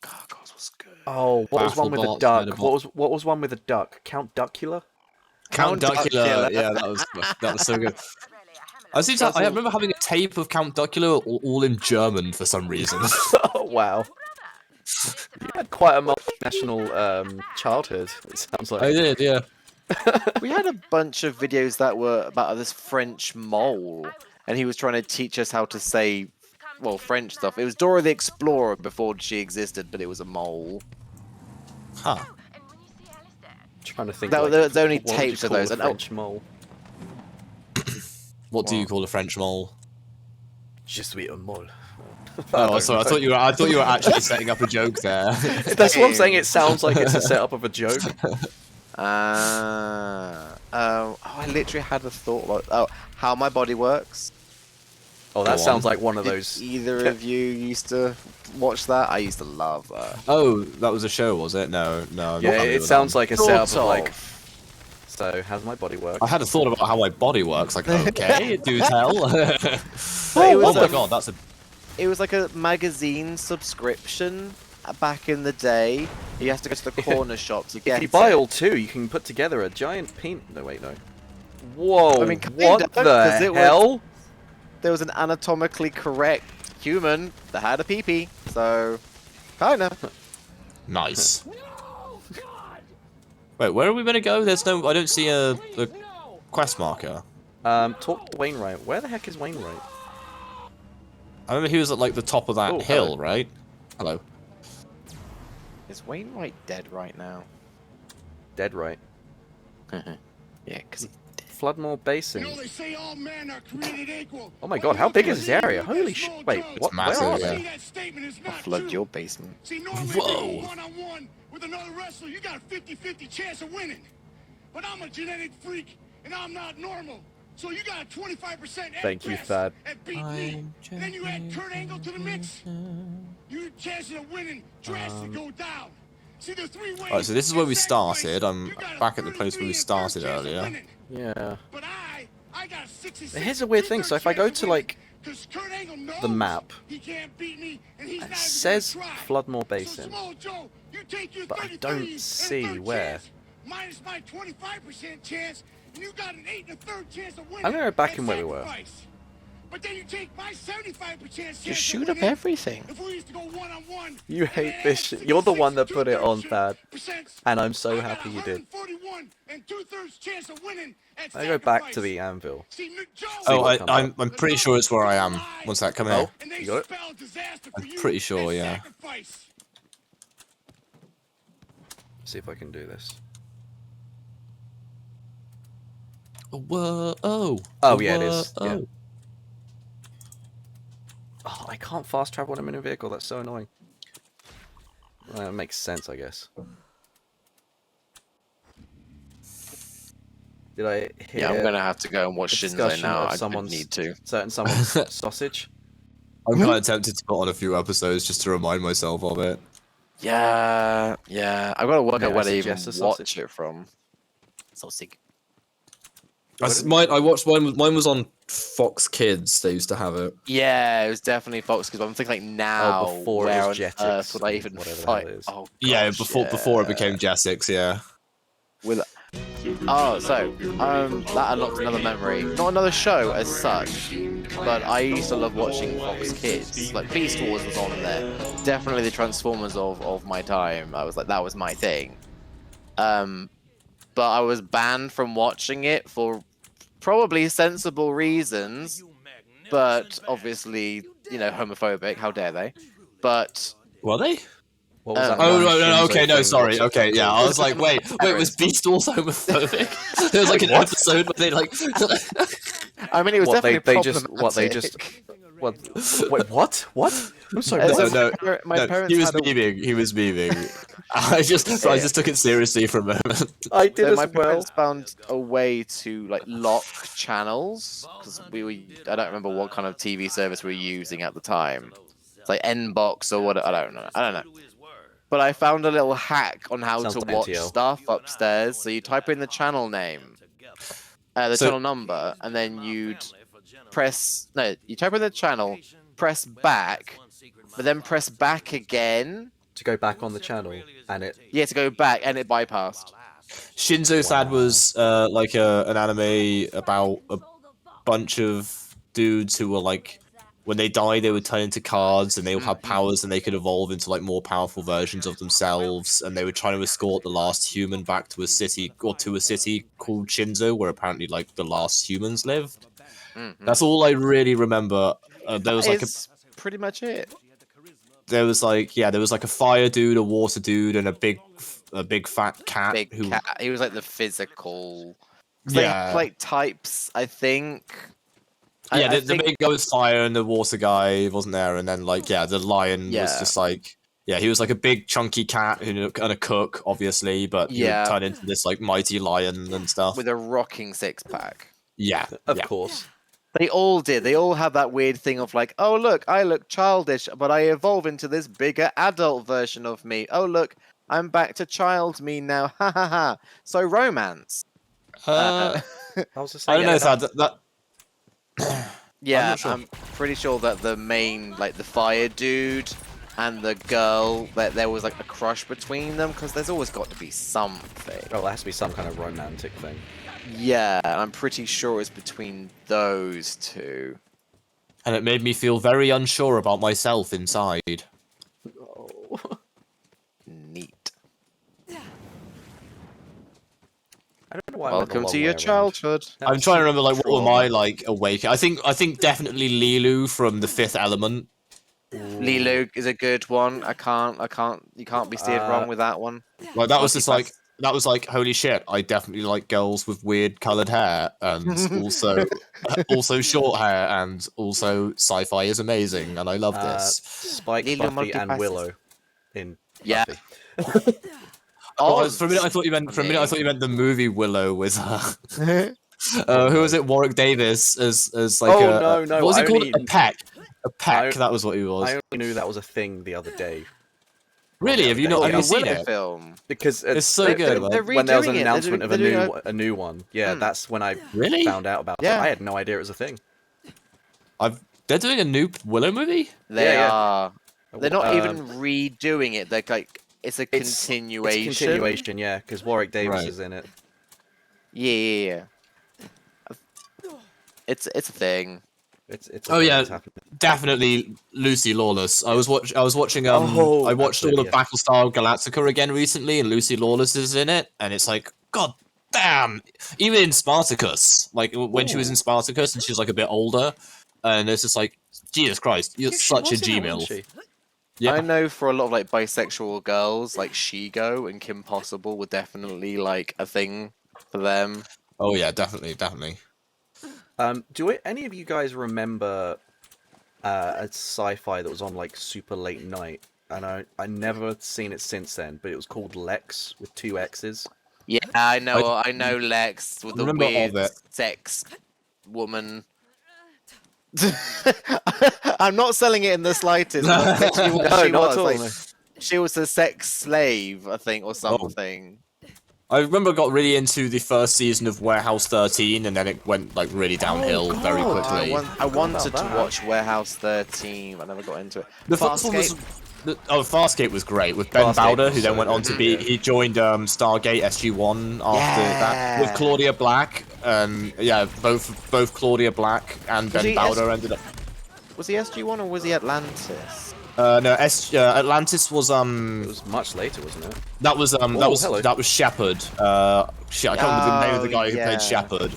Gargoyles was good. Oh, what was one with a Battlebots, duck? Metabots. What was one with a duck? Count Duckula? Count Duckula. Yeah, that was so good. I remember having a tape of Count Duckula all in German for some reason. Oh, wow. You had quite a multinational childhood, it sounds like. I did, yeah. We had a bunch of videos that were about this French mole, and he was trying to teach us how to say, well, French stuff. It was Dora the Explorer before she existed, but it was a mole. Huh. Trying to think. There's only what would you tapes of call those. a And French mole. What do you call a French mole? Je suis un mole. Oh, sorry. I thought you were actually setting up a joke there. That's what I'm saying. It sounds like it's a setup of a joke. I literally had a thought about how my body works. Oh, that sounds like one of those. Did either of you used to watch that? I used to love that. Oh, that was a show, was it? No. Yeah, it sounds like a setup of like. So, how's my body work? I had a thought about how my body works. Like, okay, do tell. Oh my god, that's a. It was like a magazine subscription back in the day. You have to go to the corner shop to get. If you buy all two, you can put together a giant No, wait, no. Whoa! I mean, what the hell? There was an anatomically correct human that had a pee-pee, so kinda. Nice. Wait, where are we gonna go? There's no. I don't see a quest marker. Talk to Wainwright. Where the heck is Wainwright? I remember he was at like the top of that hill, hello. right? Hello. Is Wainwright dead right now? Dead right. Yeah, because Floodmore Basin. They say all men are created equal. Oh my god, how big is this area? Holy shit! Wait, what? massive, Where are yeah. they? That statement is not flood true. your basement. See, normally Whoa. one-on-one with another wrestler, you got a 50-50 chance of winning. But I'm a genetic freak, and I'm not normal. So you got a 25% Thank you, best Thad. at beating me. And then you add Kurt Angle to the mix. Your chances of winning drastically go down. See, there's 3 ways. Alright, so this is where we started. I'm back at the place where we started earlier. Yeah. But I got a 66. Here's a weird thing. So if I go to like Because Kurt Angle knows the map, he can't beat me, and he's it not says even gonna try. Floodmore So Basin, Small Joe, you take your but I 33 don't and a see third where. chance, minus my 25% chance, and you got an 8 and a third chance of winning. I'm gonna go back at in where we were. sacrifice. But then you take my 75% chance. Just of shoot up winning. everything. If we used to go one-on-one, You hate this shit. You're the one that put it on, Thad. And I'm so happy you did. 141 and 2/3 chance of winning at I go back to sacrifice. the anvil. See, Joe, Oh, what comes up. I'm pretty sure it's where I am. What's that? Come here. and they You got it? spell disaster for I'm you pretty sure, at yeah. sacrifice. See if I can do this. Whoa! Oh yeah, it is. Whoa. Yeah. Oh, I can't fast travel when I'm in a vehicle. That's so annoying. Well, that makes sense, I guess. Did I hear? Yeah, I'm gonna have to go and watch a Shinzo discussion now. of I someone's need to. someone's sausage. I'm kind of tempted to put on a few episodes just to remind myself of it. Yeah. I've got to work May out I where to even suggest a watch sausage? it from. So sick. I watched one. Mine was on Fox Kids. They used to have it. Yeah, it was definitely Fox because I'm thinking like now, before it where was on Jetix earth would I even whatever the hell fight? it is. Oh, Yeah, gosh, before it became Jessix. Yeah. With that unlocked another memory. Not another show as such, but I used to love watching Fox Kids. Like Beast Wars was on there. Definitely the Transformers of my time. I was like, that was my thing. But I was banned from watching it for probably sensible reasons, but obviously, homophobic. How dare they? But were they? What was that? Oh one no, Shinzo okay, no, thing? sorry, What's it okay, yeah, called? I was like, wait, was Beast also homophobic? There was like an What? episode where they like. I mean, it was What, definitely they problematic. just what? Wait, what? What? I'm sorry. As What? a- my parents he was had a- memeing. He was memeing. I just took it seriously for a moment. I did So as my well. parents found a way to like lock channels because I don't remember what kind of TV service we were using at the time. It's like Nbox or what, I don't know. But I found a little hack on how Sounds to like watch NTL. stuff upstairs. So you type in the channel name, the channel number, and then you type in the channel, press back, but then press back again To go back on the channel, and it. Yeah, to go back, and it bypassed. Shinzo Sad was like an anime about a bunch of dudes who were like, when they die, they would turn into cards, and they all had powers, and they could evolve into like more powerful versions of themselves. And they were trying to escort the last human back to a city called Shinzo, where apparently like the last humans lived. That's all I really remember. There was like pretty much it. There was like a fire dude, a water dude, and a big fat cat. He was like the physical. Yeah. Like types, I think. Yeah, the big guy was fire, and the water guy wasn't there, and then like the lion was just like he was like a big chunky cat and a cook, obviously, but he would turn into this like mighty lion and stuff with a rocking six-pack. Yeah, of course. They all did. They all had that weird thing of like, oh look, I look childish, but I evolve into this bigger adult version of me. Oh look, I'm back to child me now. Ha ha ha. So romance. I was just I don't know if that. Yeah, sure. I'm pretty sure that the main, like the fire dude and the girl, that there was like a crush between them, because there's always got to be something. Oh, there has to be some kind of romantic thing. Yeah, I'm pretty sure it's between those two. And it made me feel very unsure about myself inside. Neat. I don't know why. Welcome to your childhood. I'm trying to remember like what were my like awakening. I think definitely Lilu from The Fifth Element. Lilu is a good one. You can't be steered wrong with that one. Like that was just like holy shit, I definitely like girls with weird coloured hair, and also short hair, and also sci-fi is amazing, and I love this. Spike, Buffy, and Willow in Buffy. For a minute I thought you meant the movie Willow with who was it? Warwick Davis as like no. What was he called? A peck. A peck. That was what he was. I only knew that was a thing the other day. Really? Have you not? Have you seen it? Film? Because it's so good. When there was an announcement of a new one, that's when I found out about it. I had no idea it was a thing. They're doing a new Willow movie. They are. They're not even redoing it. They're like it's a continuation. It's a continuation, yeah, because Warwick Davis is in it. Yeah. It's a thing. It's definitely Lucy Lawless. I was watching I watched all of Battlestar Galactica again recently, and Lucy Lawless is in it, and it's like, god damn, even in Spartacus, like when she was in Spartacus and she was like a bit older, and it's just like, Jesus Christ, you're such a G-MILF. Yeah. I know for a lot of like bisexual girls, like Shigo and Kim Possible were definitely like a thing for them. Oh yeah, definitely. Do any of you guys remember a sci-fi that was on like super late night? And I never seen it since then, but it was called Lex with 2 X's. Yeah, I know Lex with the weird sex woman. I'm not selling it in the slightest. She was a sex slave, I think, or something. I remember I got really into the first season of Warehouse 13, and then it went like really downhill very quickly. I wanted to watch Warehouse 13. I never got into it. The first one was Farscape was great with Ben Bowder, who then went on to be. He joined Stargate SG-1 after that with Claudia Black. Both Claudia Black and Ben Bowder ended up. Was he SG-1 or was he Atlantis? No, Atlantis was It was much later, wasn't it? That was that was Shepard. I can't remember the name of the guy who played Shepard.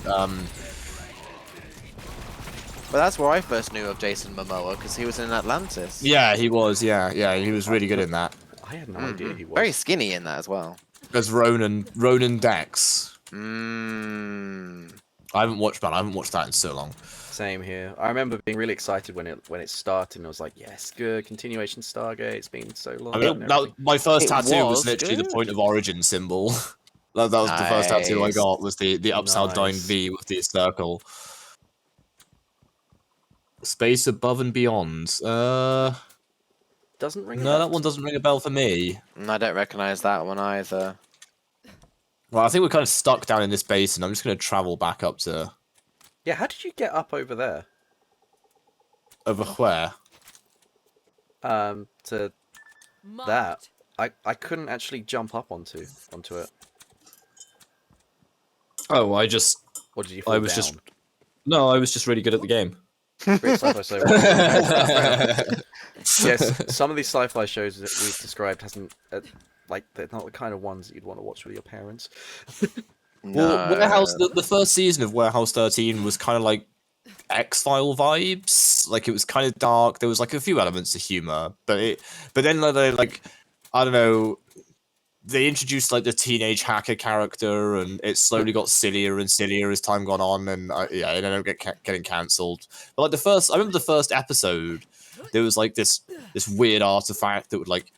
But that's where I first knew of Jason Momoa, because he was in Atlantis. Yeah, he was. Yeah, he was really good in that. I had no idea he was. Very skinny in that as well. There's Ronan Dex. Mm. I haven't watched that in so long. Same here. I remember being really excited when it started, and I was like, "Yes, good continuation Stargate. It's been so long." I mean, my first tattoo was literally the good. point of origin symbol. that was the first tattoo I got. Was the upside down V with the circle. Space Above and Beyond. Doesn't ring. No, that one doesn't ring a bell for me. I don't recognize that one either. Well, I think we're kind of stuck down in this basin. I'm just going to travel back up to. Yeah, how did you get up over there? Over where? To that. I couldn't actually jump up onto it. Oh, I just. Or did you fall down? No, I was just really good at the game. Great sci-fi show. Yes, some of these sci-fi shows that we've described hasn't they're not the kind of ones that you'd want to watch with your parents. Well, Warehouse, the first season of Warehouse 13 was kind of like X-File vibes. Like, it was kind of dark. There was like a few elements of humor, but then they like, I don't know, they introduced like the teenage hacker character, and it slowly got sillier and sillier as time gone on, and it ended up getting cancelled. But like I remember the first episode, there was like this weird artifact that would like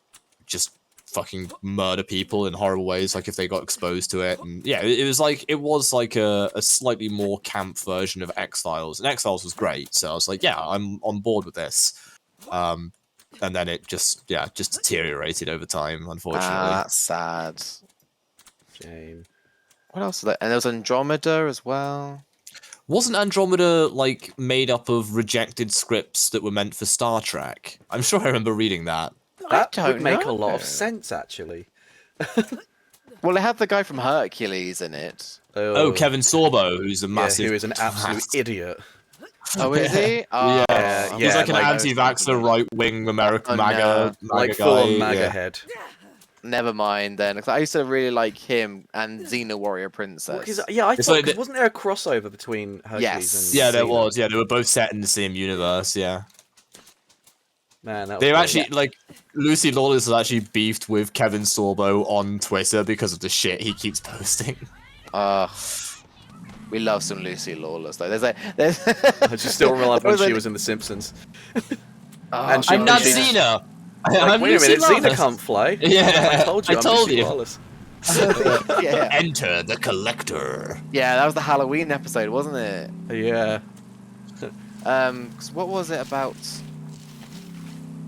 just fucking murder people in horrible ways, like if they got exposed to it. And yeah, it was like a slightly more camp version of X-Files, and X-Files was great. So I was like, yeah, I'm on board with this. And then it just deteriorated over time, unfortunately. That's sad. Shame. What else is there? And there was Andromeda as well. Wasn't Andromeda like made up of rejected scripts that were meant for Star Trek? I'm sure I remember reading that. That would make a lot of sense, actually. Well, it had the guy from Hercules in it. Oh, Kevin Sorbo, who's a massive... who is an absolute idiot. Oh, is he? Oh, yeah. He's like an anti-vaxxer, right-wing American MAGA like guy. full MAGA head. Never mind then. 'Cause I used to really like him and Xena Warrior Princess. I thought, wasn't there a crossover between Hercules and Yeah, there Xena? was. Yeah, they were both set in the same universe, yeah. Man, that was They great. actually, like, Lucy Lawless has actually beefed with Kevin Sorbo on Twitter because of the shit he keeps posting. We love some Lucy Lawless though. I just still remember when she was in The Simpsons. And I'm not Xena. Like, wait a minute, Xena can't fly. Yeah, I told you. I told Lucy you. Lawless. Yeah. Enter the Collector. Yeah, that was the Halloween episode, wasn't it? Yeah. 'Cause what was it about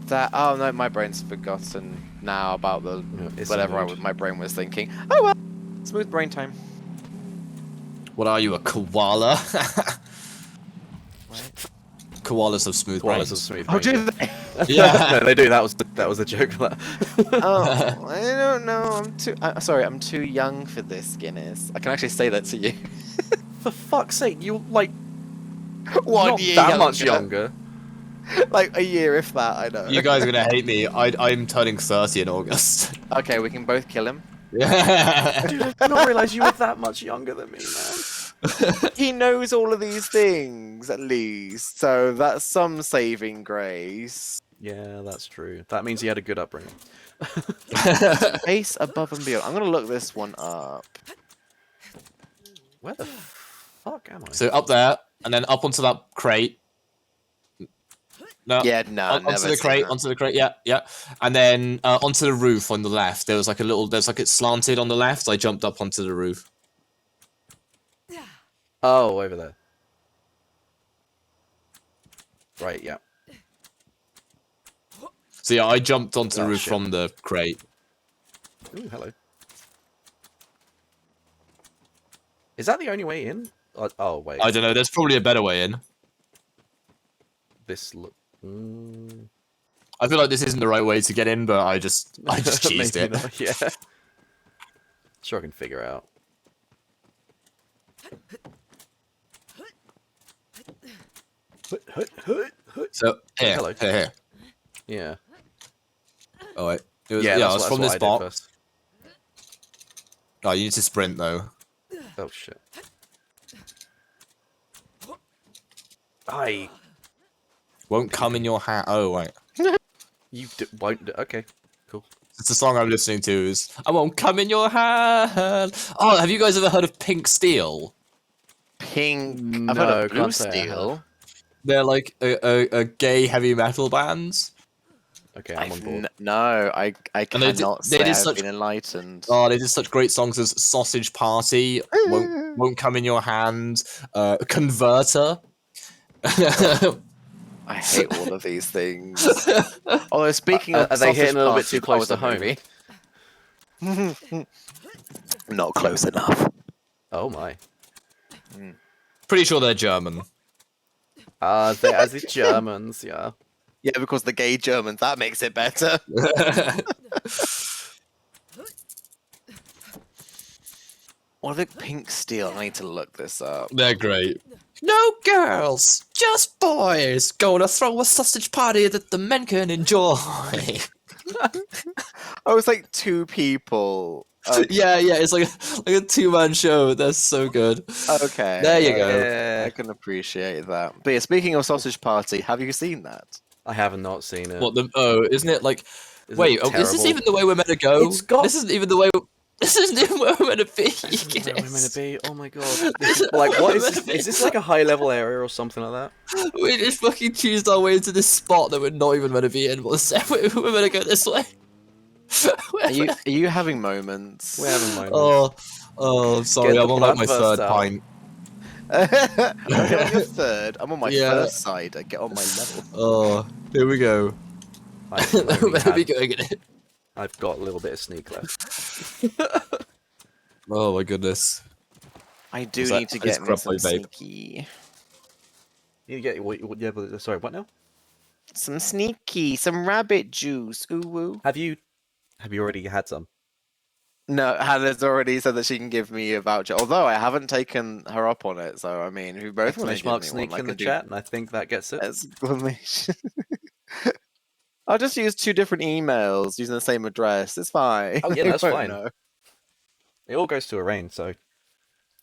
that? Oh no, my brain's forgotten now about the whatever my brain was thinking. Oh well, smooth brain time. What are you, a koala? Koalas have smooth brains. Koalas have smooth Oh, brains. do they? Yeah. No, they do. That was the joke of that. Oh, I don't know. I'm too young for this, Guinness. I can actually say that to you. For fuck's sake, you like One not year that much younger. Like a year, if that. I know. You guys are gonna hate me. I'm turning 30 in August. Okay, we can both kill him. Yeah. Dude, I did not realize you were that much younger than me, man. He knows all of these things, at least. So that's some saving grace. Yeah, that's true. That means he had a good upbringing. Space Above and Beyond. I'm gonna look this one up. Where the fuck am I? So up there, and then up onto that crate. No. Yeah, no, Onto the crate, onto the crate, yeah. And then onto the roof on the left. There's like it's slanted on the left. I jumped up onto the roof. Oh, over there. Right, yeah. So yeah, I jumped onto the roof shit. from the crate. Ooh, hello. Is that the only way in? Oh, wait. I don't know. There's probably a better way in. This look. I feel like this isn't the right way to get in, but I just cheesed Maybe it. not, yeah. Sure, I can figure out. So here, hello. here. Yeah. Oh wait, it was, Yeah, yeah, that's I was what- from that's this what I did box. first. Oh, you need to sprint though. Oh shit. I Won't come in your hat. Oh wait. won't. Okay. Cool. It's the song I'm listening to. Is I won't come in your hand. Oh, have you guys ever heard of Pink Steel? Pink. I've heard of Blue Steel. They're like a gay heavy metal band. Okay, I'm on board. No, I cannot they say did I've such, been enlightened. Oh, they did such great songs as Sausage Party, Won't Come in Your Hand, Converter. I hate all of these things. Although speaking of, are they hitting a little bit Party, too close that was to a home? movie. Not close enough. Oh my. Pretty sure they're German. They're as the Germans, yeah. Yeah, because the gay Germans, that makes it better. What are the Pink Steel? I need to look this up. They're great. No girls, just boys. Gonna throw a sausage party that the men can enjoy. Oh, it's like two people. Okay. Yeah, it's like a two-man show. That's so good. Okay. There you go. Yeah. I can appreciate that. But yeah, speaking of Sausage Party, have you seen that? I have not seen it. What the? Oh, isn't it like? Isn't wait, it is this terrible? even the way we're meant to go? It's got- This isn't even the way. This isn't even where we're meant to be. This is where we're meant to be. Oh my god. This is, like, what is this? Is this like a high-level area or something like that? We just fucking choosed our way into this spot that we're not even meant to be in. We're meant to go this way. Are you having moments? We're having moments. Oh, sorry. Get I'm the on like my blood third burst out. pint. You're on your third. I'm on my Yeah. first cider. Get on my level. Oh, here we go. We're meant to be going in it. I've got a little bit of sneak left. Oh my goodness. I do Is that- need to is get me Grub some Boy babe? sneaky. You get yeah, but sorry, what now? Some sneaky, some rabbit juice. Ooh woo. Have you already had some? No, Hannah's already said that she can give me a voucher. Although I haven't taken her up on it, so I mean, we both want to Exclamation mark give me sneak one. in the chat, and I think that gets it. Exclamation. I'll just use 2 different emails using the same address. It's fine. Oh yeah, They that's won't fine. know. It all goes to Arain, so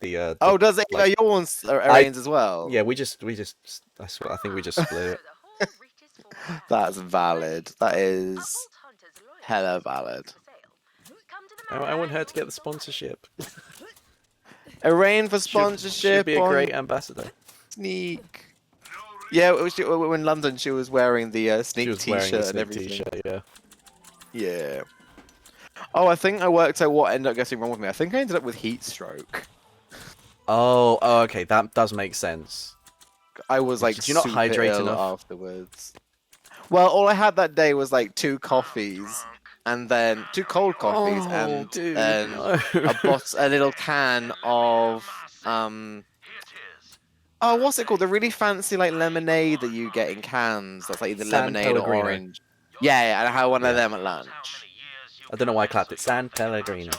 the Oh, does it? like- Your one's Arain's as well. Yeah, we just I swear, I think we just split it. That's valid. That is hella valid. I want her to get the sponsorship. Arain for sponsorship. Should be a on great ambassador. Sneak. Yeah, in London, she was wearing the Sneak She was wearing T-shirt the and Sneak everything. T-shirt, yeah. Yeah. Oh, I think I worked out what ended up getting wrong with me. I think I ended up with heat stroke. Oh, okay, that does make sense. I was like, Did you not super hydrate ill enough? afterwards? Well, all I had that day was like 2 coffees, and then 2 cold coffees, and dude, then no. a little can of oh, what's it called? The really fancy like lemonade that you get in cans. That's like either San lemonade or Pellegrino. orange. Yeah, and I had one of them at lunch. I don't know why I clapped it. San Pellegrino.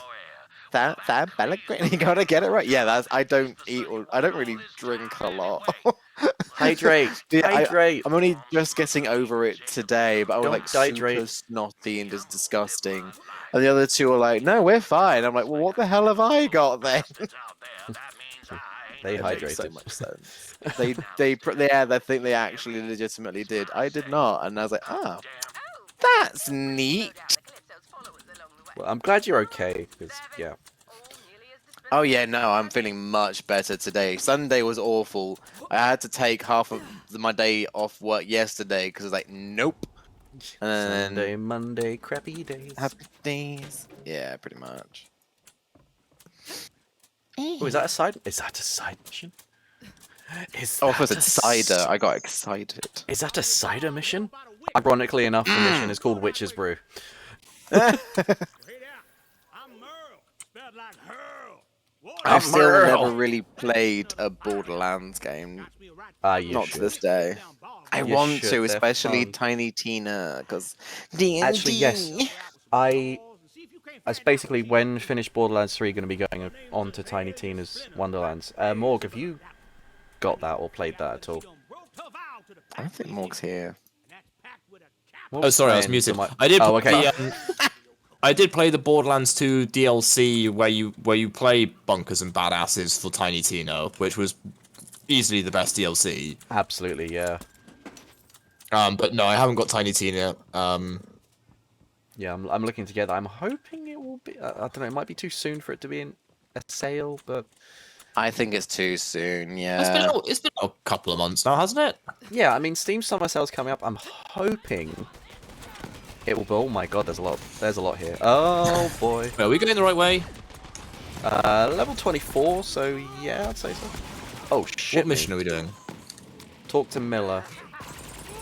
San Pellegrino. You gotta get it right. Yeah, I don't eat or I don't really drink a lot. Hydrate. Yeah, Hydrate. I'm only just getting over it today, but I was Don't like super hydrate. snotty and just disgusting. And the other 2 are like, "No, we're fine." I'm like, "Well, what the hell have I got then?" They It makes hydrated. so much sense. I think they actually legitimately did. I did not, and I was like, "Ah, that's neat." Well, I'm glad you're okay, because, yeah. Oh yeah, no, I'm feeling much better today. Sunday was awful. I had to take half of my day off work yesterday because I was like, nope. And then Sunday, Monday, crappy days. happy days. Yeah, pretty much. Oh, is that a side mission? Is Oh, I thought that it said cider. I got excited. Is that a cider mission? Ironically enough, the mission is called Witch's Brew. I've still never really played a Borderlands game. You Not should. to this day. I You want should, to, they're especially fun. Tiny Tina, because D&D. Actually, yes. That's basically when finished Borderlands 3 going to be going on to Tiny Tina's Wonderlands. Morg, have you got that or played that at all? I don't think Morg's here. Oh, sorry, I was playing muted. some- I did. Oh, okay. I did play the Borderlands 2 DLC where you play bunkers and badasses for Tiny Tina, which was easily the best DLC. Absolutely, yeah. But no, I haven't got Tiny Tina. Yeah, I'm looking to get that. I'm hoping it will be. I don't know. It might be too soon for it to be in a sale, but I think it's too soon. Yeah. It's been a couple of months now, hasn't it? yeah, I mean, Steam Summer Sale's coming up. I'm hoping it will be. Oh my god, there's a lot. There's a lot here. Oh boy. Are we going the right way? Level 24. So yeah, I'd say so. Oh shit. What mission are we doing? Talk to Miller.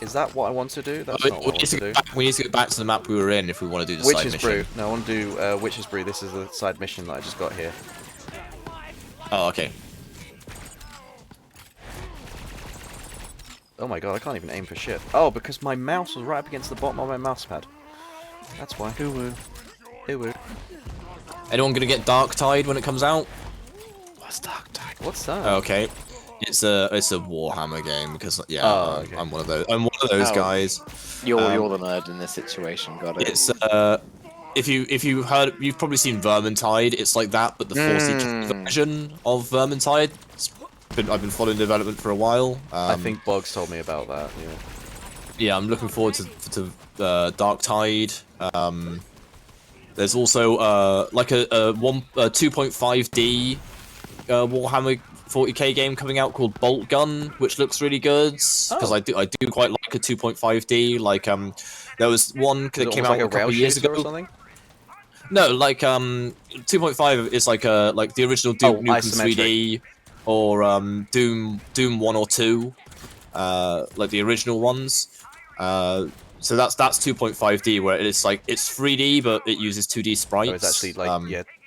Is that what I want to do? That's not what I want to do. We need to go back to the map we were in if we want to do the side Witch's mission. Brew. No, I want to do Witch's Brew. This is the side mission that I just got here. Oh, okay. Oh my god, I can't even aim for shit. Oh, because my mouse was right up against the bottom of my mouse pad. That's why. Hoo-woo. Hoo-woo. Anyone gonna get Dark Tide when it comes out? What's Dark Tide? What's that? Okay. It's a Warhammer game because okay. I'm one of those. I'm one of those guys. You're the nerd in this situation. Got it. It's if you've probably seen Vermintide. It's like that, but the 40k version of Vermintide. I've been following development for a while. I think Boggs told me about that. Yeah. Yeah, I'm looking forward to Dark Tide. There's also like a 2.5D Warhammer 40k game coming out called Bolt Gun, which looks really good because I do quite like a 2.5D. Like there was one that came out like a couple of years ago. Or something? No, like 2.5 is like the original Duke Nukem 3D or Doom 1 or 2, like the original ones. So that's 2.5D where it's like it's 3D but it uses 2D sprites. Oh, it's actually like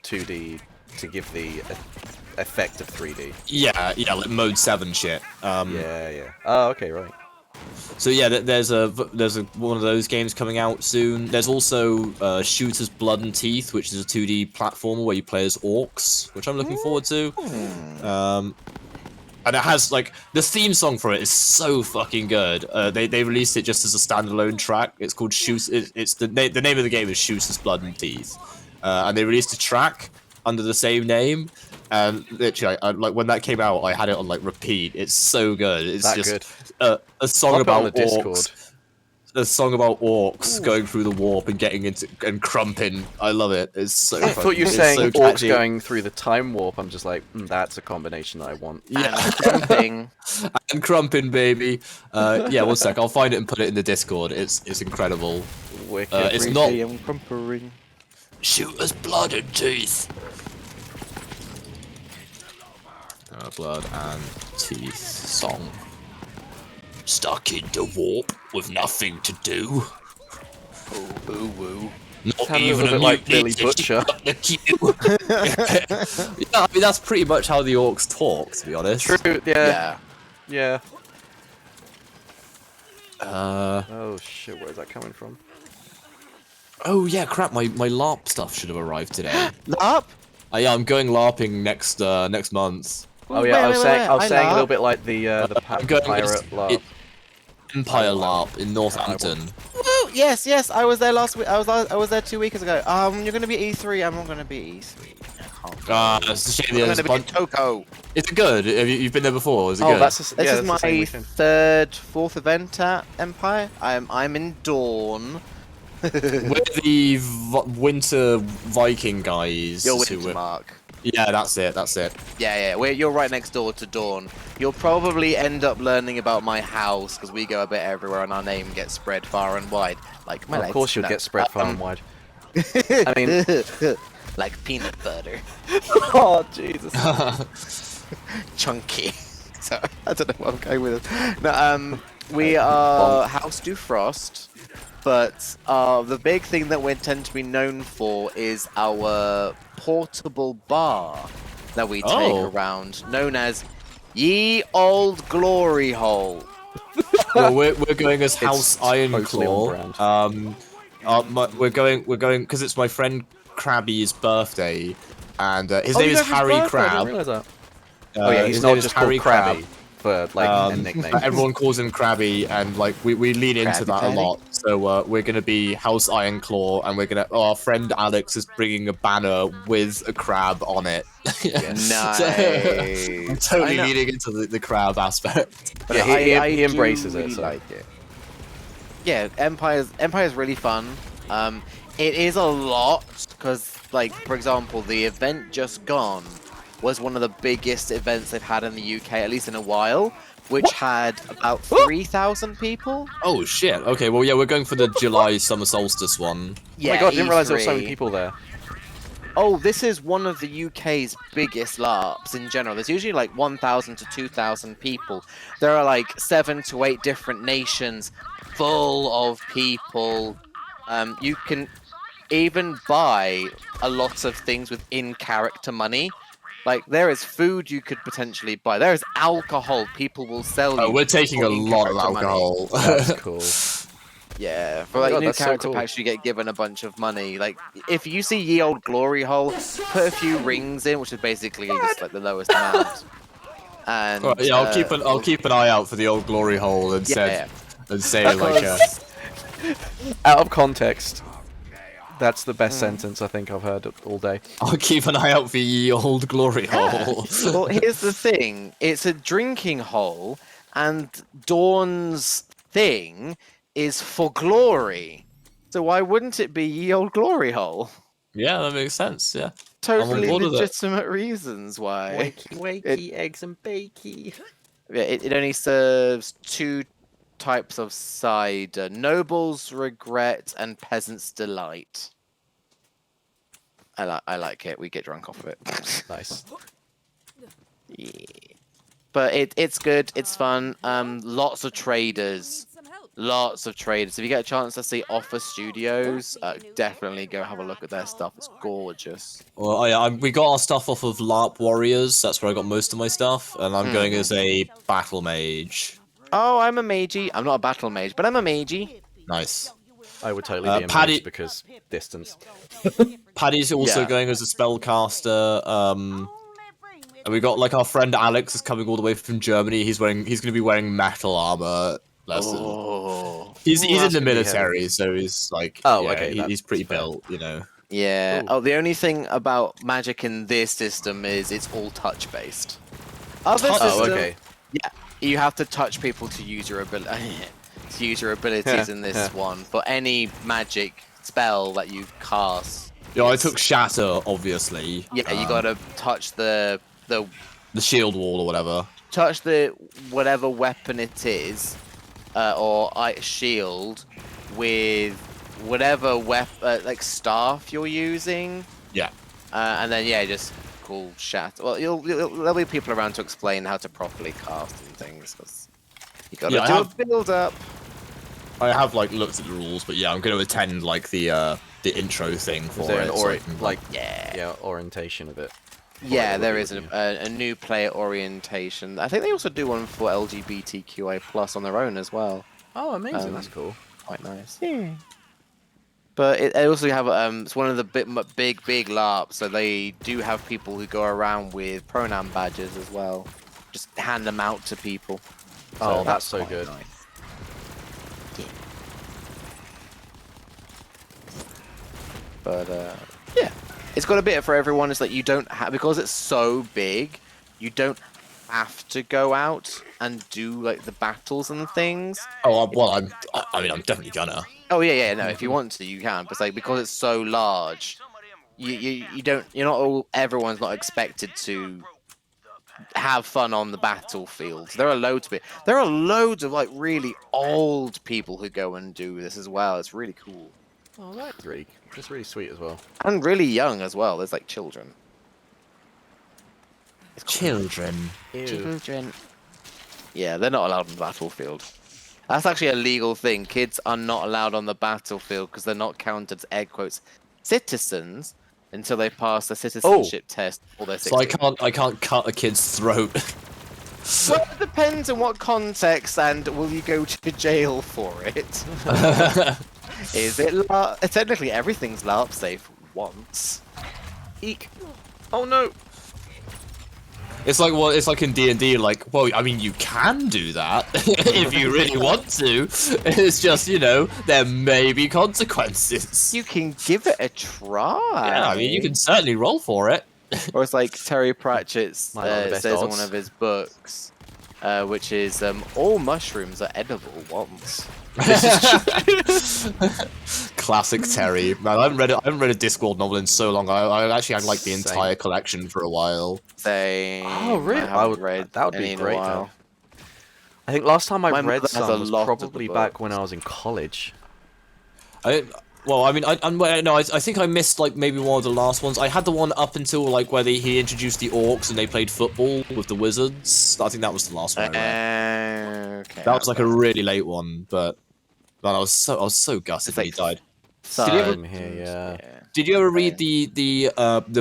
2D to give the effect of 3D. Yeah, like Mode 7 shit. Yeah. Oh, okay, right. So yeah, there's one of those games coming out soon. There's also Shooter's Blood and Teeth, which is a 2D platformer where you play as orcs, which I'm looking forward to. And it has like the theme song for it is so fucking good. They released it just as a standalone track. It's called the name of the game is Shooter's Blood and Teeth, and they released a track under the same name. And literally, like when that came out, I had it on like repeat. It's so good. It's that just a song about orcs. A song about orcs going through the warp and getting into and crumping. I love it. It's so. I thought you were saying orcs going through the time warp. I'm just like, that's a combination that I want. Yeah, and crumping. And crumping, baby. Yeah, one sec. I'll find it and put it in the Discord. It's incredible. It's not. Shooter's Blood and Teeth. Blood and Teeth song. Stuck in the warp with nothing to do. Ooh, woo. Not even a like Billy Butcher. Yeah, I mean that's pretty much how the orcs talk, to be honest. True. Yeah. Oh shit, where's that coming from? Oh yeah, crap. My LARP stuff should have arrived today. LARP? Yeah, I'm going LARPing next month. Oh yeah, I was saying a little bit like the pirate LARP. Empire LARP in Northampton. Woo! Yes, I was there last week. I was there 2 weeks ago. You're gonna be E3. I'm not gonna be E3. It's a shame. I'm gonna be in Toko. Is it good? You've been there before? Is it good? This is my fourth event at Empire. I'm in Dawn. We're the Winter Viking guys. You're Winter Mark. Yeah, that's it. Yeah. You're right next door to Dawn. You'll probably end up learning about my house because we go a bit everywhere and our name gets spread far and wide. Like my Of course, you'll get spread far and wide. I mean, like peanut butter. Oh Jesus. Chunky. So I don't know what I'm going with. No, we are House Dufrost. But the big thing that we tend to be known for is our portable bar that we take around, known as Ye Old Glory Hole. Well, we're going as House Ironclaw. We're going because it's my friend Krabby's birthday, and his name is Harry Crab. I didn't realize that. Oh yeah, he's not just Harry Crabby. For like a nickname. Everyone calls him Krabby, and like we lean into that a lot. So we're gonna be House Ironclaw, and our friend Alex is bringing a banner with a crab on it. Nice. So, I'm totally leaning into the crab aspect. But yeah, he embraces it. So. Like it. Yeah, Empire's really fun. It is a lot because, like, for example, the event just gone was one of the biggest events they've had in the UK, at least in a while, which had about 3,000 people. Oh shit. Okay, well yeah, we're going for the July summer solstice one. Yeah, oh my god, I didn't realise there were so many E3. people there. Oh, this is one of the UK's biggest LARPs in general. There's usually like 1,000 to 2,000 people. There are like 7 to 8 different nations full of people. You can even buy a lot of things with in-character money. Like, there is food you could potentially buy. There is alcohol people will sell you. We're taking a for lot of in-character money. alcohol. That's cool. Yeah, for Oh my like God, new that's so character cool. packs, you get given a bunch of money. Like, if you see Ye Old Glory Hole, put a few rings in, which is basically just like the lowest amount. And Alright, yeah, I'll keep an eye out for the old glory hole and Yeah, and say like Out of context, that's the best sentence I think I've heard all day. I'll keep an eye out for ye old glory hole. Well, here's the thing: it's a drinking hole, and Dawn's thing is for glory. So why wouldn't it be Ye Old Glory Hole? Yeah, that makes sense. Yeah, Totally I'm on board with it. legitimate reasons why. Wakey, wakey, eggs and bakey. Yeah, it only serves 2 types of cider: Noble's Regret and Peasant's Delight. I like it. We get drunk off of it. Nice. Yeah. But it's good. It's fun. Lots of traders. Lots of traders. If you get a chance to see Offer Studios, definitely go have a look at their stuff. It's gorgeous. Well, we got our stuff off of LARP Warriors. That's where I got most of my stuff, and I'm going as a battle mage. Oh, I'm a magey. I'm not a battle mage, but I'm a magey. Nice. I would totally be a Paddy mage because distance. Paddy's also Yeah. going as a spellcaster. And we got like our friend Alex is coming all the way from Germany. He's going to be wearing metal armor. Oh. He's in that's the gonna be military, heavy. so he's like, Oh, yeah, okay, he's pretty that's fair. built, you know. Yeah. Ooh. Oh, the only thing about magic in this system is it's all touch based. Other Oh, system, okay. yeah, you have to touch people to use your ability. To use your abilities in this one. For any magic spell that you cast. Yeah, I took Shatter, obviously. Yeah, you gotta touch the shield wall or whatever. touch the whatever weapon it is, or shield with whatever like staff you're using. Yeah. And then yeah, just call Shatter. Well, there'll be people around to explain how to properly cast and things. 'Cause you gotta Yeah, do a build up. I have like looked at the rules, but yeah, I'm going to attend like the intro thing for Is there it. an so I can, orientation of it? Yeah, there is a new player orientation. I think they also do one for LGBTQI+ on their own as well. Oh, amazing! That's cool. Quite nice. Yeah. But they also have it's one of the big LARPs, so they do have people who go around with pronoun badges as well. Just hand them out to people. Oh, that's so quite good. nice. Yeah. But yeah, it's got a bit for everyone. It's like you don't have, because it's so big, you don't have to go out and do like the battles and things. Oh well, I'm definitely gonna. Oh yeah, no. If you want to, you can. But it's like because it's so large, you don't. You're not all. Everyone's not expected to have fun on the battlefield. There are loads of it. There are loads of like really old people who go and do this as well. It's really cool. Oh, that's really sweet as well. And really young as well. There's like children. Children. Children. Yeah, they're not allowed on the battlefield. That's actually a legal thing. Kids are not allowed on the battlefield because they're not counted as, egg quotes, citizens until they pass the citizenship test or they're 16. So I can't cut a kid's throat. Well, it depends on what context and will you go to jail for it. Is it technically everything's LARP safe once. Eek. Oh no. It's like in D&D, like, well, I mean, you can do that if you really want to. It's just, you know, there may be consequences. You can give it a try. Yeah, I mean, you can certainly roll for it. Or it's like Terry Pratchett Best says in odds. one of his books, which is, all mushrooms are edible once. This is true. classic Terry. Man, I haven't read a Discworld novel in so long. I actually had like the Same. entire collection for a while. Oh, really? I haven't read that would be any in a great to while. have. I think last time I My read mother has a some was lot of the probably back when I was in college. Well, I mean, I think I missed like maybe one of the last ones. I had the one up until like where he introduced the orcs and they played football with the wizards. I think that was the last one I read. Okay. That was like a really late one, but man, I was so gutted when he died. Same here, yeah. Did you ever read the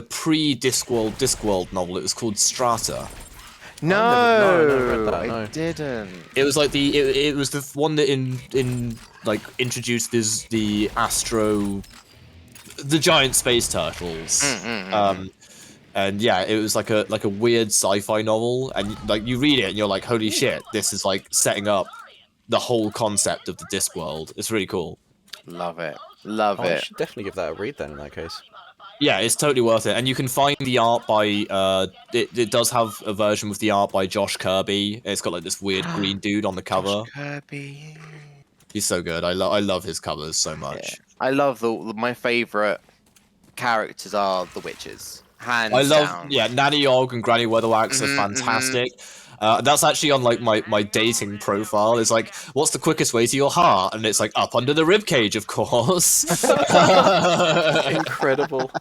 pre-Discworld novel? It was called Strata. No, I never read that, I no. didn't. It was like it was the one that like introduced the giant space turtles. And yeah, it was like a weird sci-fi novel, and like you read it and you're like, holy shit, this is like setting up the whole concept of the Discworld. It's really cool. Love it. Love I it. should definitely give that a read then in that case. Yeah, it's totally worth it, and you can find the art by it does have a version with the art by Josh Kirby. It's got like this weird green dude on the cover. Josh Kirby. He's so good. I love his covers so much. I love my favorite characters are the witches. Hands down. down. Yeah, Nanny Og and Granny Weatherwax are fantastic. That's actually on like my dating profile. It's like, what's the quickest way to your heart? And it's like up under the ribcage, of course. Incredible.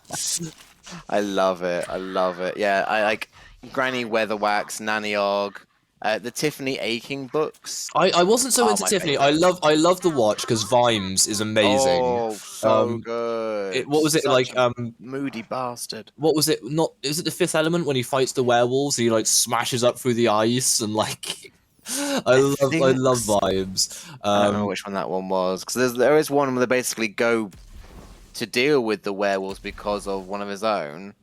I love it. I love it. Yeah, I like Granny Weatherwax, Nanny Og, the Tiffany Aching books. I wasn't so into Tiffany. I love the watch because Vimes is amazing. Oh, so good. What was it Such like? a moody bastard. What was it? Not is it the Fifth Element when he fights the werewolves? He like smashes up through the ice and like. I love Vimes. I don't know which one that one was because there is one where they basically go to deal with the werewolves because of one of his own.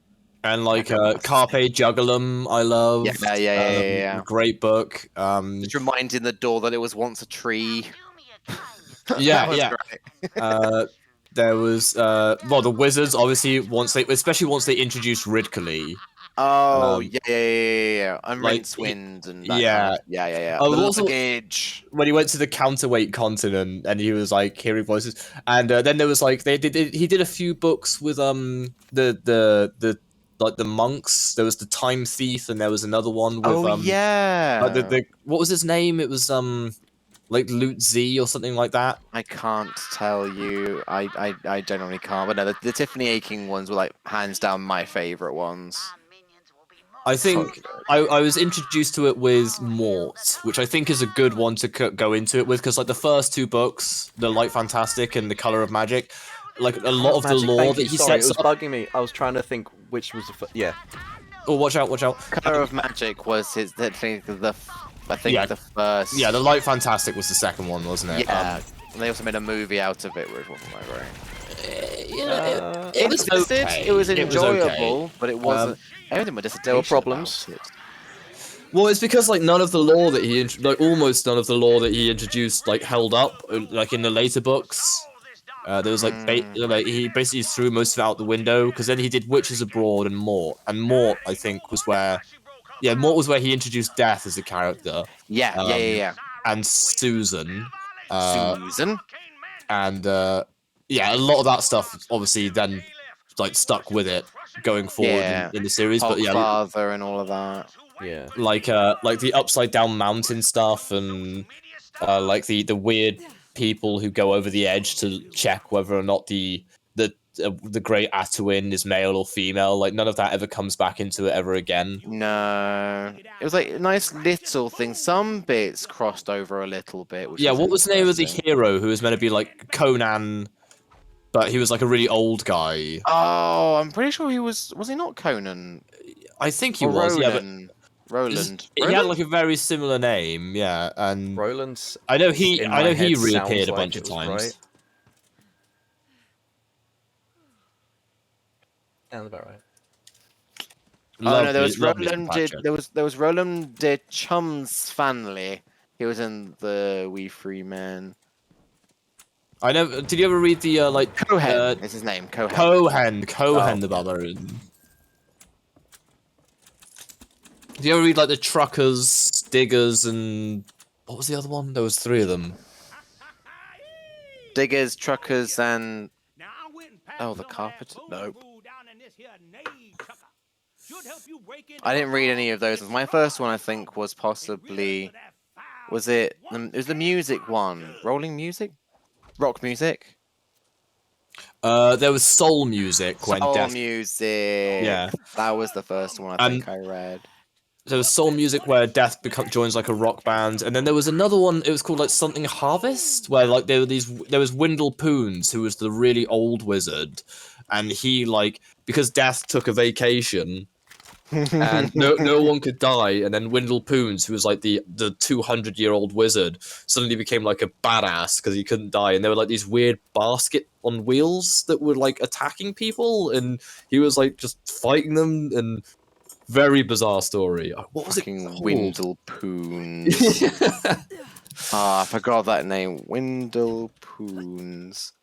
And like Carpe Jugulum, I love. Yeah. Great book. Just reminding the door that it was once a tree. Yeah. There was the wizards obviously especially once they introduced Ridcully. Oh yeah. And Rincewind and that kind of, yeah. Also, Gage. when he went to the counterweight continent and he was like hearing voices, and then there was like he did a few books with the like the monks. There was the Time Thief, and there was another one with what was his name? It was like Loot Z or something like that. I can't tell you. I generally can't. But no, the Tiffany Aching ones were like hands down my favorite ones. I think I was introduced to it with Mort, which I think is a good one to go into it with, because like the first two books, The Light Fantastic and The Color of Magic, like a lot of the lore that he sets up. It was bugging me. I was trying to think which was the first. Yeah. Oh, watch out! Color of Magic was his. I think the first. Yeah, The Light Fantastic was the second one, wasn't it? Yeah. And they also made a movie out of it, which wasn't that great. It was okay. It was enjoyable, but it wasn't. Everything was just there were problems. Well, it's because like none of the lore that almost none of the lore that he introduced like held up like in the later books. There was like he basically threw most of it out the window, because then he did Witches Abroad and Mort I think was where Mort was where he introduced Death as a character. Yeah. And Susan. Susan. And a lot of that stuff obviously then like stuck with it going forward in the series. But Father and all of that. Yeah. Like the Upside Down Mountain stuff and like the weird people who go over the edge to check whether or not the great Atuin is male or female. Like none of that ever comes back into it ever again. No, it was like a nice little thing. Some bits crossed over a little bit. What was the name of the hero who was meant to be like Conan, but he was like a really old guy? Oh, I'm pretty sure he was. Was he not Conan? I think he was. Roland. He had like a very similar name, and Roland's. I know he reappeared a bunch of times. Right. Sounds about right. No, there was Roland. There was Roland de Chum's family. He was in the We Free Men. I know. Did you ever read the Cohen? Is his name Cohen? Cohen the Barbarian. Did you ever read like the Truckers, Diggers, and what was the other one? There was three of them. Diggers, truckers, and the carpenter. No. I didn't read any of those. My first one, I think, was possibly. Was it? It was the music one. Rolling music, rock music. There was soul music when Soul Death. music. Yeah. That was the first one I think I read. There was soul music where Death joins like a rock band, and then there was another one. It was called like something Harvest, where like there was Wendell Poons, who was the really old wizard, and he like because Death took a vacation, and no one could die, and then Wendell Poons, who was like the 200-year-old wizard, suddenly became like a badass because he couldn't die, and there were like these weird basket on wheels that were like attacking people, and he was like just fighting them and. Very bizarre story. What was it called? Wendell Poons. I forgot that name. Wendell Poons.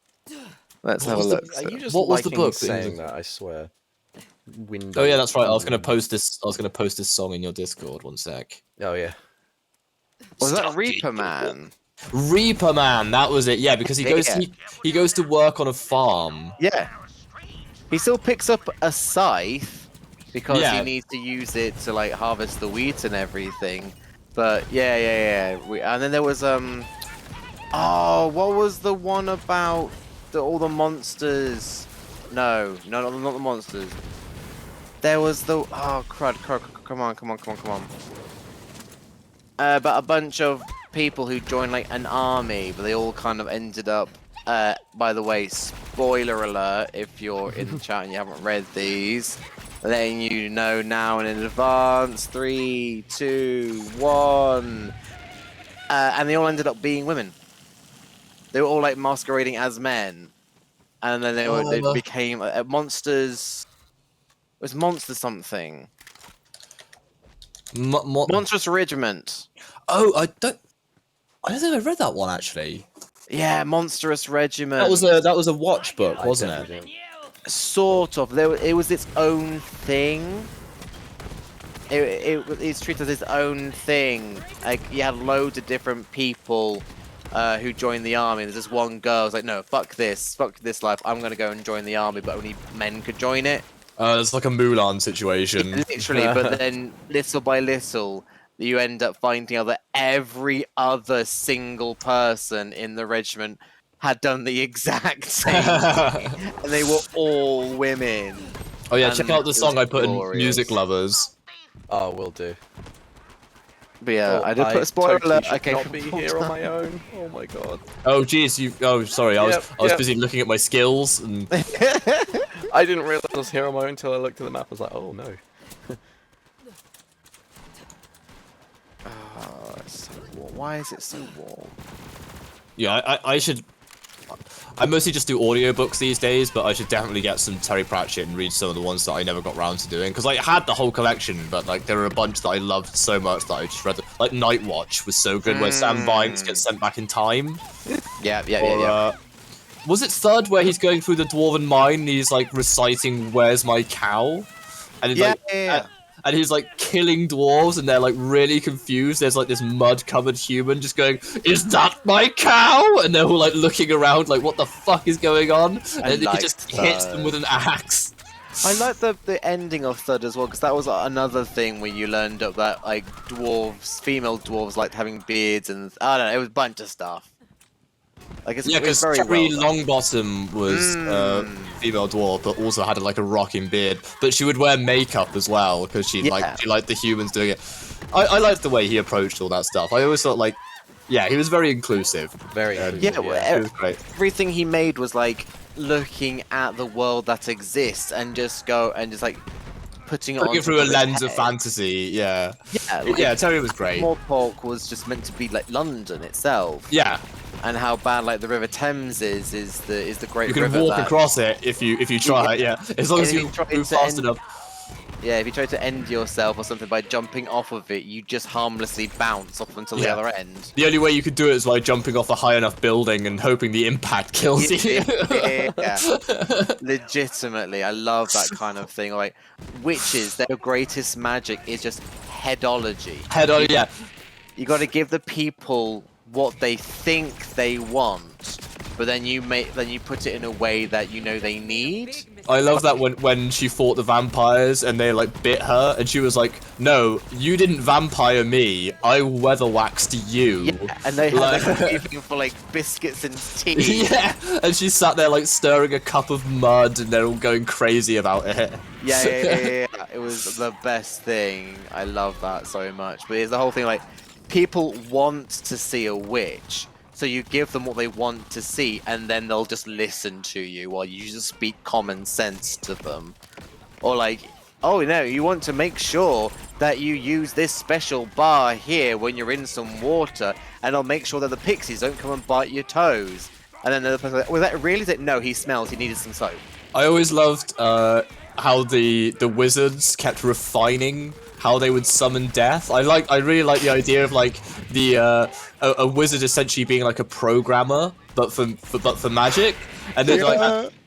Let's have a look. Are you just what was the liking book? saying that? I swear. Oh yeah, that's right. I was gonna post this song in your Discord. One sec. Oh yeah. Was that Reaper Man? Reaper Man. That was it. Yeah, because he goes to work on a farm. Yeah. He still picks up a scythe. Because he needs to use it to like harvest the wheat and everything, but yeah. And then there was what was the one about all the monsters? No, not the monsters. There was the crud. Come on. About a bunch of people who joined like an army, but they all kind of ended up. By the way, spoiler alert if you're in the chat and you haven't read these. Letting you know now in advance. 3, 2, 1. And they all ended up being women. They were all like masquerading as men, and then they became monsters. It was monster something. Monstrous Regiment. Oh, I don't think I read that one actually. Yeah, Monstrous Regiment. That was a watch book, wasn't it? Sort of. It was its own thing. It's treated as its own thing. Like you had loads of different people who joined the army. There's this one girl who's like, no, fuck this life. I'm gonna go and join the army, but only men could join it. It's like a Mulan situation. Literally, but then little by little, you end up finding out that every other single person in the regiment had done the exact same thing, and they were all women. Oh yeah, check out the song I put in Music Lovers. Oh, will do. But yeah, I did put a spoiler alert. Okay, not be here on my own. Oh my god. Oh jeez, sorry, I was busy looking at my skills and. I didn't realize I was here on my own until I looked at the map. I was like, oh no. It's so warm. Why is it so warm? Yeah, I mostly just do audiobooks these days, but I should definitely get some Terry Pratchett and read some of the ones that I never got around to doing. Because I had the whole collection, but like there were a bunch that I loved so much that I just read. Like Night Watch was so good, where Sam Vimes gets sent back in time. Yeah. Was it Thud where he's going through the dwarven mine and he's like reciting "Where's my cow"? And he's and he's like killing dwarves and they're like really confused. There's like this mud-covered human just going, "Is that my cow?" And they're all like looking around like, "What the fuck is going on?" And he just hits them with an axe. I like the ending of Thud as well, because that was another thing where you learned up that like female dwarves liked having beards, and I don't know, it was a bunch of stuff. Like because Terry Longbottom was female dwarf, but also had like a rocking beard. But she would wear makeup as well because she liked the humans doing it. I liked the way he approached all that stuff. I always thought like, he was very inclusive. It was great. Everything he made was like looking at the world that exists and just like putting it looking through a lens of fantasy. Yeah, Terry was great. Smalltalk was just meant to be like London itself. Yeah. And how bad like the River Thames is the great river. You can walk across it if you try. As long as you move fast enough. Yeah, if you try to end yourself or something by jumping off of it, you just harmlessly bounce off until the other end. The only way you could do it is by jumping off a high enough building and hoping the impact kills you. Legitimately, I love that kind of thing. Like witches, their greatest magic is just headology. Yeah. You got to give the people what they think they want, but then you put it in a way that you know they need. I love that when she fought the vampires and they like bit her and she was like, "No, you didn't vampire me. I weather waxed you." Yeah, and they had like craving for like biscuits and tea. Yeah, and she sat there like stirring a cup of mud and they're all going crazy about it. Yeah. It was the best thing. I love that so much. But it's the whole thing like people want to see a witch. So you give them what they want to see, and then they'll just listen to you while you just speak common sense to them. Or like, oh no, you want to make sure that you use this special bar here when you're in some water, and I'll make sure that the pixies don't come and bite your toes. And then the other person's like, was that really? No, he smells, he needed some soap. I always loved how the wizards kept refining how they would summon death. I really like the idea of like the a wizard essentially being like a programmer, but for magic. And then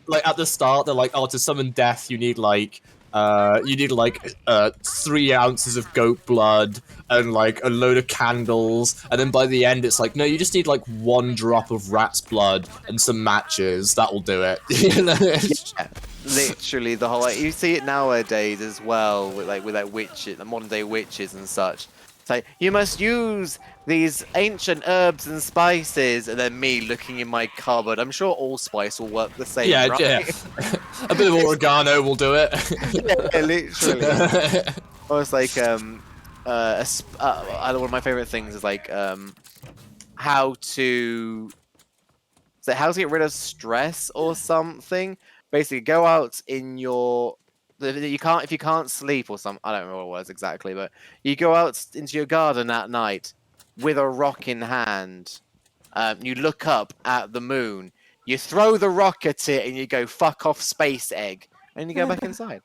like at the start they're like, oh, to summon death you need like 3 ounces of goat blood and like a load of candles, and then by the end it's like, no, you just need like 1 drop of rat's blood and some matches. That'll do it. You know? Yeah, literally the whole. Like, you see it nowadays as well with like witches, the modern day witches and such. It's like, you must use these ancient herbs and spices, and then me looking in my cupboard. I'm sure allspice will work the same. Yeah, right? yeah. A bit of oregano will do it. Yeah, literally. Or it's like one of my favorite things is like how to get rid of stress or something. Basically, go out in your if you can't sleep or something. I don't remember what it was exactly, but you go out into your garden at night with a rock in hand. You look up at the moon. You throw the rock at it, and you go, "Fuck off, space egg," and you go back inside.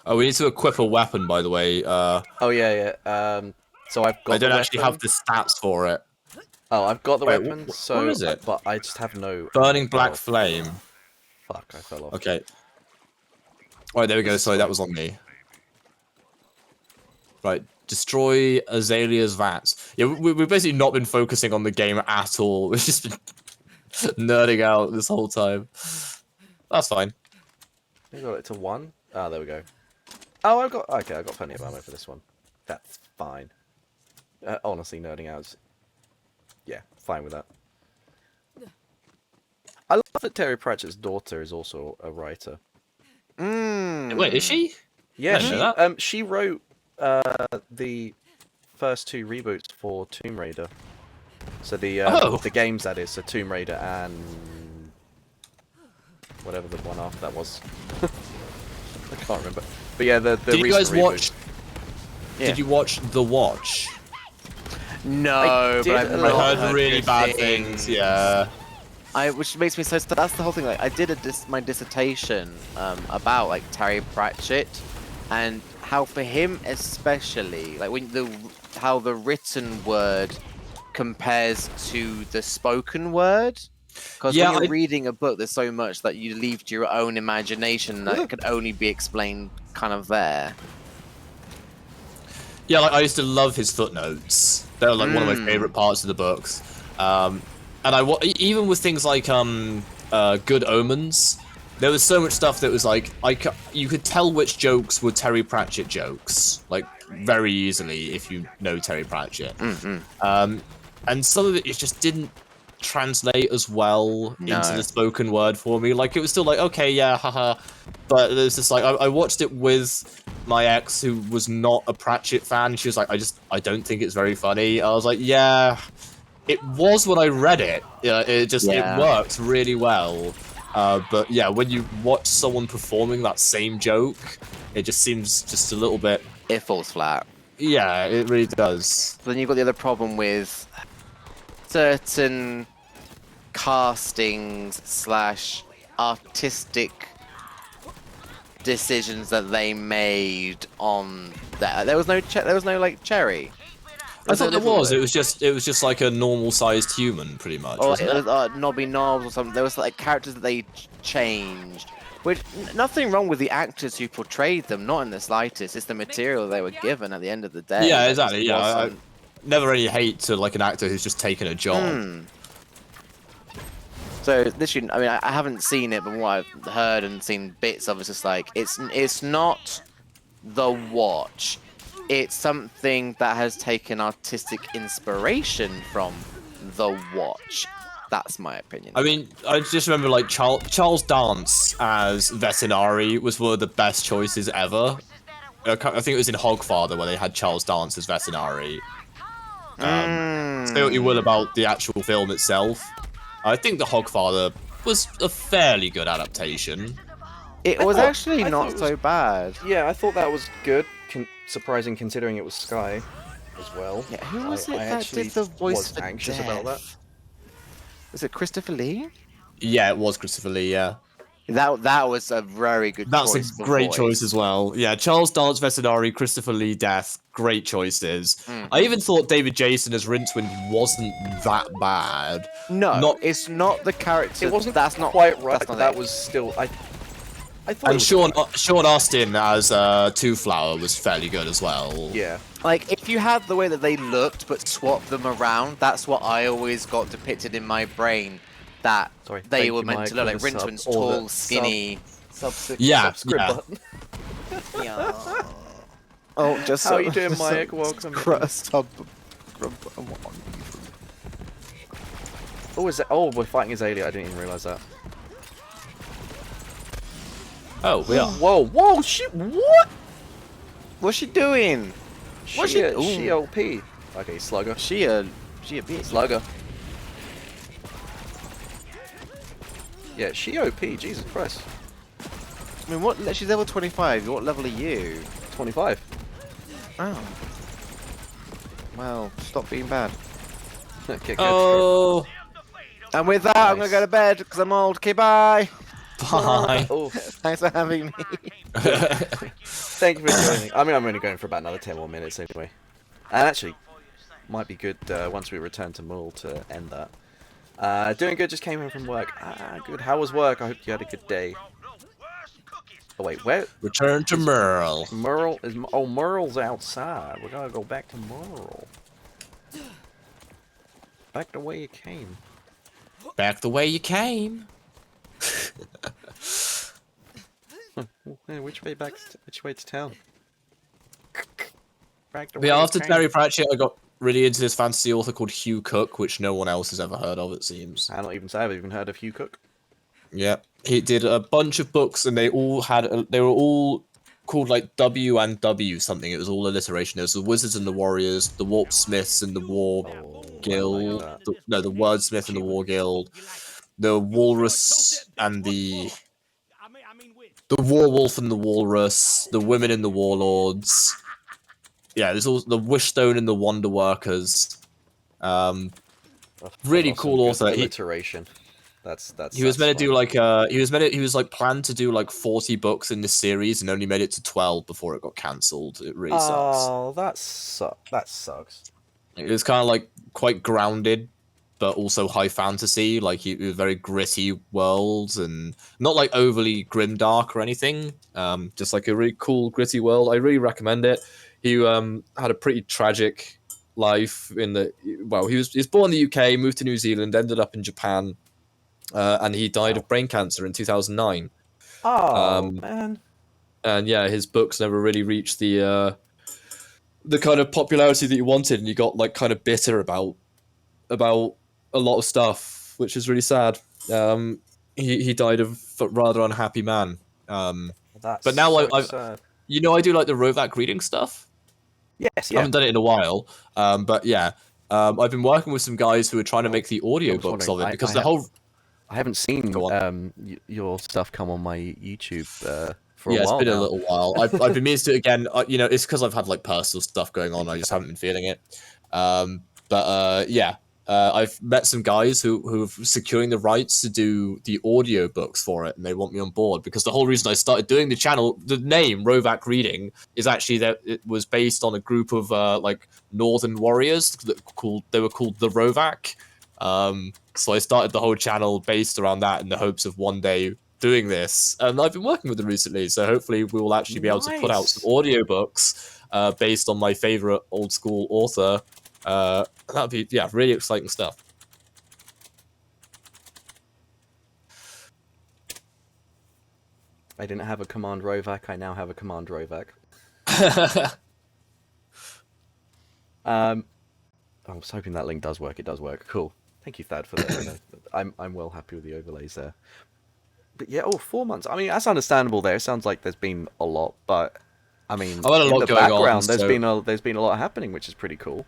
Oh, we need to equip a weapon, by the way. Oh yeah. So I've got. I don't actually have the stats for it. Oh, I've got the Wait, weapon. what So, is it? But I just have no. Burning black flame. Fuck! I fell off. Okay. Alright, there we go. Sorry, that was on me. Right, destroy Azalea's vats. Yeah, we've basically not been focusing on the game at all. We've just been nerding out this whole time. That's fine. I got it to 1. Ah, there we go. Oh, I got plenty of ammo for this one. That's fine. Honestly, nerding out is, yeah, fine with that. I love that Terry Pratchett's daughter is also a writer. Wait, is she? Yeah, she wrote the first 2 reboots for Tomb Raider. So the games, that is, so Tomb Raider and whatever the one after that was. I can't remember. But yeah, the Did you guys watch? Yeah. Did you watch The Watch? No, but I heard really bad things. Yeah. Which makes me so. That's the whole thing. Like, I did my dissertation about like Terry Pratchett, and how for him especially, like how the written word compares to the spoken word. Because when you're reading a book, there's so much that you leave to your own imagination that could only be explained kind of there. Yeah, like I used to love his footnotes. They're like one of my favorite parts of the books. And even with things like Good Omens, there was so much stuff that was like you could tell which jokes were Terry Pratchett jokes, like very easily if you know Terry Pratchett. And some of it just didn't translate as well into the spoken word for me. Like it was still like, okay, yeah, haha. But there's just like I watched it with my ex who was not a Pratchett fan. She was like, I don't think it's very funny. I was like, yeah. It was when I read it. Yeah, it works really well. But yeah, when you watch someone performing that same joke, it just seems just a little bit. It falls flat. Yeah, it really does. Then you've got the other problem with certain castings / artistic decisions that they made on that. There was no like cherry. I thought there was. It was just like a normal-sized human, pretty much. Or wasn't it? Nobby Knobs or something. There was like characters that they changed. Which nothing wrong with the actors who portrayed them, not in the slightest. It's the material they were given at the end of the day. Yeah, exactly. Yeah, I never any hate to like an actor who's just taken a job. So literally, I mean, I haven't seen it, but what I've heard and seen bits of, it's just like it's not the watch. It's something that has taken artistic inspiration from the watch. That's my opinion. I mean, I just remember like Charles Dance as Vetinari was one of the best choices ever. I think it was in Hogfather where they had Charles Dance as Vetinari. Say what you will about the actual film itself. I think the Hogfather was a fairly good adaptation. It was actually not so bad. Yeah, I thought that was good. Surprising considering it was Sky as well. Yeah, who was it I that actually did the voice was for anxious Death? about that. Was it Christopher Lee? Yeah, it was Christopher Lee, yeah. That was a very good choice. That's a great choice as well. Yeah, Charles Dance Vetinari, Christopher Lee Death, great choices. I even thought David Jason as Rincewind wasn't that bad. No, it's not the character. It wasn't that's not quite right. That's not That it. was still I thought. And Sean Austin as Two Flower was fairly good as well. Yeah. Like, if you had the way that they looked, but swapped them around, that's what I always got depicted in my brain. That they were meant to look like Rincewind's tall, skinny. Yeah. Button. Yeah. Oh, just how you doing, Mike? Welcome. Oh, is that? Oh, we're fighting Azalea. I didn't even realize that. Oh, we are. Whoa, whoa, shit! What? What's she doing? What's She OP. Okay, Slugger. She a bitch. Slugger. Yeah, she OP. Jesus Christ. I mean, what? She's level 25. What level are you? 25. Oh. Well, stop being bad. Okay, good. Oh. And with that, I'm gonna go to bed because I'm old. Okay, bye. Bye. Oh. Thanks for having me. Thank you for joining. I mean, I'm only going for about another 10 more minutes anyway. And actually, might be good once we return to Mull to end that. Doing good, just came in from work. Good. How was work? I hope you had a good day. Oh, wait, where? Return to Merle. Merle is... Oh, Merle's outside. We're gonna go back to Merle. Back the way you came. Back the way you came. Hey, which way back? Which way to town? Back the But way yeah, you after came. Terry Pratchett, I got really into this fantasy author called Hugh Cook, which no one else has ever heard of, it seems. I don't even say I've even heard of Hugh Cook. Yeah, he did a bunch of books, and they all had they were all called like W and W something. It was all alliteration. There was the Wizards and the Warriors, the Warp Smiths and the War Guild. The Wordsmith and the War Guild, the Walrus and the Warwolf and the Walrus, the Women and the Warlords. Yeah, there's also the Wishstone and the Wonder Workers. Really cool author. Alliteration. That's. He was meant to do like he was like planned to do like 40 books in this series and only made it to 12 before it got cancelled. It really sucks. Oh, that sucks. It was kind of like quite grounded, but also high fantasy. Like it was very gritty worlds and not like overly grimdark or anything. Just like a really cool gritty world. I really recommend it. He had a pretty tragic life in the he was born in the UK, moved to New Zealand, ended up in Japan. And he died of brain cancer in 2009. Oh, man. And yeah, his books never really reached the kind of popularity that he wanted, and he got like kind of bitter about a lot of stuff, which is really sad. He died of a rather unhappy man. But now I do like the Rovak reading stuff. Yes, I haven't done it in a while. But yeah, I've been working with some guys who are trying to make the audiobooks of it because I haven't seen your stuff come on my YouTube for a while. It's been now. a little while. I've been meaning to do it again. It's because I've had like personal stuff going on. I just haven't been feeling it. I've met some guys who are securing the rights to do the audio books for it, and they want me on board because the whole reason I started doing the channel, the name Rovak Reading, is actually that it was based on a group of like northern warriors that were called the Rovak. So I started the whole channel based around that in the hopes of one day doing this, and I've been working with them recently, so hopefully we will actually be able to put out some audiobooks based on my favorite old school author. That'd be really exciting stuff. I didn't have a Command Rovac. I now have a Command Rovac. I was hoping that link does work. It does work. Cool. Thank you, Thad, for that. I'm well happy with the overlays there. But yeah, 4 months. I mean, that's understandable. There, it sounds like there's been a lot, but I mean, I've had a in lot the going background, on, there's so... been a lot happening, which is pretty cool.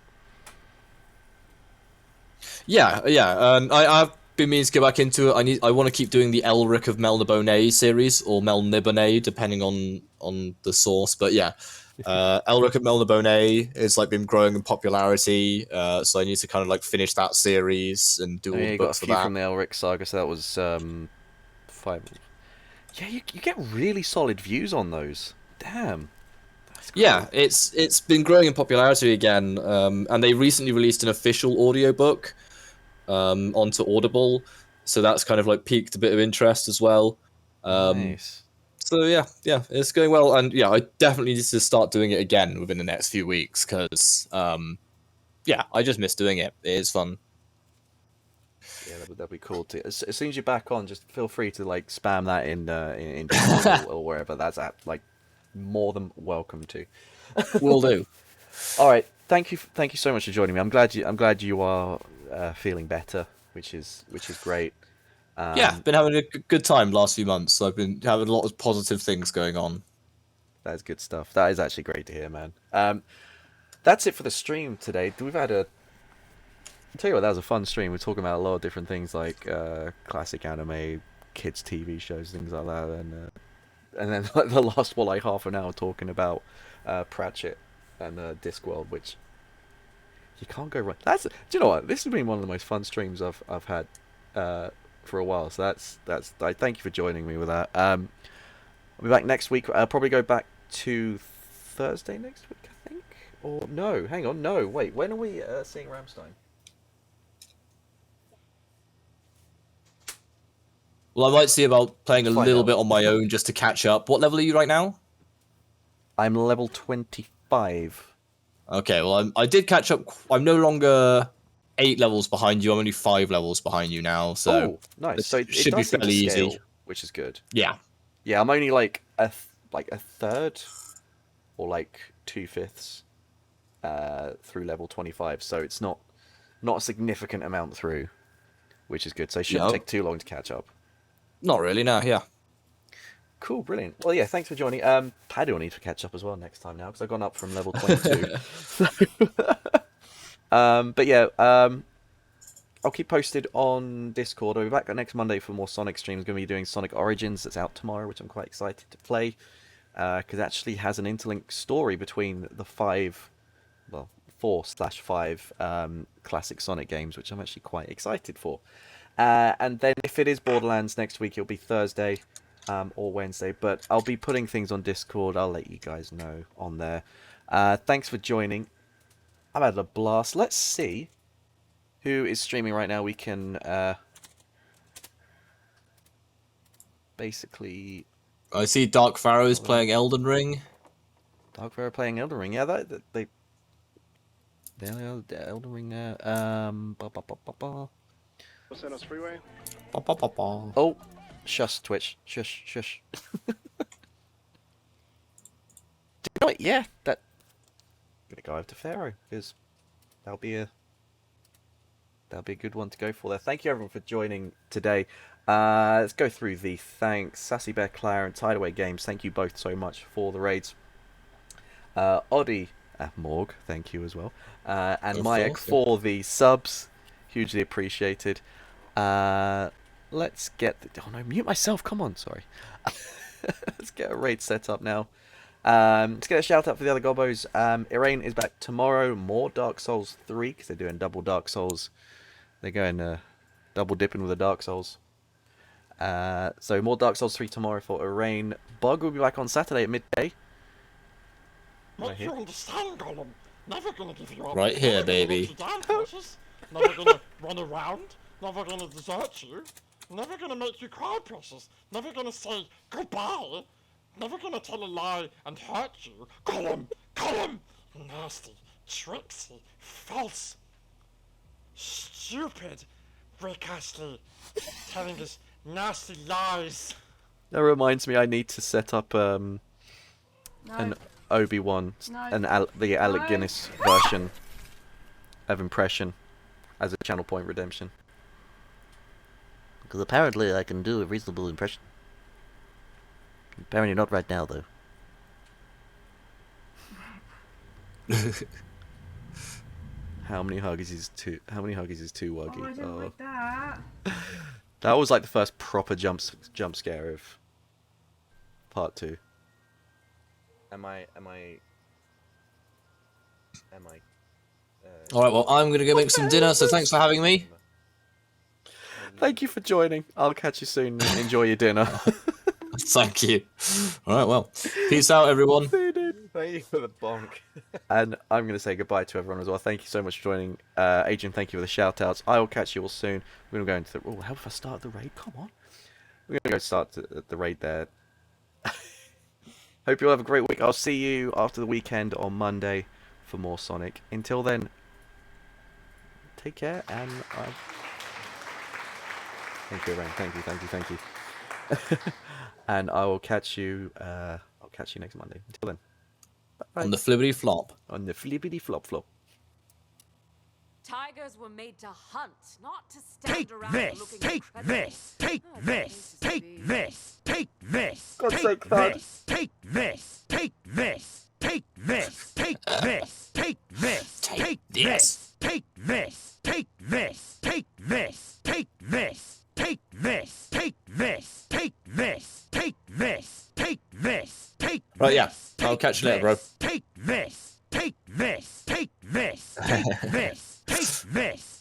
Yeah. I've been meaning to get back into it. I want to keep doing the Elric of Melniboné series, or Melniboné, depending on the source. But yeah, Elric of Melniboné has like been growing in popularity, so I need to kind of like finish that series and do all the You books got a for few that. from the Elric saga, so that was 5. Yeah, you get really solid views on those. Damn. Yeah, it's been growing in popularity again, and they recently released an official audiobook onto Audible, so that's kind of like piqued a bit of interest as well. Nice. So yeah, it's going well, and yeah, I definitely need to start doing it again within the next few weeks because yeah, I just miss doing it. It is fun. Yeah, that'd be cool too. As soon as you're back on, just feel free to like spam that in Discord or wherever. That's like more than welcome to. Will do. All right, thank you so much for joining me. I'm glad you are feeling better, which is great. Yeah, been having a good time last few months. So I've been having a lot of positive things going on. That's good stuff. That is actually great to hear, man. That's it for the stream today. We've had I'll tell you what, that was a fun stream. We're talking about a lot of different things like classic anime, kids' TV shows, things like that, and then like the last like half an hour talking about Pratchett and Discworld, which you can't go wrong. Do you know what? This has been one of the most fun streams I've had for a while. So that's. I thank you for joining me with that. I'll be back next week. I'll probably go back to Thursday next week, I think. Or no, hang on, no, wait. When are we seeing Rammstein? Well, I might see about playing a Find little out. bit on my own just to catch up. What level are you right now? I'm level 25. Okay, well, I did catch up. I'm no longer 8 levels behind you. I'm only 5 levels behind you now. So Oh, nice. So it should be does seem to fairly scale, easy. which is good. Yeah. Yeah, I'm only like a third or like 2/5 through level 25, so it's not a significant amount through, which is good. So it shouldn't take too long to catch up. Not really, no, yeah. Cool, brilliant. Well, yeah, thanks for joining. Paddy will need to catch up as well next time now, because I've gone up from level 22. But yeah, I'll keep posted on Discord. I'll be back next Monday for more Sonic streams. Going to be doing Sonic Origins. That's out tomorrow, which I'm quite excited to play, because it actually has an interlinked story between the 4/5 classic Sonic games, which I'm actually quite excited for. And then if it is Borderlands next week, it'll be Thursday or Wednesday. But I'll be putting things on Discord. I'll let you guys know on there. Thanks for joining. I've had a blast. Let's see who is streaming right now. We can basically... I see Dark Pharaoh's playing Elden Ring. Dark Pharaoh playing Elden Ring. Yeah, they Elden Ring there. What's that on freeway? Oh, shush, Twitch. Shush. Do you know what? Yeah, I'm gonna go over to Pharaoh, because that'll be a good one to go for there. Thank you everyone for joining today. Let's go through the thanks. Sassy Bear, Claire, and Tideaway Games, thank you both so much for the raids. Oddie, Morg, thank you as well. And Mayak for the subs, hugely appreciated. Let's get oh no, mute myself, come on, sorry. Let's get a raid set up now. Let's get a shout out for the other gobbos. Irene is back tomorrow, more Dark Souls 3, because they're doing double Dark Souls. They're going double dipping with the Dark Souls. So more Dark Souls 3 tomorrow for Irene. Bug will be back on Saturday at midday. Make you understand, Gollum. Never gonna give you up. Right here, baby. Precious. Never gonna run around. Never gonna desert you. Never gonna make you cry, Precious. Never gonna say goodbye. Never gonna tell a lie and hurt you. Gollum! Nasty, tricksy, false, stupid Rick Astley telling us nasty lies. That reminds me, I need to set up an No. Obi-Wan, No. the Alec No. Guinness version of impression as a channel point redemption. Because apparently I can do a reasonable impression. Apparently not right now, though. How many huggies is too wuggy? Oh, I didn't like that. That was like the first proper jump scare of part 2. Am I? All right, well, I'm gonna go make some dinner. So thanks for having me. Thank you for joining. I'll catch you soon. Enjoy your dinner. Thank you. All right, well, peace out, everyone. Thank you for the bonk. And I'm going to say goodbye to everyone as well. Thank you so much for joining. Adrian, thank you for the shout-outs. I will catch you all soon. We're going to go into the... Oh, how if I start the raid? Come on. We're going to go start the raid there. Hope you all have a great week. I'll see you after the weekend on Monday for more Sonic. Until then, take care and... Thank you, Aaron. Thank you. And I will catch you... I'll catch you next Monday. Until then. Bye. On the flippity flop. On the flippity flop flop. Tigers were made to hunt, not to stand around looking at predators. Take this! Take this! Take this! God's Take sake, Thud. this! Take this! Take this! Take this! Take this! Take this! Take this! Take this! Take this! Take this! Take this! Take this! Take this! Take this! Take this! Take this! Take this! Right, yeah. I'll catch you later, bro. Take this! Take this! Take this! Take this! Take this!